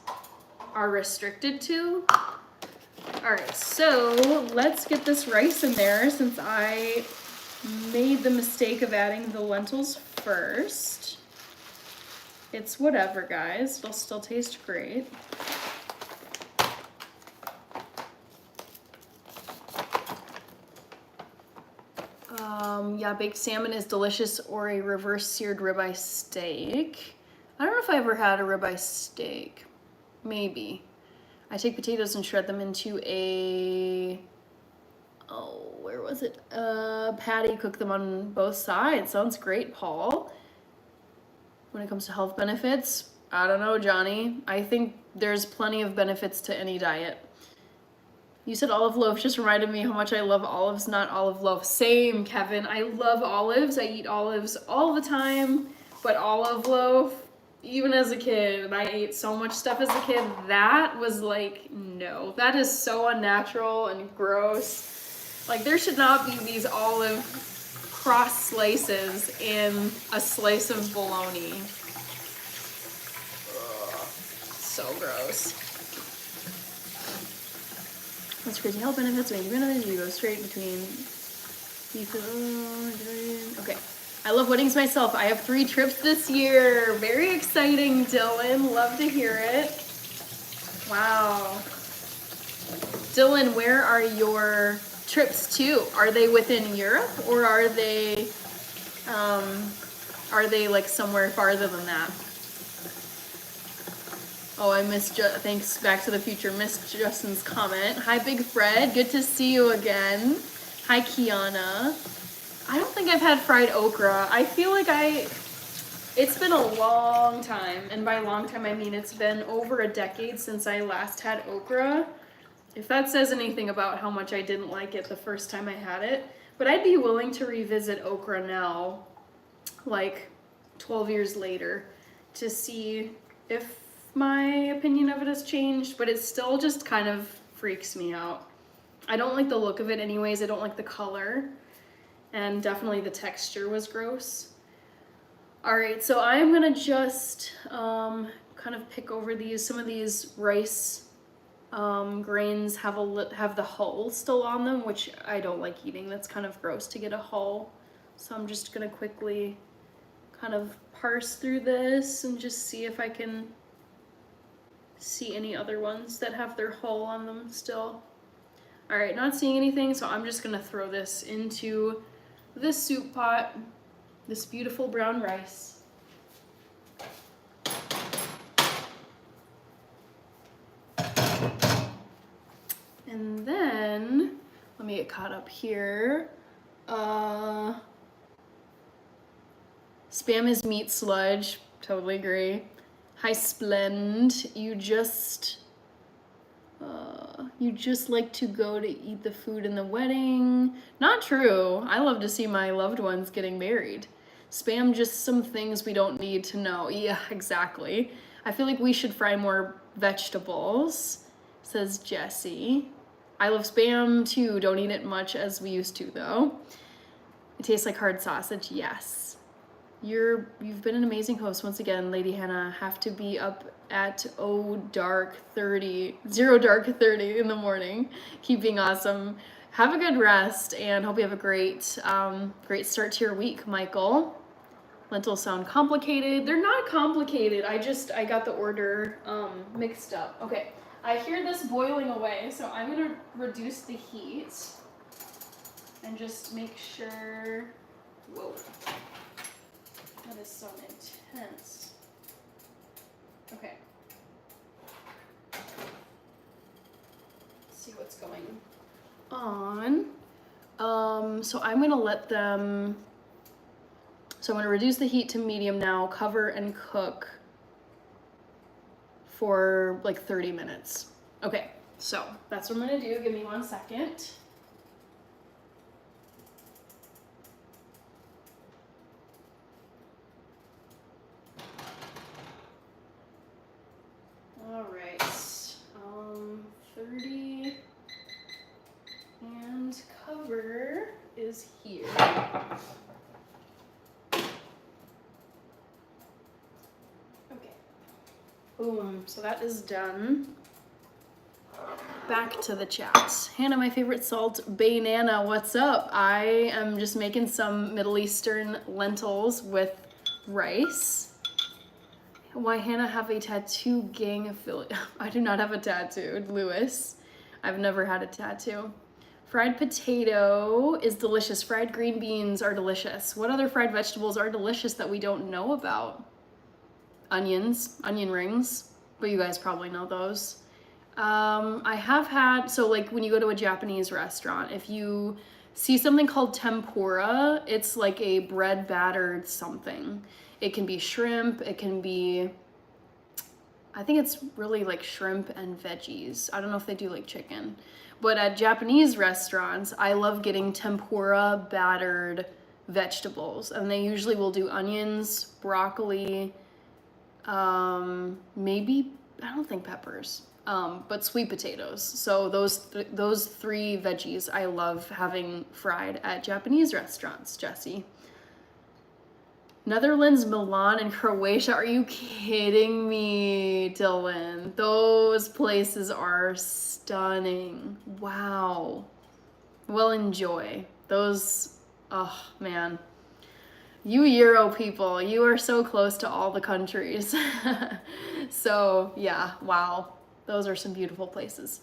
Speaker 1: are restricted to. All right, so let's get this rice in there since I made the mistake of adding the lentils first. It's whatever, guys. It'll still taste great. Yeah, baked salmon is delicious, or a reverse seared ribeye steak. I don't know if I ever had a ribeye steak. Maybe. I take potatoes and shred them into a, oh, where was it? Patty, cook them on both sides. Sounds great, Paul. When it comes to health benefits, I don't know, Johnny. I think there's plenty of benefits to any diet. You said olive loaf, just reminded me how much I love olives, not olive loaf. Same, Kevin. I love olives. I eat olives all the time, but olive loaf, even as a kid, and I ate so much stuff as a kid, that was like, no. That is so unnatural and gross. Like, there should not be these olive cross slices in a slice of bologna. Ugh, so gross. That's crazy. Health benefits, maybe benefits, you go straight between beef. Okay. I love weddings myself. I have 3 trips this year. Very exciting, Dylan. Love to hear it. Wow. Dylan, where are your trips to? Are they within Europe, or are they like somewhere farther than that? Oh, I missed, thanks, Back to the Future, missed Justin's comment. Hi, Big Fred, good to see you again. Hi, Kiana. I don't think I've had fried okra. I feel like it's been a long time, and by long time I mean it's been over a decade since I last had okra. If that says anything about how much I didn't like it the first time I had it. But I'd be willing to revisit okra now, like 12 years later, to see if my opinion of it has changed, but it still just kind of freaks me out. I don't like the look of it anyways. I don't like the color, and definitely the texture was gross. All right, so I'm gonna just kind of pick over these. Some of these rice grains have the hull still on them, which I don't like eating. That's kind of gross to get a hull. So I'm just gonna quickly kind of parse through this and just see if I can see any other ones that have their hull on them still. All right, not seeing anything, so I'm just gonna throw this into this soup pot, this beautiful brown rice. And then, let me get caught up here. Spam is meat sludge, totally agree. Hi, Splend. You just like to go to eat the food in the wedding. Not true. I love to see my loved ones getting married. Spam, just some things we don't need to know. Yeah, exactly. I feel like we should fry more vegetables, says Jessie. I love Spam too. Don't eat it much as we used to though. It tastes like hard sausage. Yes. You've been an amazing host once again, Lady Hannah. Have to be up at 0 dark 30 in the morning. Keep being awesome. Have a good rest, and hope you have a great start to your week, Michael. Lentils sound complicated. They're not complicated. I got the order mixed up. Okay, I hear this boiling away, so I'm gonna reduce the heat and just make sure. Whoa. That is so intense. Okay. Let's see what's going on. So I'm gonna let them, so I'm gonna reduce the heat to medium now, cover and cook for like 30 minutes. Okay, so that's what I'm gonna do. Give me 1 second. All right, 30 and cover is here. Okay, boom, so that is done. Back to the chat. Hannah, my favorite salt, banana, what's up? I am just making some Middle Eastern lentils with rice. Why Hannah have a tattoo gang affiliate? I do not have a tattoo, Lewis. I've never had a tattoo. Fried potato is delicious. Fried green beans are delicious. What other fried vegetables are delicious that we don't know about? Onions, onion rings, but you guys probably know those. I have had, so like when you go to a Japanese restaurant, if you see something called tempura, it's like a bread battered something. It can be shrimp, it can be, I think it's really like shrimp and veggies. I don't know if they do like chicken. But at Japanese restaurants, I love getting tempura battered vegetables. And they usually will do onions, broccoli, maybe, I don't think peppers, but sweet potatoes. So those three veggies I love having fried at Japanese restaurants, Jesse. Netherlands, Milan, and Croatia. Are you kidding me, Dylan? Those places are stunning. Wow. Well, enjoy. Those, oh man. You Euro people, you are so close to all the countries. So yeah, wow. Those are some beautiful places.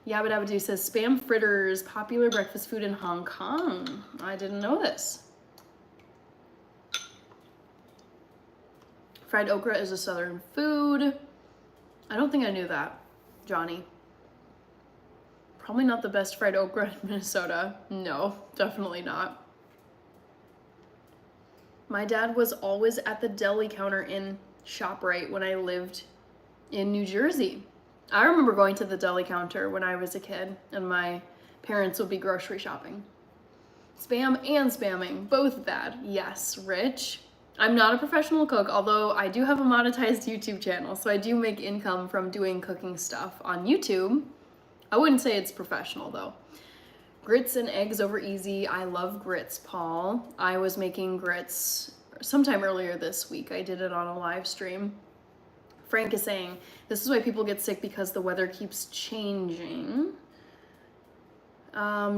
Speaker 1: Yabba Dabba Doo says, Spam fritters, popular breakfast food in Hong Kong. I didn't know this. Fried okra is a southern food. I don't think I knew that, Johnny. Probably not the best fried okra in Minnesota. No, definitely not. My dad was always at the deli counter in ShopRite when I lived in New Jersey. I remember going to the deli counter when I was a kid and my parents would be grocery shopping. Spam and spamming, both bad. Yes, Rich. I'm not a professional cook, although I do have a monetized YouTube channel, so I do make income from doing cooking stuff on YouTube. I wouldn't say it's professional though. Grits and eggs over easy. I love grits, Paul. I was making grits sometime earlier this week. I did it on a live stream. Frank is saying, this is why people get sick because the weather keeps changing.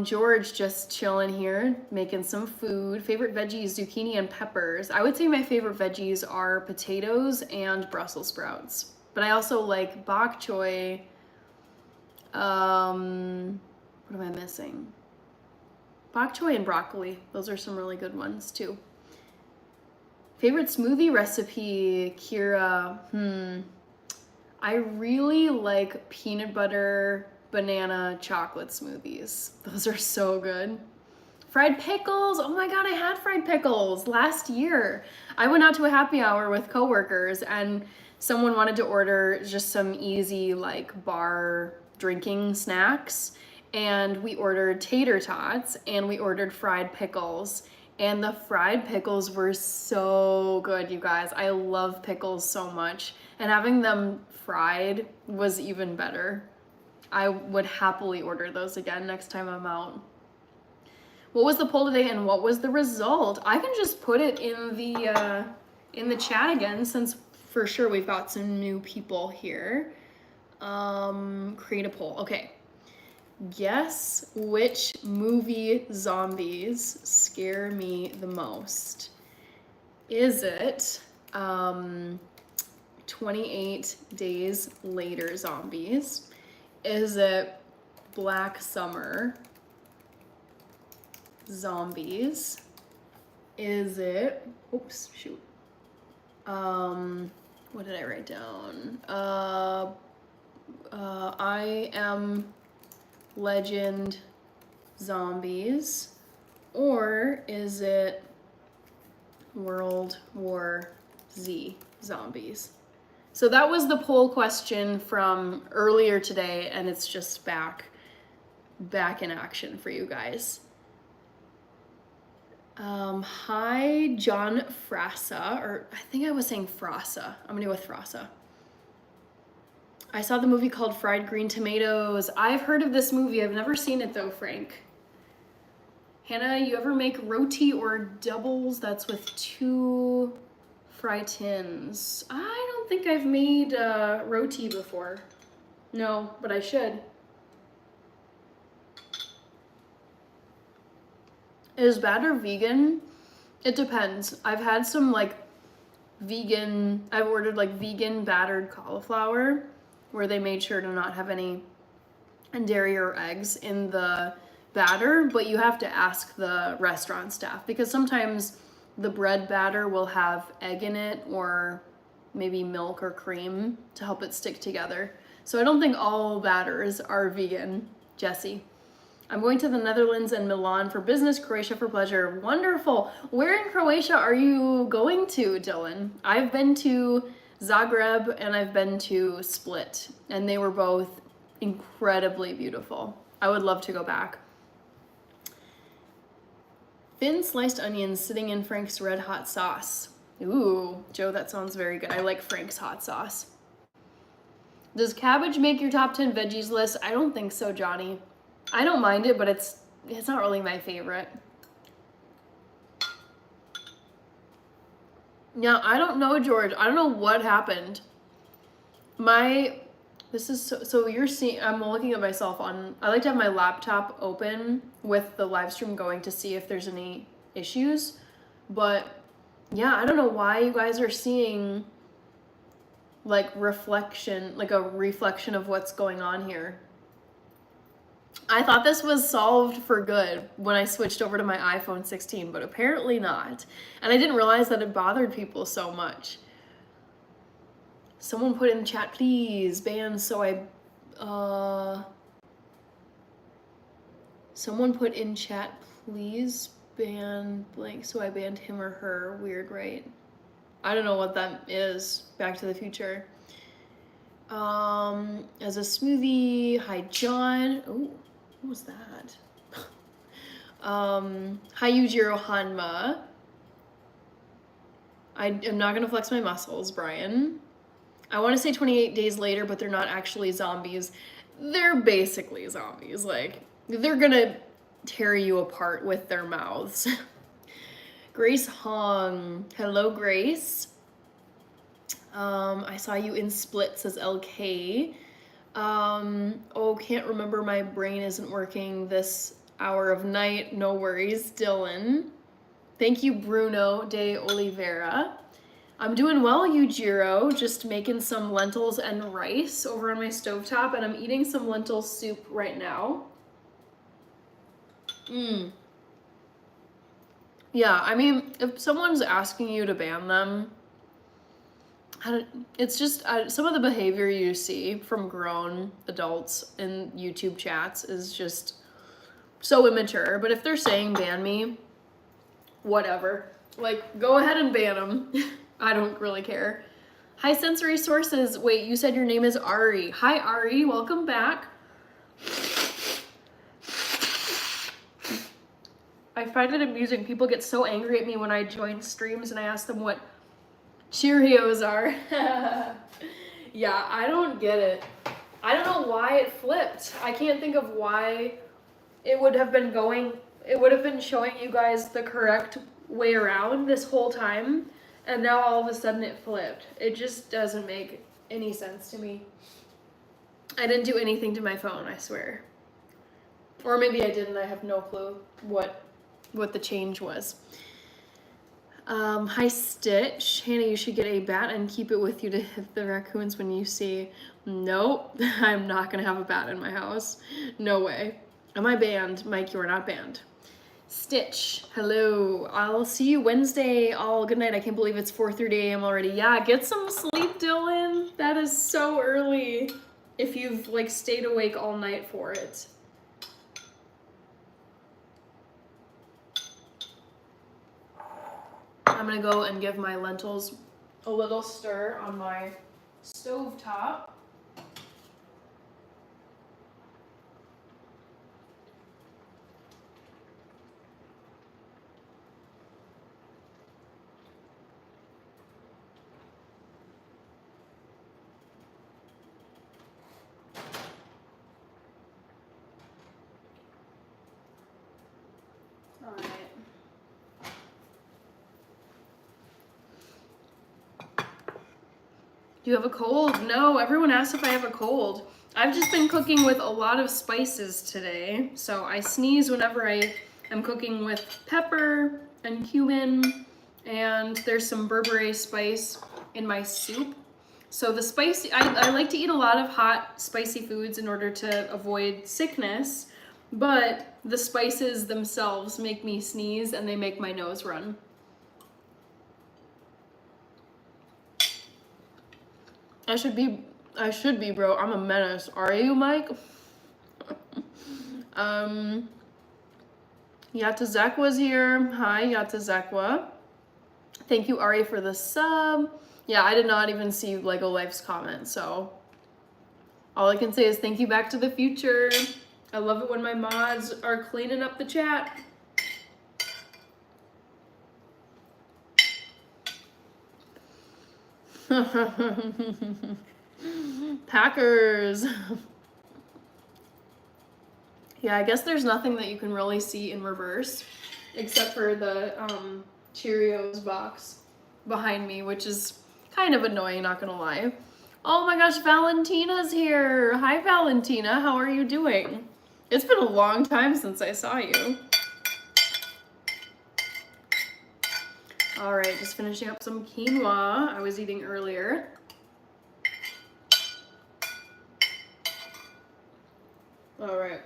Speaker 1: George just chilling here, making some food. Favorite veggies, zucchini and peppers. I would say my favorite veggies are potatoes and Brussels sprouts. But I also like bok choy. What am I missing? Bok choy and broccoli. Those are some really good ones too. Favorite smoothie recipe, Kira. I really like peanut butter banana chocolate smoothies. Those are so good. Fried pickles. Oh my God, I had fried pickles last year. I went out to a happy hour with coworkers and someone wanted to order just some easy like bar drinking snacks. And we ordered tater tots and we ordered fried pickles. And the fried pickles were so good, you guys. I love pickles so much. And having them fried was even better. I would happily order those again next time I'm out. What was the poll today and what was the result? I can just put it in the chat again since for sure we've got some new people here. Create a poll. Okay. Guess which movie zombies scare me the most. Is it 28 Days Later zombies? Is it Black Summer zombies? Is it, oops, shoot. What did I write down? I Am Legend zombies? Or is it World War Z zombies? So that was the poll question from earlier today, and it's just back in action for you guys. Hi, John Frassa, or I think I was saying Frassa. I'm gonna go with Frassa. I saw the movie called Fried Green Tomatoes. I've heard of this movie. I've never seen it though, Frank. Hannah, you ever make roti or doubles? That's with 2 fry tins. I don't think I've made roti before. No, but I should. Is batter vegan? It depends. I've had some like vegan, I've ordered like vegan battered cauliflower where they made sure to not have any dairy or eggs in the batter, but you have to ask the restaurant staff because sometimes the bread batter will have egg in it or maybe milk or cream to help it stick together. So I don't think all batters are vegan, Jesse. I'm going to the Netherlands and Milan for business, Croatia for pleasure. Wonderful. Where in Croatia are you going to, Dylan? I've been to Zagreb and I've been to Split, and they were both incredibly beautiful. I would love to go back. Thin sliced onions sitting in Frank's red hot sauce. Ooh, Joe, that sounds very good. I like Frank's hot sauce. Does cabbage make your top 10 veggies list? I don't think so, Johnny. I don't mind it, but it's not really my favorite. Yeah, I don't know, George. I don't know what happened. This is so you're seeing, I'm looking at myself on, I like to have my laptop open with the live stream going to see if there's any issues. But yeah, I don't know why you guys are seeing like reflection, like a reflection of what's going on here. I thought this was solved for good when I switched over to my iPhone 16, but apparently not. And I didn't realize that it bothered people so much. Someone put in chat, please ban someone put in chat, please ban blank so I banned him or her. Weird, right? I don't know what that is. Back to the Future. As a smoothie. Hi, John. Oh, what was that? Hi, Yujiro Hanma. I am not gonna flex my muscles, Brian. I want to say 28 days later, but they're not actually zombies. They're basically zombies. Like, they're gonna tear you apart with their mouths. Grace Hong. Hello, Grace. I saw you in Split, says LK. Oh, can't remember. My brain isn't working this hour of night. No worries, Dylan. Thank you, Bruno de Oliveira. I'm doing well, Yujiro. Just making some lentils and rice over on my stovetop, and I'm eating some lentil soup right now. Yeah, I mean, if someone's asking you to ban them, it's just some of the behavior you see from grown adults in YouTube chats is just so immature. But if they're saying ban me, whatever. Like, go ahead and ban them. I don't really care. Hi, Sensory Sources. Wait, you said your name is Ari. Hi, Ari. Welcome back. I find it amusing. People get so angry at me when I join streams and I ask them what Cheerios are. Yeah, I don't get it. I don't know why it flipped. I can't think of why it would have been showing you guys the correct way around this whole time. And now all of a sudden it flipped. It just doesn't make any sense to me. I didn't do anything to my phone, I swear. Or maybe I did and I have no clue what the change was. Hi, Stitch. Hannah, you should get a bat and keep it with you to hit the raccoons when you see. Nope, I'm not gonna have a bat in my house. No way. Am I banned? Mike, you are not banned. Stitch, hello. I'll see you Wednesday. Good night. I can't believe it's 4:30 a.m. already. Yeah, get some sleep, Dylan. That is so early if you've like stayed awake all night for it. I'm gonna go and give my lentils a little stir on my stovetop. Do you have a cold? No, everyone asks if I have a cold. I've just been cooking with a lot of spices today. So I sneeze whenever I am cooking with pepper and cumin and there's some Burberry spice in my soup. So the spicy, I like to eat a lot of hot, spicy foods in order to avoid sickness, but the spices themselves make me sneeze and they make my nose run. I should be, bro. I'm a menace. Are you, Mike? Yatazekwa's here. Hi, Yatazekwa. Thank you, Ari, for the sub. Yeah, I did not even see Lego Life's comment, so all I can say is thank you, Back to the Future. I love it when my mods are cleaning up the chat. Packers. Yeah, I guess there's nothing that you can really see in reverse except for the Cheerios box behind me, which is kind of annoying, not gonna lie. Oh my gosh, Valentina's here. Hi, Valentina. How are you doing? It's been a long time since I saw you. All right, just finishing up some quinoa I was eating earlier. All right.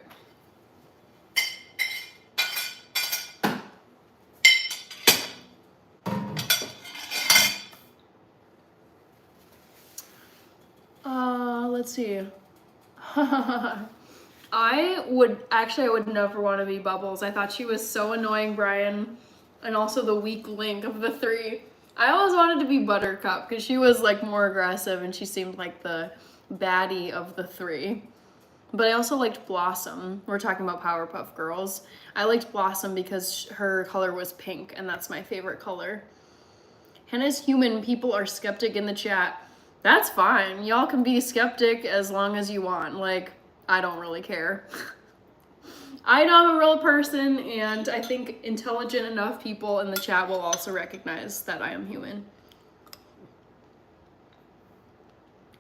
Speaker 1: Let's see. I would never want to be Bubbles. I thought she was so annoying, Brian, and also the weak link of the three. I always wanted to be Buttercup because she was like more aggressive and she seemed like the baddie of the three. But I also liked Blossom. We're talking about Powerpuff Girls. I liked Blossom because her color was pink, and that's my favorite color. Hannah's human. People are skeptic in the chat. That's fine. Y'all can be skeptic as long as you want. Like, I don't really care. I know I'm a real person, and I think intelligent enough people in the chat will also recognize that I am human.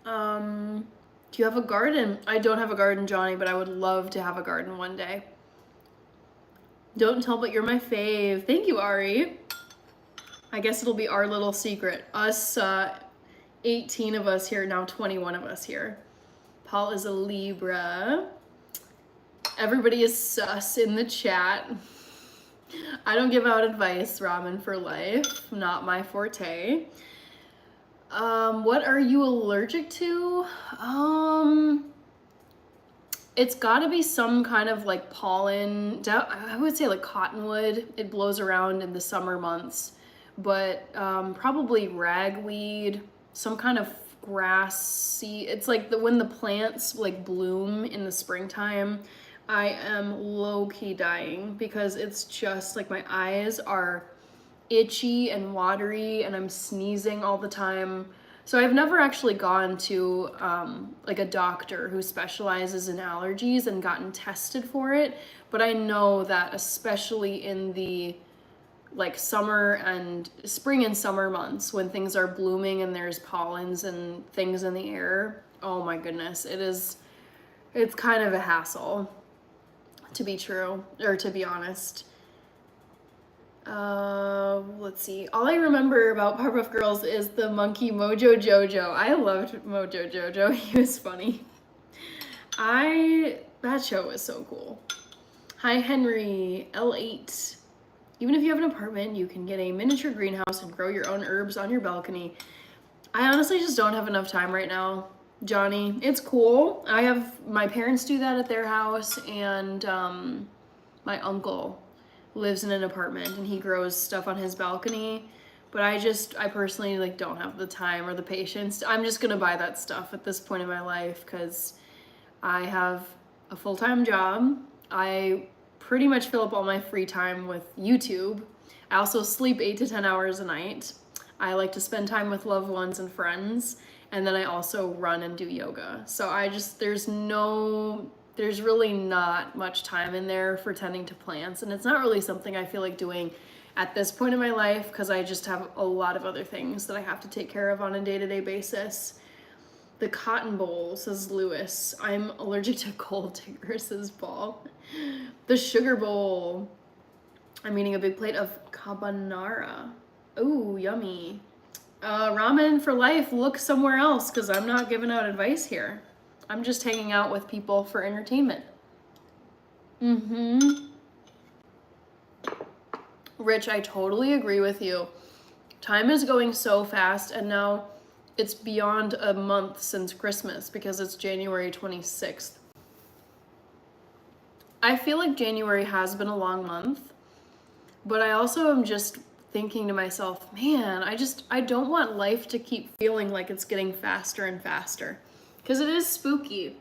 Speaker 1: Do you have a garden? I don't have a garden, Johnny, but I would love to have a garden one day. Don't tell, but you're my fave. Thank you, Ari. I guess it'll be our little secret. Us, 18 of us here, now 21 of us here. Paul is a Libra. Everybody is sus in the chat. I don't give out advice, ramen for life. Not my forte. What are you allergic to? It's gotta be some kind of like pollen. I would say like cottonwood. It blows around in the summer months. But probably ragweed, some kind of grassy. It's like when the plants like bloom in the springtime. I am low-key dying because it's just like my eyes are itchy and watery and I'm sneezing all the time. So I've never actually gone to like a doctor who specializes in allergies and gotten tested for it, but I know that especially in the like summer and spring and summer months when things are blooming and there's pollens and things in the air, oh my goodness, it's kind of a hassle to be true, or to be honest. Let's see. All I remember about Powerpuff Girls is the monkey Mojo Jojo. I loved Mojo Jojo. He was funny. That show was so cool. Hi, Henry, L8. Even if you have an apartment, you can get a miniature greenhouse and grow your own herbs on your balcony. I honestly just don't have enough time right now, Johnny. It's cool. My parents do that at their house, and my uncle lives in an apartment and he grows stuff on his balcony, but I personally like don't have the time or the patience. I'm just gonna buy that stuff at this point in my life because I have a full-time job. I pretty much fill up all my free time with YouTube. I also sleep 8 to 10 hours a night. I like to spend time with loved ones and friends, and then I also run and do yoga. So there's really not much time in there for tending to plants, and it's not really something I feel like doing at this point in my life because I just have a lot of other things that I have to take care of on a day-to-day basis. The cotton bowl, says Lewis. I'm allergic to gold digger, says Paul. The sugar bowl. I'm eating a big plate of carbonara. Ooh, yummy. Ramen for life. Look somewhere else because I'm not giving out advice here. I'm just hanging out with people for entertainment. Rich, I totally agree with you. Time is going so fast, and now it's beyond a month since Christmas because it's January 26th. I feel like January has been a long month, but I also am just thinking to myself, man, I don't want life to keep feeling like it's getting faster and faster because it is spooky.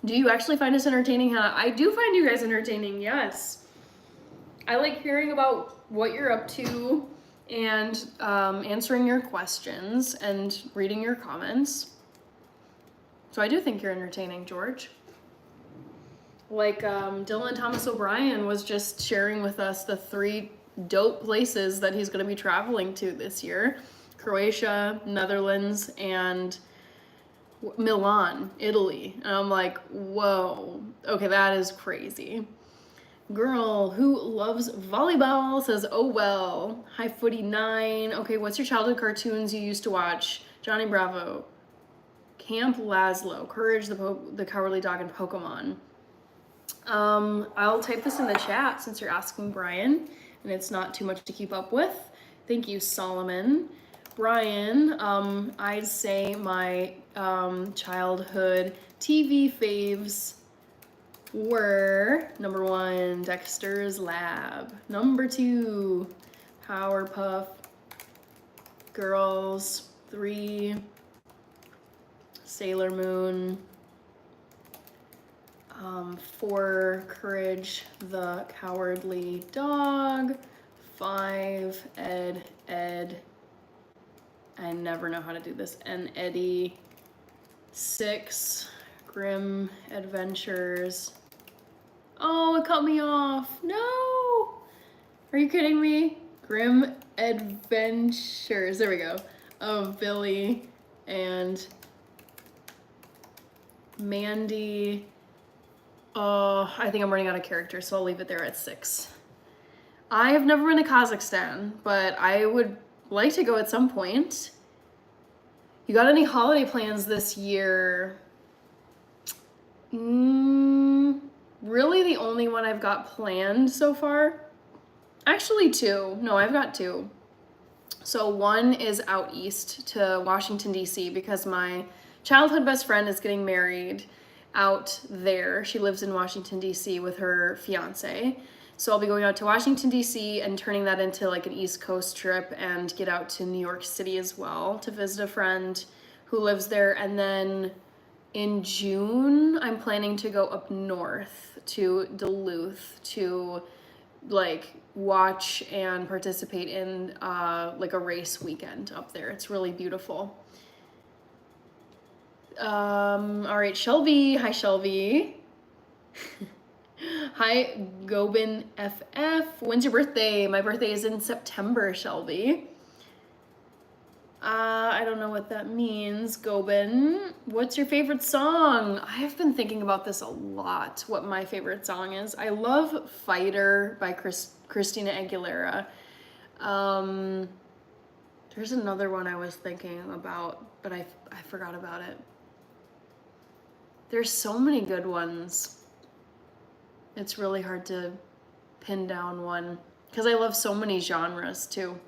Speaker 1: Do you actually find us entertaining, Hannah? I do find you guys entertaining, yes. I like hearing about what you're up to and answering your questions and reading your comments. So I do think you're entertaining, George. Like Dylan Thomas O'Brien was just sharing with us the 3 dope places that he's going to be traveling to this year. Croatia, Netherlands, and Milan, Italy. And I'm like, whoa, okay, that is crazy. Girl who loves volleyball says, oh well. Hi Footy 9. Okay, what's your childhood cartoons you used to watch? Johnny Bravo, Camp Lazlo, Courage the Cowardly Dog, and Pokemon. I'll type this in the chat since you're asking Brian, and it's not too much to keep up with. Thank you, Solomon. Brian, I'd say my childhood TV faves were number 1, Dexter's Lab. Number 2, Powerpuff Girls. 3, Sailor Moon. 4, Courage the Cowardly Dog. 5, Ed. I never know how to do this. And Eddie. 6, Grim Adventures. Oh, it cut me off. No! Are you kidding me? Grim Adventures. There we go. Of Billy and Mandy. Oh, I think I'm running out of characters, so I'll leave it there at 6. I have never been to Kazakhstan, but I would like to go at some point. You got any holiday plans this year? Really the only one I've got planned so far? Actually 2. No, I've got 2. So 1 is out east to Washington, D.C. because my childhood best friend is getting married out there. She lives in Washington, D.C. with her fiance. So I'll be going out to Washington, D.C. and turning that into like an East Coast trip and get out to New York City as well to visit a friend who lives there. And then in June, I'm planning to go up north to Duluth to like watch and participate in like a race weekend up there. It's really beautiful. All right, Shelby. Hi, Shelby. Hi, Gobin FF. When's your birthday? My birthday is in September, Shelby. I don't know what that means, Gobin. What's your favorite song? I have been thinking about this a lot, what my favorite song is. I love Fighter by Christina Aguilera. There's another one I was thinking about, but I forgot about it. There's so many good ones. It's really hard to pin down one because I love so many genres too.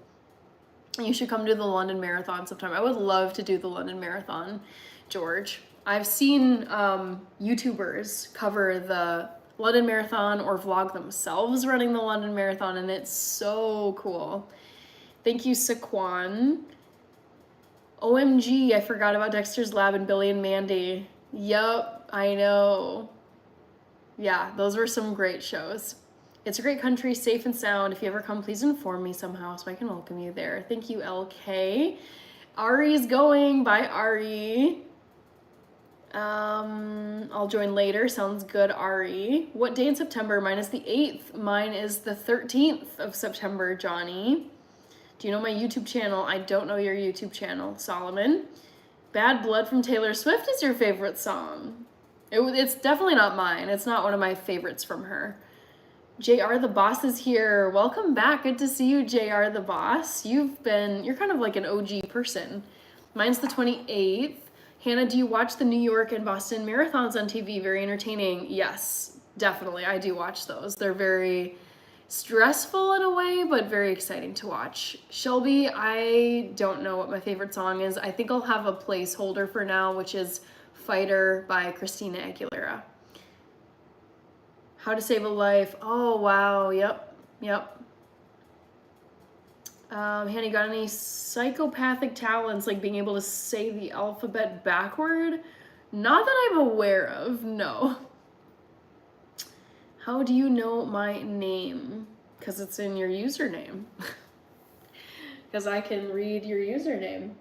Speaker 1: You should come to the London Marathon sometime. I would love to do the London Marathon, George. I've seen YouTubers cover the London Marathon or vlog themselves running the London Marathon, and it's so cool. Thank you, Saquon. OMG, I forgot about Dexter's Lab and Billy and Mandy. Yup, I know. Yeah, those were some great shows. It's a great country, safe and sound. If you ever come, please inform me somehow so I can welcome you there. Thank you, LK. Ari's going. Bye, Ari. I'll join later. Sounds good, Ari. What day in September? Mine is the 8th. Mine is the 13th of September, Johnny. Do you know my YouTube channel? I don't know your YouTube channel, Solomon. Bad Blood from Taylor Swift is your favorite song. It's definitely not mine. It's not one of my favorites from her. JR the Boss is here. Welcome back. Good to see you, JR the Boss. You're kind of like an OG person. Mine's the 28th. Hannah, do you watch the New York and Boston marathons on TV? Very entertaining. Yes, definitely. I do watch those. They're very stressful in a way, but very exciting to watch. Shelby, I don't know what my favorite song is. I think I'll have a placeholder for now, which is Fighter by Christina Aguilera. How to Save a Life. Oh, wow. Yep. Hannah, got any psychopathic talents, like being able to say the alphabet backward? Not that I'm aware of, no. How do you know my name? Because it's in your username. Because I can read your username.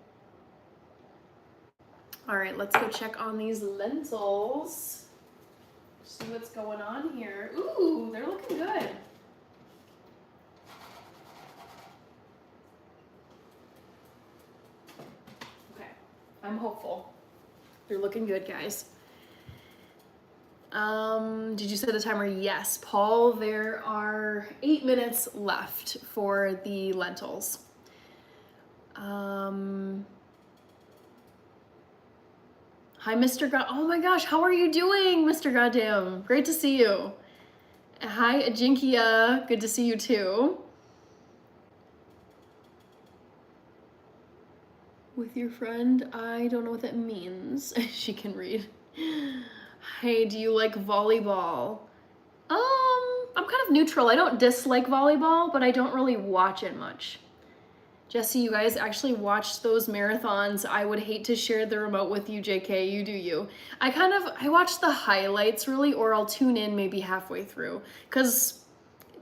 Speaker 1: All right, let's go check on these lentils. See what's going on here. Ooh, they're looking good. Okay, I'm hopeful. They're looking good, guys. Did you set the timer? Yes, Paul, there are 8 minutes left for the lentils. Hi, Mr. God. Oh my gosh, how are you doing, Mr. Goddamn? Great to see you. Hi, Ajinkia. Good to see you too. With your friend, I don't know what that means. She can read. Hey, do you like volleyball? I'm kind of neutral. I don't dislike volleyball, but I don't really watch it much. Jesse, you guys actually watched those marathons. I would hate to share the remote with you, JK. You do you. I watch the highlights really, or I'll tune in maybe halfway through. Because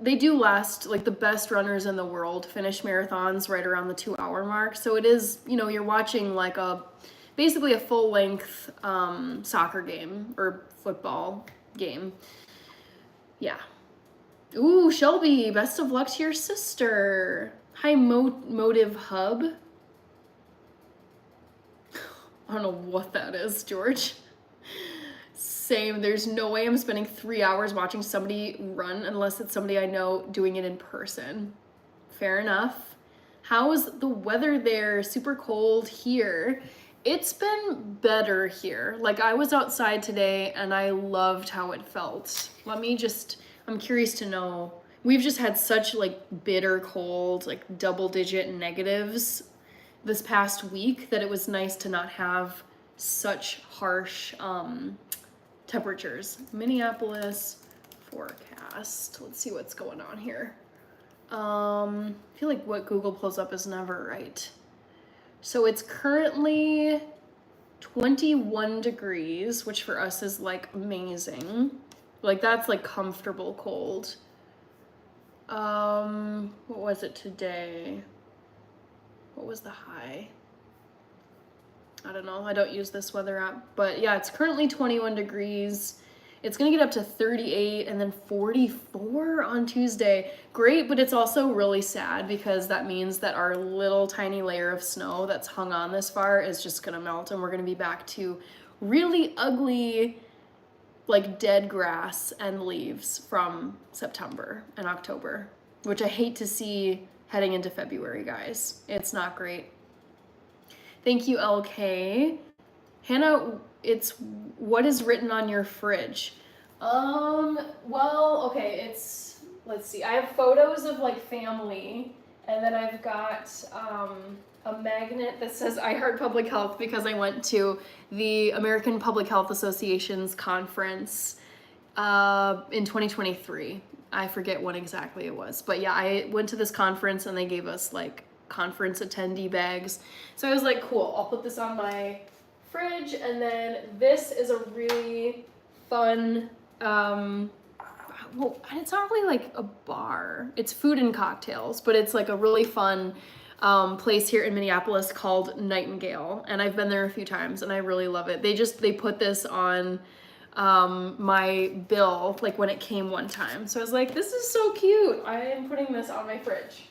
Speaker 1: they do last, like the best runners in the world finish marathons right around the 2-hour mark. So it is, you're watching like basically a full-length soccer game or football game. Yeah. Ooh, Shelby, best of luck to your sister. Hi, Motive Hub. I don't know what that is, George. Same, there's no way I'm spending 3 hours watching somebody run unless it's somebody I know doing it in person. Fair enough. How is the weather there? Super cold here. It's been better here. Like, I was outside today and I loved how it felt. I'm curious to know. We've just had such like bitter cold, like double-digit negatives this past week that it was nice to not have such harsh temperatures. Minneapolis forecast. Let's see what's going on here. I feel like what Google pulls up is never right. So it's currently 21 degrees, which for us is like amazing. Like that's like comfortable cold. What was it today? What was the high? I don't know. I don't use this weather app, but yeah, it's currently 21 degrees. It's gonna get up to 38 and then 44 on Tuesday. Great, but it's also really sad because that means that our little tiny layer of snow that's hung on this far is just gonna melt and we're gonna be back to really ugly, like dead grass and leaves from September and October, which I hate to see heading into February, guys. It's not great. Thank you, LK. Hannah, it's what is written on your fridge? Well, okay, let's see. I have photos of like family, and then I've got a magnet that says I Heart Public Health because I went to the American Public Health Association's conference in 2023. I forget when exactly it was, but yeah, I went to this conference and they gave us like conference attendee bags. So I was like, cool, I'll put this on my fridge. And then this is a really fun, well, it's not really like a bar. It's food and cocktails, but it's like a really fun place here in Minneapolis called Nightingale. And I've been there a few times and I really love it. They put this on my bill like when it came one time. So I was like, this is so cute. I am putting this on my fridge.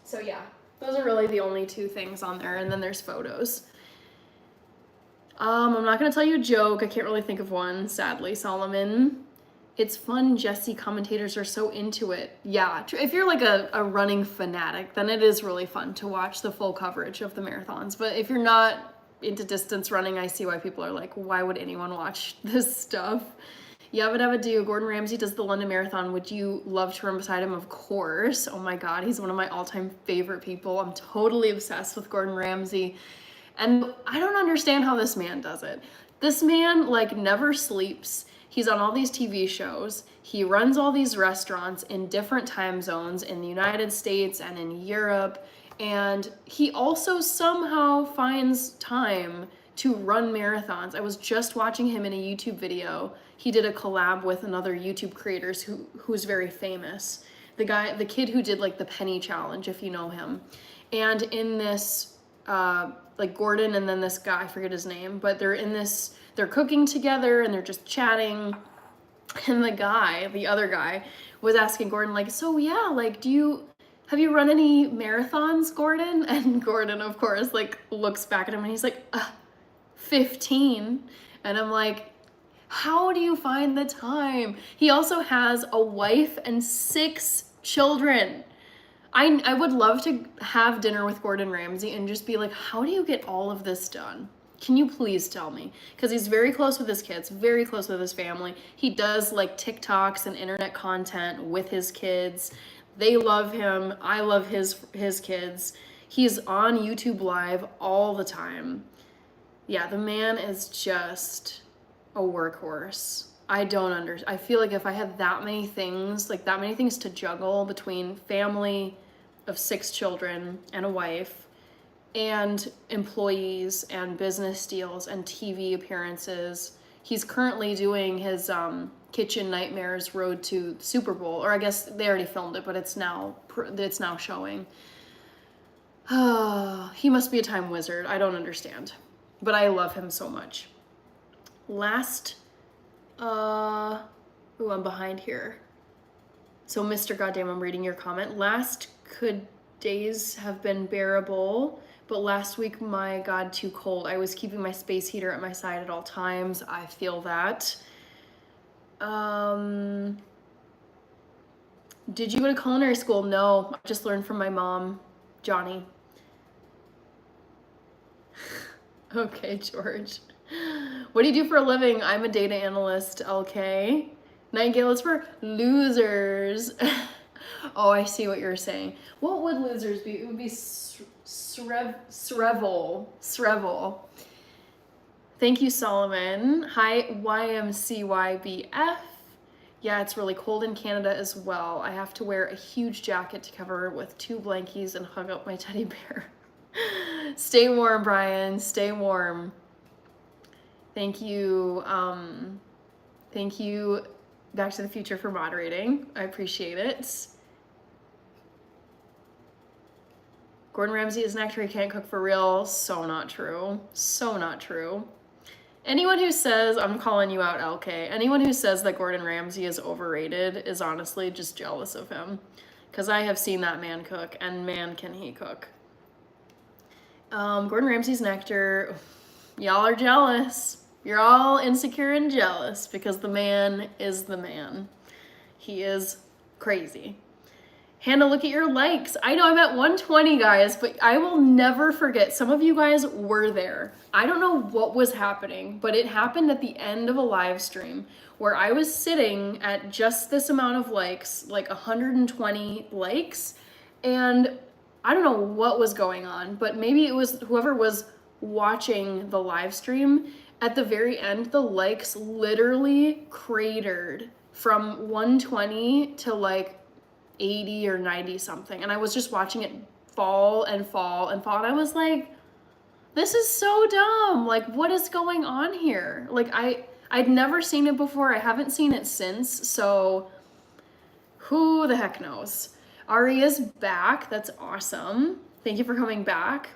Speaker 1: So yeah, those are really the only two things on there. And then there's photos. I'm not gonna tell you a joke. I can't really think of one, sadly, Solomon. It's fun, Jesse. Commentators are so into it. Yeah, if you're like a running fanatic, then it is really fun to watch the full coverage of the marathons. But if you're not into distance running, I see why people are like, why would anyone watch this stuff? Yabba dabba do. Gordon Ramsay does the London Marathon. Would you love to run beside him? Of course. Oh my God, he's one of my all-time favorite people. I'm totally obsessed with Gordon Ramsay. And I don't understand how this man does it. This man, like, never sleeps. He's on all these TV shows. He runs all these restaurants in different time zones in the United States and in Europe. And he also somehow finds time to run marathons. I was just watching him in a YouTube video. He did a collab with another YouTube creators who's very famous. The kid who did like the penny challenge, if you know him. And in this, like Gordon and then this guy, I forget his name, but they're cooking together and they're just chatting. And the other guy was asking Gordon like, so yeah, like, have you run any marathons, Gordon? And Gordon, of course, like looks back at him and he's like, 15. And I'm like, how do you find the time? He also has a wife and 6 children. I would love to have dinner with Gordon Ramsay and just be like, how do you get all of this done? Can you please tell me? Because he's very close with his kids, very close with his family. He does like TikToks and internet content with his kids. They love him. I love his kids. He's on YouTube Live all the time. Yeah, the man is just a workhorse. I feel like if I had that many things to juggle between family of 6 children and a wife and employees and business deals and TV appearances. He's currently doing his Kitchen Nightmares Road to Super Bowl, or I guess they already filmed it, but it's now showing. He must be a time wizard. I don't understand. But I love him so much. I'm behind here. So Mr. Goddamn, I'm reading your comment. Last could days have been bearable, but last week, my God, too cold. I was keeping my space heater at my side at all times. I feel that. Did you go to culinary school? No, I just learned from my mom, Johnny. Okay, George. What do you do for a living? I'm a data analyst, LK. Nightingale is for losers. Oh, I see what you're saying. What would losers be? It would be Srevel. Thank you, Solomon. Hi, YMCYBF. Yeah, it's really cold in Canada as well. I have to wear a huge jacket to cover with 2 blankies and hug up my teddy bear. Stay warm, Brian. Stay warm. Thank you. Thank you, Back to the Future, for moderating. I appreciate it. Gordon Ramsay is an actor. He can't cook for real. So not true. So not true. Anyone who says, I'm calling you out, LK, anyone who says that Gordon Ramsay is overrated is honestly just jealous of him. Because I have seen that man cook, and man, can he cook. Gordon Ramsay's an actor. Y'all are jealous. You're all insecure and jealous because the man is the man. He is crazy. Hannah, look at your likes. I know I'm at 120, guys, but I will never forget. Some of you guys were there. I don't know what was happening, but it happened at the end of a live stream where I was sitting at just this amount of likes, like 120 likes, and I don't know what was going on, but maybe it was whoever was watching the live stream. At the very end, the likes literally cratered from 120 to like 80 or 90 something. And I was just watching it fall and fall and fall. And I was like, this is so dumb. Like, what is going on here? Like, I'd never seen it before. I haven't seen it since. So who the heck knows? Ari is back. That's awesome. Thank you for coming back.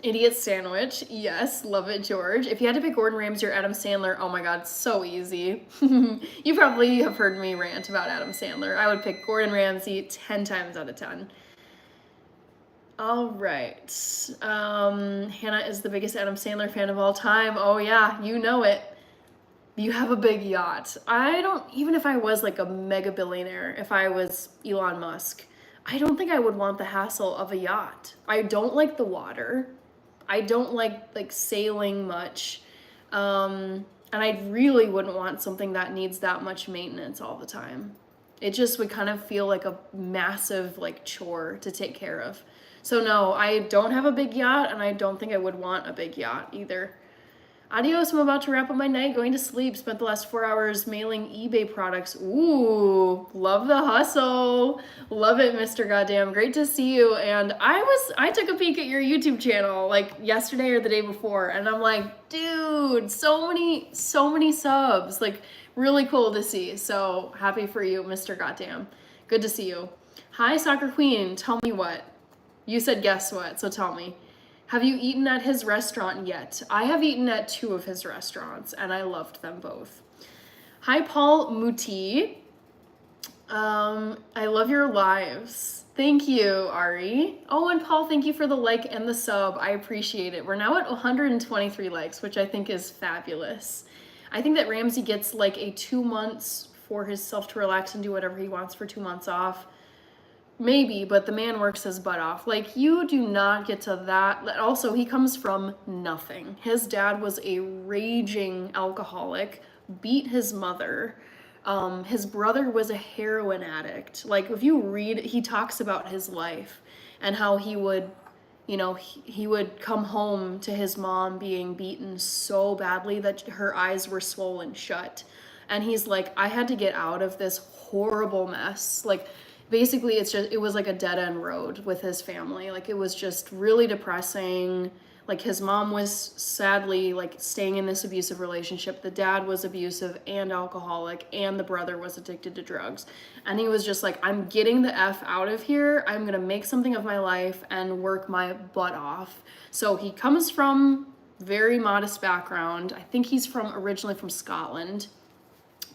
Speaker 1: Idiot sandwich. Yes, love it, George. If you had to pick Gordon Ramsay or Adam Sandler, oh my God, so easy. You probably have heard me rant about Adam Sandler. I would pick Gordon Ramsay 10 times out of 10. All right. Hannah is the biggest Adam Sandler fan of all time. Oh yeah, you know it. You have a big yacht. I don't, even if I was like a mega billionaire, if I was Elon Musk, I don't think I would want the hassle of a yacht. I don't like the water. I don't like sailing much. And I really wouldn't want something that needs that much maintenance all the time. It just would kind of feel like a massive like chore to take care of. So no, I don't have a big yacht, and I don't think I would want a big yacht either. Adios, I'm about to wrap up my night, going to sleep. Spent the last 4 hours mailing eBay products. Ooh, love the hustle. Love it, Mr. Goddamn. Great to see you. And I took a peek at your YouTube channel like yesterday or the day before, and I'm like, dude, so many subs. Like, really cool to see. So happy for you, Mr. Goddamn. Good to see you. Hi, Soccer Queen. Tell me what. You said guess what, so tell me. Have you eaten at his restaurant yet? I have eaten at 2 of his restaurants, and I loved them both. Hi, Paul Muti. I love your lives. Thank you, Ari. Oh, and Paul, thank you for the like and the sub. I appreciate it. We're now at 123 likes, which I think is fabulous. I think that Ramsay gets like a 2 months for himself to relax and do whatever he wants for 2 months off. Maybe, but the man works his butt off. Like, you do not get to that. Also, he comes from nothing. His dad was a raging alcoholic, beat his mother. His brother was a heroin addict. Like, if you read, he talks about his life and how he would, he would come home to his mom being beaten so badly that her eyes were swollen shut. And he's like, I had to get out of this horrible mess. Like, basically it was like a dead end road with his family. Like, it was just really depressing. Like, his mom was sadly like staying in this abusive relationship. The dad was abusive and alcoholic, and the brother was addicted to drugs. And he was just like, I'm getting the F out of here. I'm gonna make something of my life and work my butt off. So he comes from very modest background. I think he's originally from Scotland.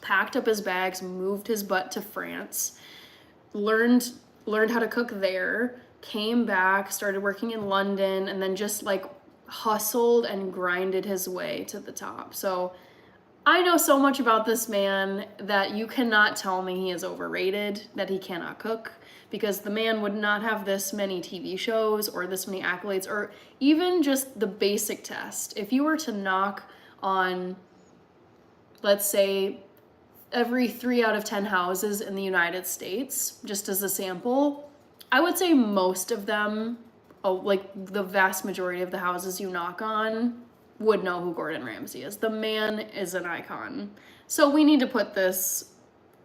Speaker 1: Packed up his bags, moved his butt to France, learned how to cook there, came back, started working in London, and then just like hustled and grinded his way to the top. So I know so much about this man that you cannot tell me he is overrated, that he cannot cook, because the man would not have this many TV shows or this many accolades, or even just the basic test. If you were to knock on, let's say, every 3 out of 10 houses in the United States, just as a sample, I would say most of them, like the vast majority of the houses you knock on, would know who Gordon Ramsay is. The man is an icon. So we need to put this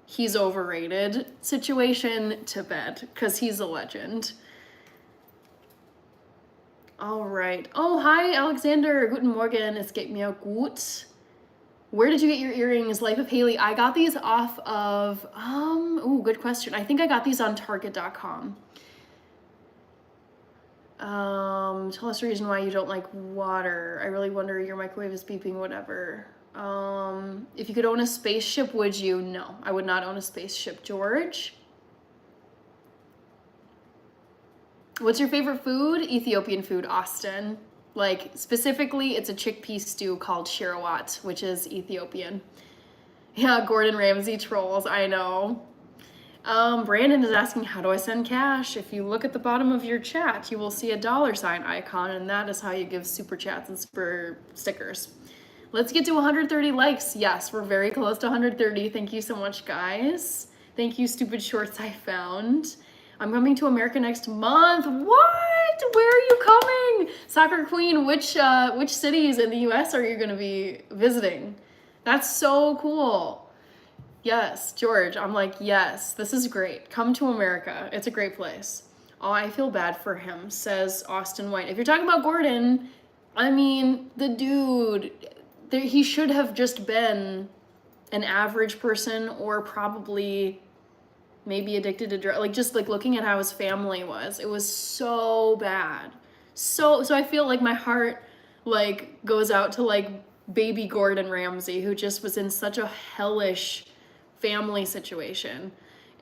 Speaker 1: he's overrated situation to bed, because he's a legend. All right. Oh, hi, Alexander. Guten Morgen. Es geht mir gut. Where did you get your earrings? Life of Haley. I got these off of, good question. I think I got these on Target.com. Tell us the reason why you don't like water. I really wonder, your microwave is beeping, whatever. If you could own a spaceship, would you? No, I would not own a spaceship. George? What's your favorite food? Ethiopian food, Austin. Like, specifically, it's a chickpea stew called shirawat, which is Ethiopian. Yeah, Gordon Ramsay trolls, I know. Brandon is asking, how do I send cash? If you look at the bottom of your chat, you will see a $sign icon, and that is how you give super chats and super stickers. Let's get to 130 likes. Yes, we're very close to 130. Thank you so much, guys. Thank you, stupid shorts I found. I'm coming to America next month. What? Where are you coming? Soccer Queen, which cities in the US are you gonna be visiting? That's so cool. Yes, George, I'm like, yes, this is great. Come to America. It's a great place. Oh, I feel bad for him, says Austin White. If you're talking about Gordon, I mean, the dude, he should have just been an average person, or probably maybe addicted to drugs. Like, just like looking at how his family was, it was so bad. So I feel like my heart like goes out to like baby Gordon Ramsay, who just was in such a hellish family situation.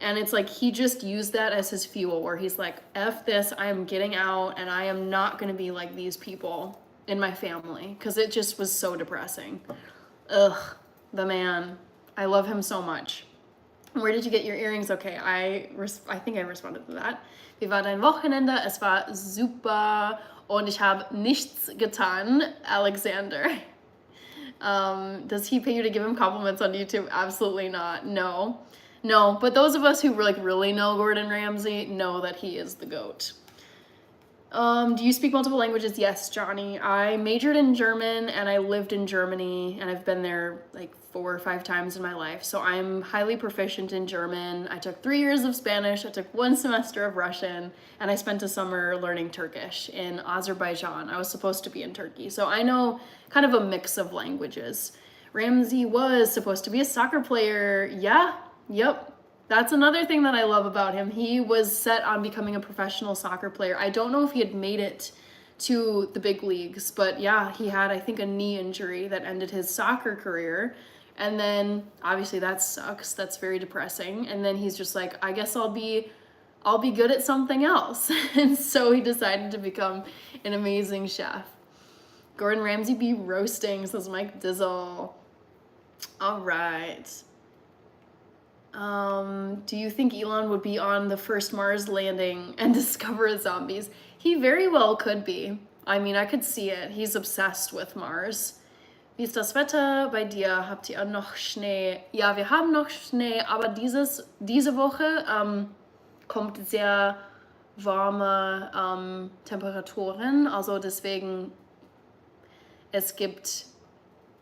Speaker 1: And it's like he just used that as his fuel, where he's like, F this, I am getting out, and I am not gonna be like these people in my family, because it just was so depressing. Ugh. the man. I love him so much. Where did you get your earrings? Okay, I think I responded to that. Wie war dein Wochenende? Es war super und ich habe nichts getan, Alexander. Does he pay you to give him compliments on YouTube? Absolutely not. No. No, but those of us who like really know Gordon Ramsay know that he is the GOAT. Do you speak multiple languages? Yes, Johnny. I majored in German and I lived in Germany and I've been there like 4 or 5 times in my life. So I'm highly proficient in German. I took 3 years of Spanish. I took 1 semester of Russian and I spent a summer learning Turkish in Azerbaijan. I was supposed to be in Turkey. So I know kind of a mix of languages. Ramsay was supposed to be a soccer player. Yeah, yep. That's another thing that I love about him. He was set on becoming a professional soccer player. I don't know if he had made it to the big leagues, but yeah, he had, I think, a knee injury that ended his soccer career. And then obviously that sucks. That's very depressing. And then he's just like, I guess I'll be good at something else. And so he decided to become an amazing chef. Gordon Ramsay be roasting, says Mike Dizzle. All right. Do you think Elon would be on the first Mars landing and discover zombies? He very well could be. I mean, I could see it. He's obsessed with Mars. Wie ist das Wetter bei dir? Habt ihr noch Schnee? Ja, wir haben noch Schnee, aber diese Woche kommt sehr warme Temperaturen. Also deswegen, es gibt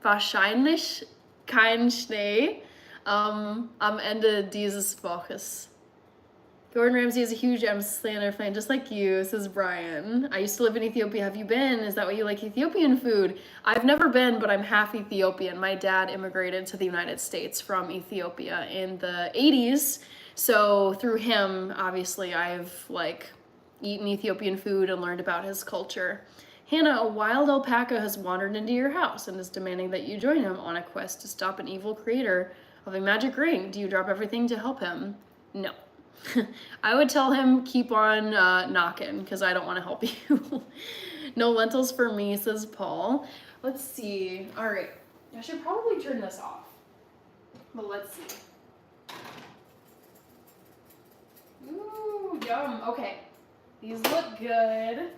Speaker 1: wahrscheinlich keinen Schnee. Am Ende dieses Woches. Gordon Ramsay is a huge M Slander fan, just like you, says Brian. I used to live in Ethiopia. Have you been? Is that what you like, Ethiopian food? I've never been, but I'm half Ethiopian. My dad immigrated to the United States from Ethiopia in the 80s. So through him, obviously, I've like eaten Ethiopian food and learned about his culture. Hannah, a wild alpaca has wandered into your house and is demanding that you join him on a quest to stop an evil creator of a magic ring. Do you drop everything to help him? No. I would tell him keep on knocking because I don't want to help you. No lentils for me, says Paul. Let's see. All right. I should probably turn this off. But let's see. Ooh, yum. Okay. These look good.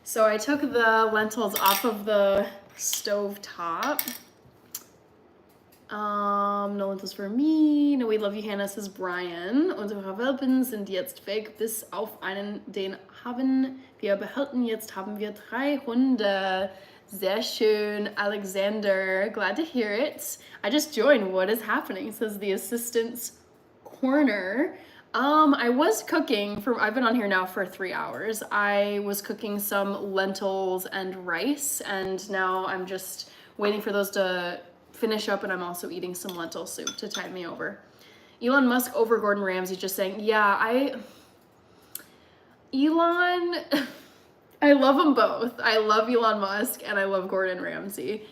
Speaker 1: So I took the lentils off of the stove top. No lentils for me. No, we love you, Hannah, says Brian. Unsere Welpen sind jetzt weg, bis auf einen, den haben wir behalten. Jetzt haben wir 3 Hunde. Sehr schön, Alexander. Glad to hear it. I just joined. What is happening? Says the assistant's corner. I was cooking I've been on here now for 3 hours. I was cooking some lentils and rice, and now I'm just waiting for those to finish up, and I'm also eating some lentil soup to tide me over. Elon Musk over Gordon Ramsay, just saying, yeah, Elon, I love them both. I love Elon Musk and I love Gordon Ramsay.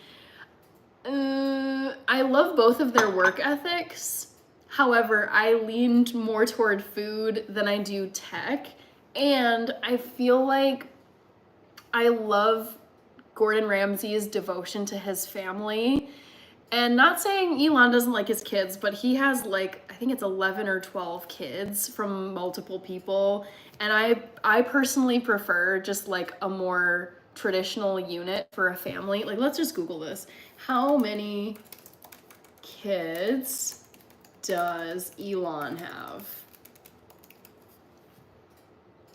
Speaker 1: I love both of their work ethics. However, I leaned more toward food than I do tech, and I feel like I love Gordon Ramsay's devotion to his family. And not saying Elon doesn't like his kids, but he has like, I think it's 11 or 12 kids from multiple people. And I personally prefer just like a more traditional unit for a family. Like, let's just Google this. How many kids does Elon have?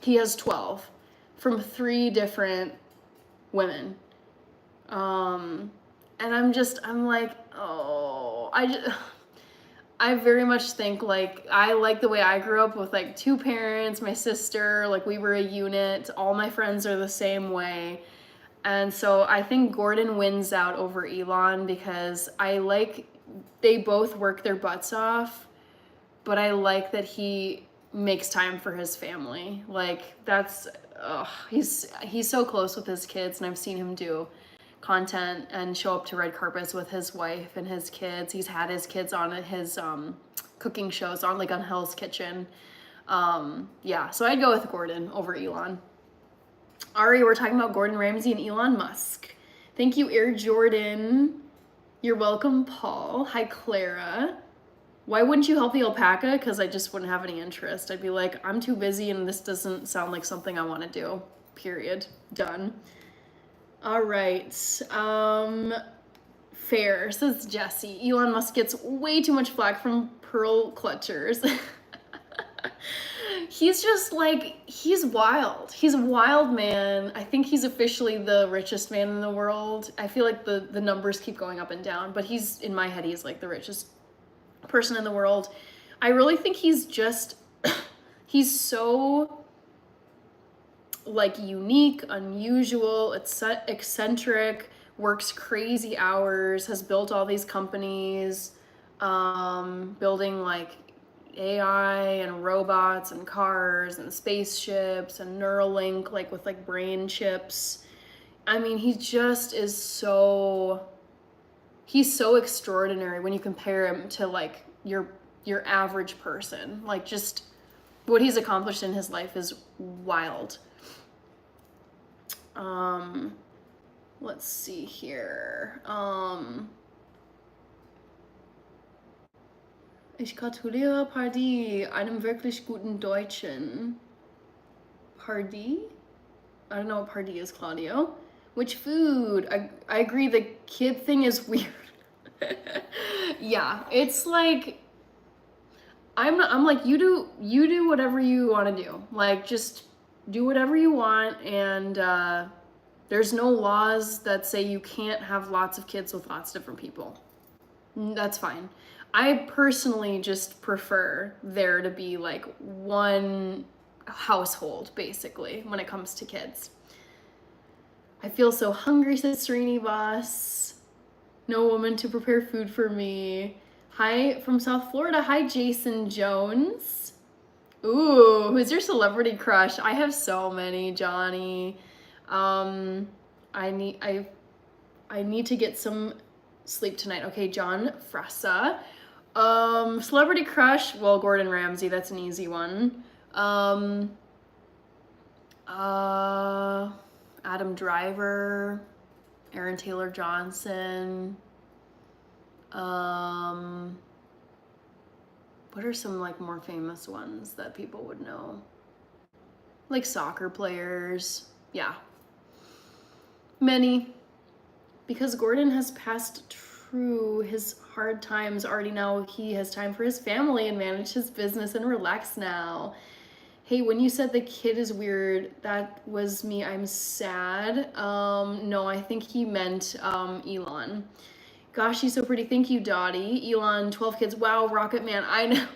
Speaker 1: He has 12 from 3 different women. And I'm like, oh, I very much think like, I like the way I grew up with like 2 parents, my sister, like we were a unit, all my friends are the same way. And so I think Gordon wins out over Elon because they both work their butts off, but I like that he makes time for his family. Like he's so close with his kids, and I've seen him do content and show up to red carpets with his wife and his kids. He's had his kids on his cooking shows on Hell's Kitchen. Yeah, so I'd go with Gordon over Elon. Ari, we're talking about Gordon Ramsay and Elon Musk. Thank you, Air Jordan. You're welcome, Paul. Hi, Clara. Why wouldn't you help the alpaca? Because I just wouldn't have any interest. I'd be like, I'm too busy and this doesn't sound like something I want to do. Period. Done. All right. Fair, says Jesse. Elon Musk gets way too much flack from pearl clutchers. He's just like, he's wild. He's a wild man. I think he's officially the richest man in the world. I feel like the numbers keep going up and down, but he's, in my head, he's like the richest person in the world. I really think he's just, he's so like unique, unusual, eccentric, works crazy hours, has built all these companies, building like AI and robots and cars and spaceships and Neuralink, like with like brain chips. I mean, he just is so, he's so extraordinary when you compare him to like your average person. Like just what he's accomplished in his life is wild. Let's see here. Ich gratuliere Pardi, einem wirklich guten Deutschen. Pardi? I don't know what Pardi is, Claudio. Which food? I agree, the kid thing is weird. Yeah, it's like, I'm like, you do whatever you want to do. Like, just do whatever you want, and there's no laws that say you can't have lots of kids with lots of different people. That's fine. I personally just prefer there to be like one household, basically, when it comes to kids. I feel so hungry, says Srinivas. No woman to prepare food for me. Hi from South Florida. Hi, Jason Jones. Ooh, who's your celebrity crush? I have so many, Johnny. I need to get some sleep tonight. Okay, John Fressa. Celebrity crush, well, Gordon Ramsay, that's an easy one. Adam Driver, Aaron Taylor Johnson. What are some like more famous ones that people would know? Like soccer players. Yeah. Many. Because Gordon has passed through his hard times already, now he has time for his family and manage his business and relax now. Hey, when you said the kid is weird, that was me. I'm sad. No, I think he meant Elon. Gosh, she's so pretty. Thank you, Dottie. Elon, 12 kids. Wow, Rocket Man. I know.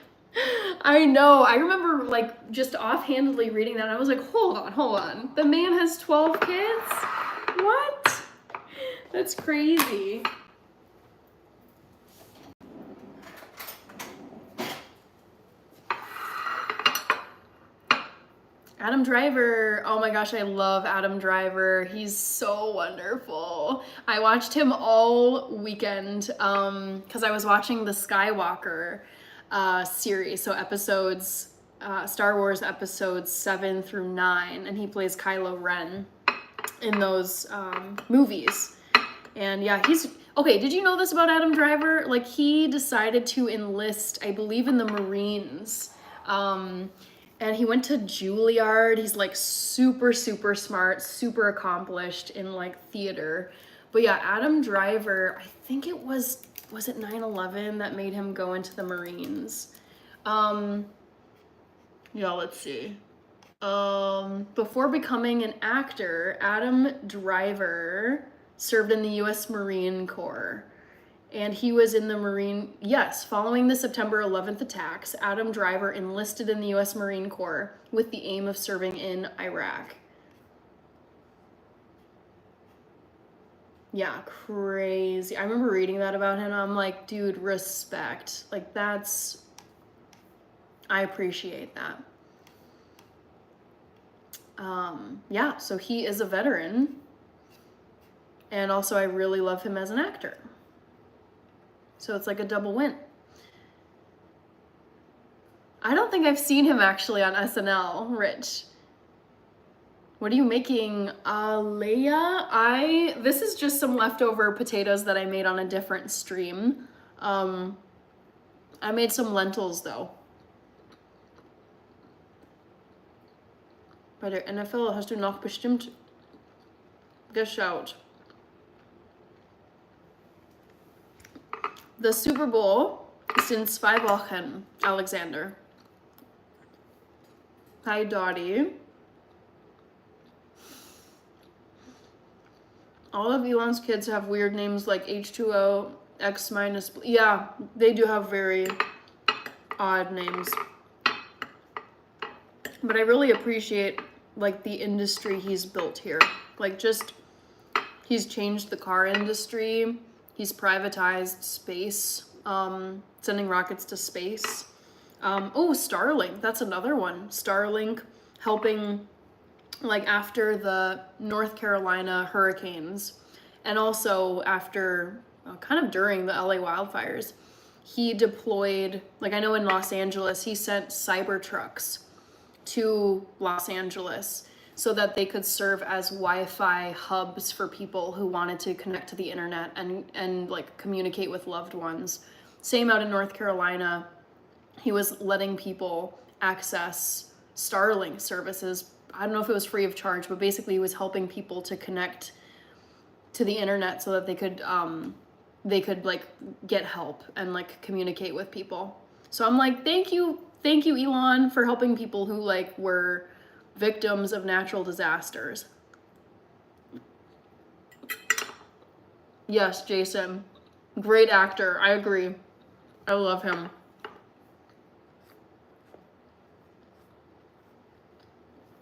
Speaker 1: I know. I remember like just offhandedly reading that. And I was like, hold on. The man has 12 kids? What? That's crazy. Adam Driver. Oh my gosh, I love Adam Driver. He's so wonderful. I watched him all weekend because I was watching the Skywalker series. So episodes, Star Wars episodes 7 through 9, and he plays Kylo Ren in those movies. And yeah, he's okay. Did you know this about Adam Driver? Like, he decided to enlist, I believe, in the Marines. And he went to Juilliard. He's like super smart, super accomplished in like theater. But yeah, Adam Driver, I think it was it 9/11 that made him go into the Marines? Yeah, let's see. Before becoming an actor, Adam Driver served in the U.S. Marine Corps. And he was in the Marine, yes, following the September 11th attacks, Adam Driver enlisted in the U.S. Marine Corps with the aim of serving in Iraq. Yeah, crazy. I remember reading that about him. I'm like, dude, respect. Like, I appreciate that. Yeah, so he is a veteran. And also, I really love him as an actor. So it's like a double win. I don't think I've seen him actually on SNL, Rich. What are you making, Leia? This is just some leftover potatoes that I made on a different stream. I made some lentils though. Bei der NFL hast du noch bestimmt geschaut. The Super Bowl ist in 2 Wochen, Alexander. Hi, Dottie. All of Elon's kids have weird names like H2O, X minus. Yeah, they do have very odd names. But I really appreciate like the industry he's built here. Like just, he's changed the car industry. He's privatized space, sending rockets to space. Oh, Starlink, that's another one. Starlink helping like after the North Carolina hurricanes and also after kind of during the LA wildfires, he deployed, like I know in Los Angeles, he sent cyber trucks to Los Angeles so that they could serve as Wi-Fi hubs for people who wanted to connect to the internet and like communicate with loved ones. Same out in North Carolina, he was letting people access Starlink services. I don't know if it was free of charge, but basically he was helping people to connect to the internet so that they could like get help and like communicate with people. So I'm like, thank you Elon for helping people who like were victims of natural disasters. Yes, Jason, great actor. I agree. I love him.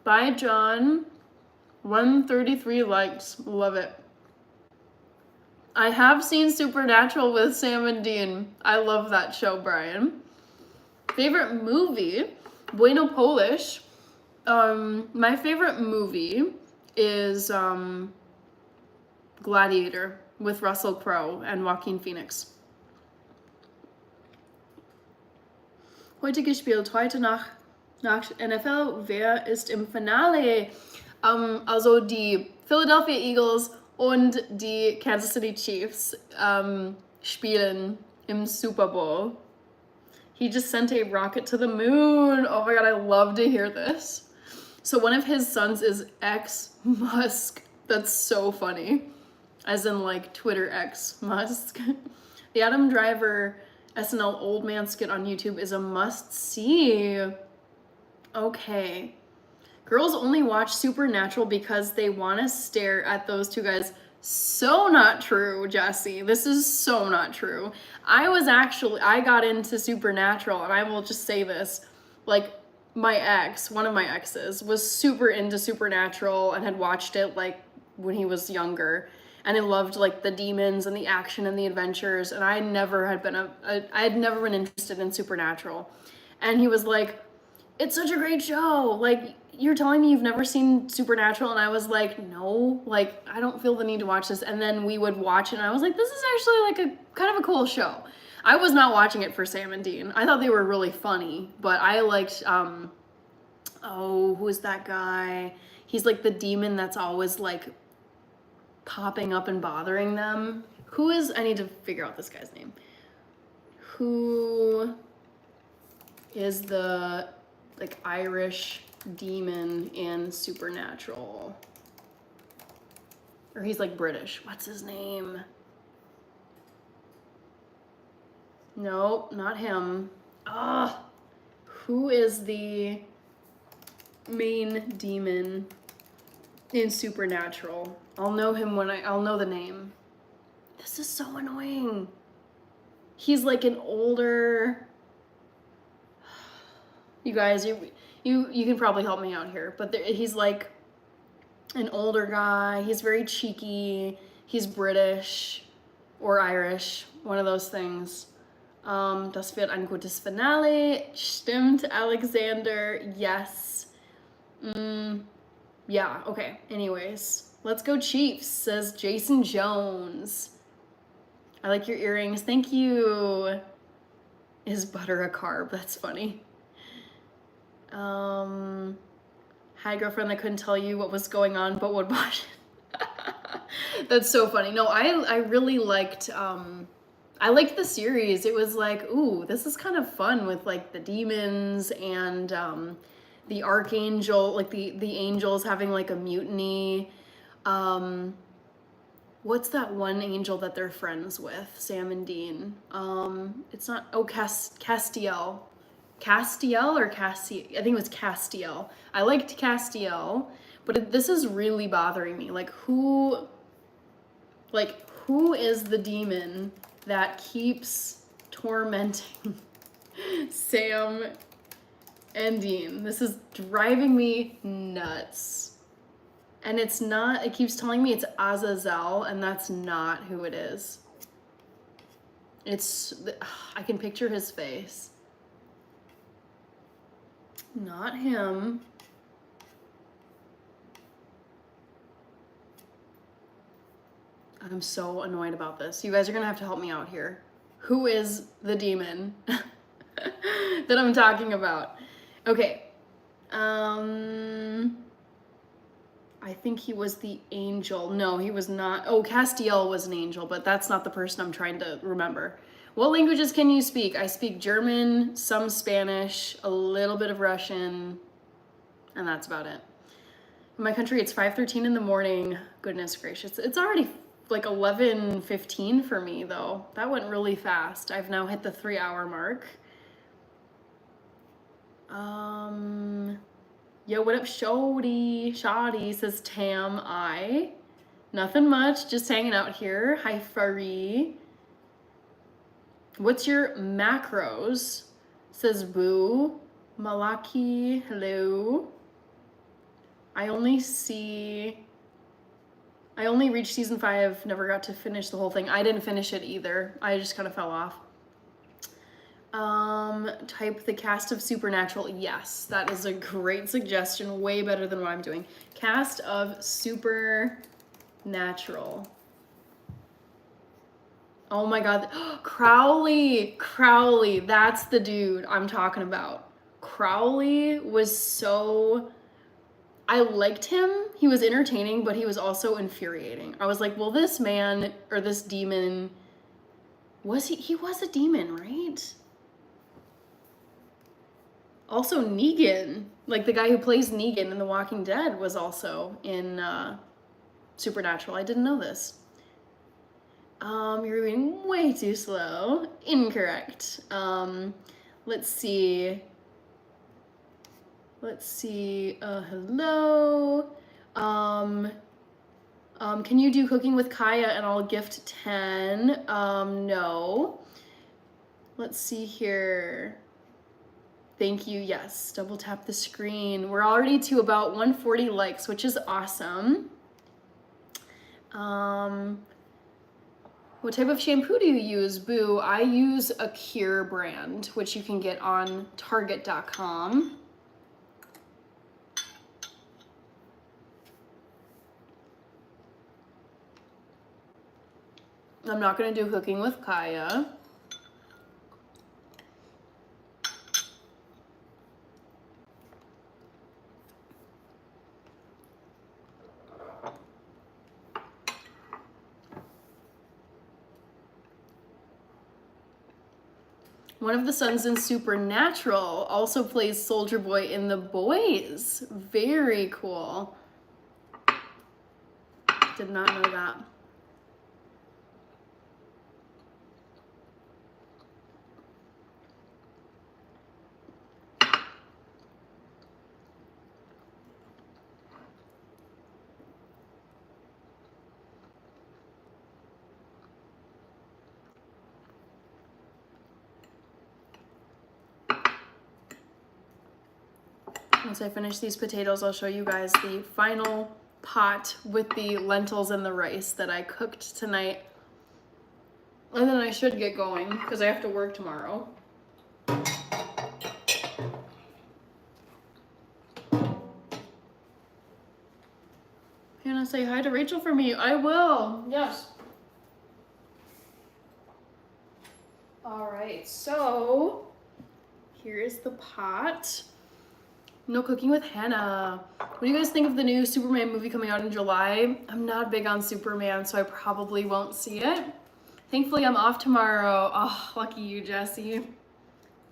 Speaker 1: Bye, John. 133 likes. Love it. I have seen Supernatural with Sam and Dean. I love that show, Brian. Favorite movie? Bueno Polish. My favorite movie is Gladiator with Russell Crowe and Joaquin Phoenix. Heute gespielt, heute nach NFL, wer ist im Finale? Also die Philadelphia Eagles und die Kansas City Chiefs spielen im Super Bowl. He just sent a rocket to the moon. Oh my god, I love to hear this. So one of his sons is X Musk. That's so funny. As in like Twitter X Musk. The Adam Driver SNL old man skit on YouTube is a must see. Okay. Girls only watch Supernatural because they want to stare at those two guys. So not true, Jessie. This is so not true. I got into Supernatural, and I will just say this, like, my ex, one of my exes, was super into Supernatural and had watched it, like, when he was younger, and he loved, like, the demons and the action and the adventures, and I had never been interested in Supernatural. And he was like, it's such a great show, like, you're telling me you've never seen Supernatural? And I was like, no, like, I don't feel the need to watch this. And then we would watch it, and I was like, this is actually, like, a kind of a cool show. I was not watching it for Sam and Dean. I thought they were really funny, but I liked, who is that guy? He's, like, the demon that's always, like, popping up and bothering them. I need to figure out this guy's name. Who is the, like, Irish demon in Supernatural? Or he's like British. What's his name? Nope, not him. Who is the main demon in Supernatural? I'll know him I'll know the name. This is so annoying. He's like an older, you guys, you can probably help me out here, but he's like an older guy. He's very cheeky. He's British or Irish, one of those things. Das wird ein gutes Finale. Stimmt, Alexander. Yes. Yeah, okay. Anyways, let's go Chiefs, says Jason Jones. I like your earrings. Thank you. Is butter a carb? That's funny. How Hi, girlfriend, I couldn't tell you what was going on, but would watch it. That's so funny. No, I really liked, I liked the series. It was like, ooh, this is kind of fun with like the demons and the archangel, like the angels having like a mutiny. What's that one angel that they're friends with, Sam and Dean? It's not, oh, Castiel. Castiel or Castiel? I think it was Castiel. I liked Castiel, but this is really bothering me. Like who is the demon that keeps tormenting Sam and Dean? This is driving me nuts. And it's not, it keeps telling me it's Azazel, and that's not who it is. It's, I can picture his face. Not him. I'm so annoyed about this. You guys are gonna have to help me out here. Who is the demon that I'm talking about? Okay. I think he was the angel. No, he was not. Oh, Castiel was an angel, but that's not the person I'm trying to remember. What languages can you speak? I speak German, some Spanish, a little bit of Russian, and that's about it. In my country, it's 5:13 in the morning. Goodness gracious. It's already like 11:15 for me, though. That went really fast. I've now hit the 3-hour mark. Yo, what up, Shoddy, says Tam I. Nothing much, just hanging out here. Hi, Furry. What's your macros? Says Boo. Malaki, hello. I only reached season 5, never got to finish the whole thing. I didn't finish it either. I just kind of fell off. Type the cast of Supernatural. Yes, that is a great suggestion. Way better than what I'm doing. Cast of Supernatural. Oh my god. Crowley. That's the dude I'm talking about. Crowley was so... I liked him. He was entertaining, but he was also infuriating. I was like, well, this man, or this demon... He was a demon, right? Also, Negan, like the guy who plays Negan in The Walking Dead, was also in Supernatural. I didn't know this. You're reading way too slow. Incorrect. Let's see. Hello. Can you do cooking with Kaya and I'll gift 10? No. Let's see here. Thank you, yes. Double tap the screen. We're already to about 140 likes, which is awesome. What type of shampoo do you use? Boo, I use a Cure brand, which you can get on Target.com. I'm not gonna do cooking with Kaya. One of the sons in Supernatural also plays Soldier Boy in The Boys. Very cool. Did not know that. Once I finish these potatoes, I'll show you guys the final pot with the lentils and the rice that I cooked tonight. And then I should get going because I have to work tomorrow. Hannah, say hi to Rachel for me. I will. Yes. All right, so here is the pot. No cooking with Hannah. What do you guys think of the new Superman movie coming out in July? I'm not big on Superman, so I probably won't see it. Thankfully, I'm off tomorrow. Oh, lucky you, Jessie.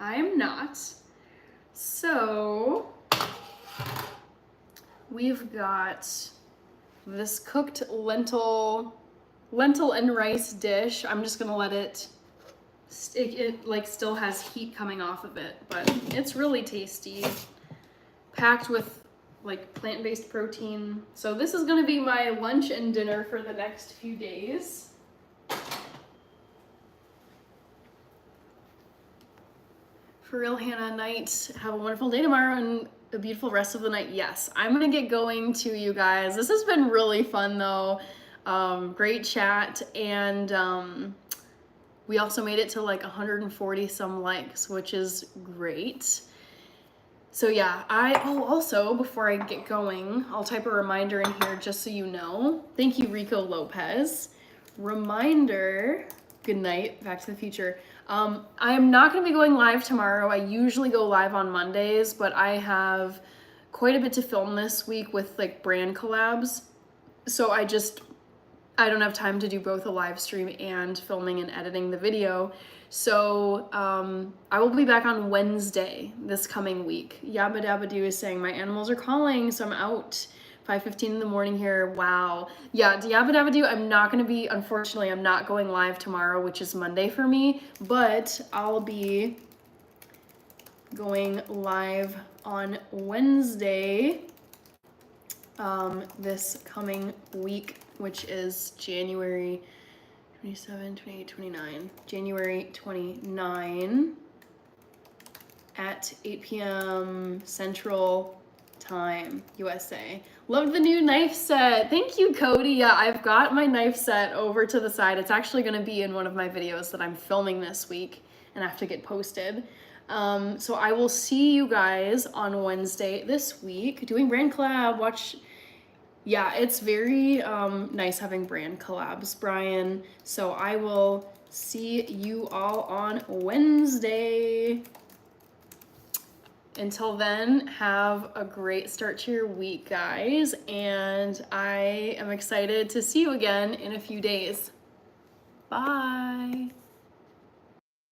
Speaker 1: I am not. So, we've got this cooked lentil and rice dish. I'm just gonna let it like still has heat coming off of it, but it's really tasty. Packed with like plant-based protein. So this is gonna be my lunch and dinner for the next few days. For real, Hannah, night. Have a wonderful day tomorrow and a beautiful rest of the night. Yes, I'm gonna get going too, you guys. This has been really fun though. Great chat, and we also made it to like 140 some likes, which is great. So yeah, also, before I get going, I'll type a reminder in here just so you know. Thank you, Rico Lopez. Reminder, good night, Back to the Future. I am not gonna be going live tomorrow. I usually go live on Mondays, but I have quite a bit to film this week with like brand collabs. So I don't have time to do both a live stream and filming and editing the video. So I will be back on Wednesday this coming week. Yabba Dabba Doo is saying, my animals are calling, so I'm out. 5:15 in the morning here. Wow. Yeah, Yabba Dabba Doo, unfortunately, I'm not going live tomorrow, which is Monday for me, but I'll be going live on Wednesday this coming week, which is January 27, 28, 29. January 29 at 8 p.m. Central Time, USA. Love the new knife set. Thank you, Cody. Yeah, I've got my knife set over to the side. It's actually going to be in one of my videos that I'm filming this week and have to get posted. So I will see you guys on Wednesday this week doing brand collab. Yeah, it's very nice having brand collabs, Brian. So I will see you all on Wednesday. Until then, have a great start to your week, guys. And I am excited to see you again in a few days. Bye.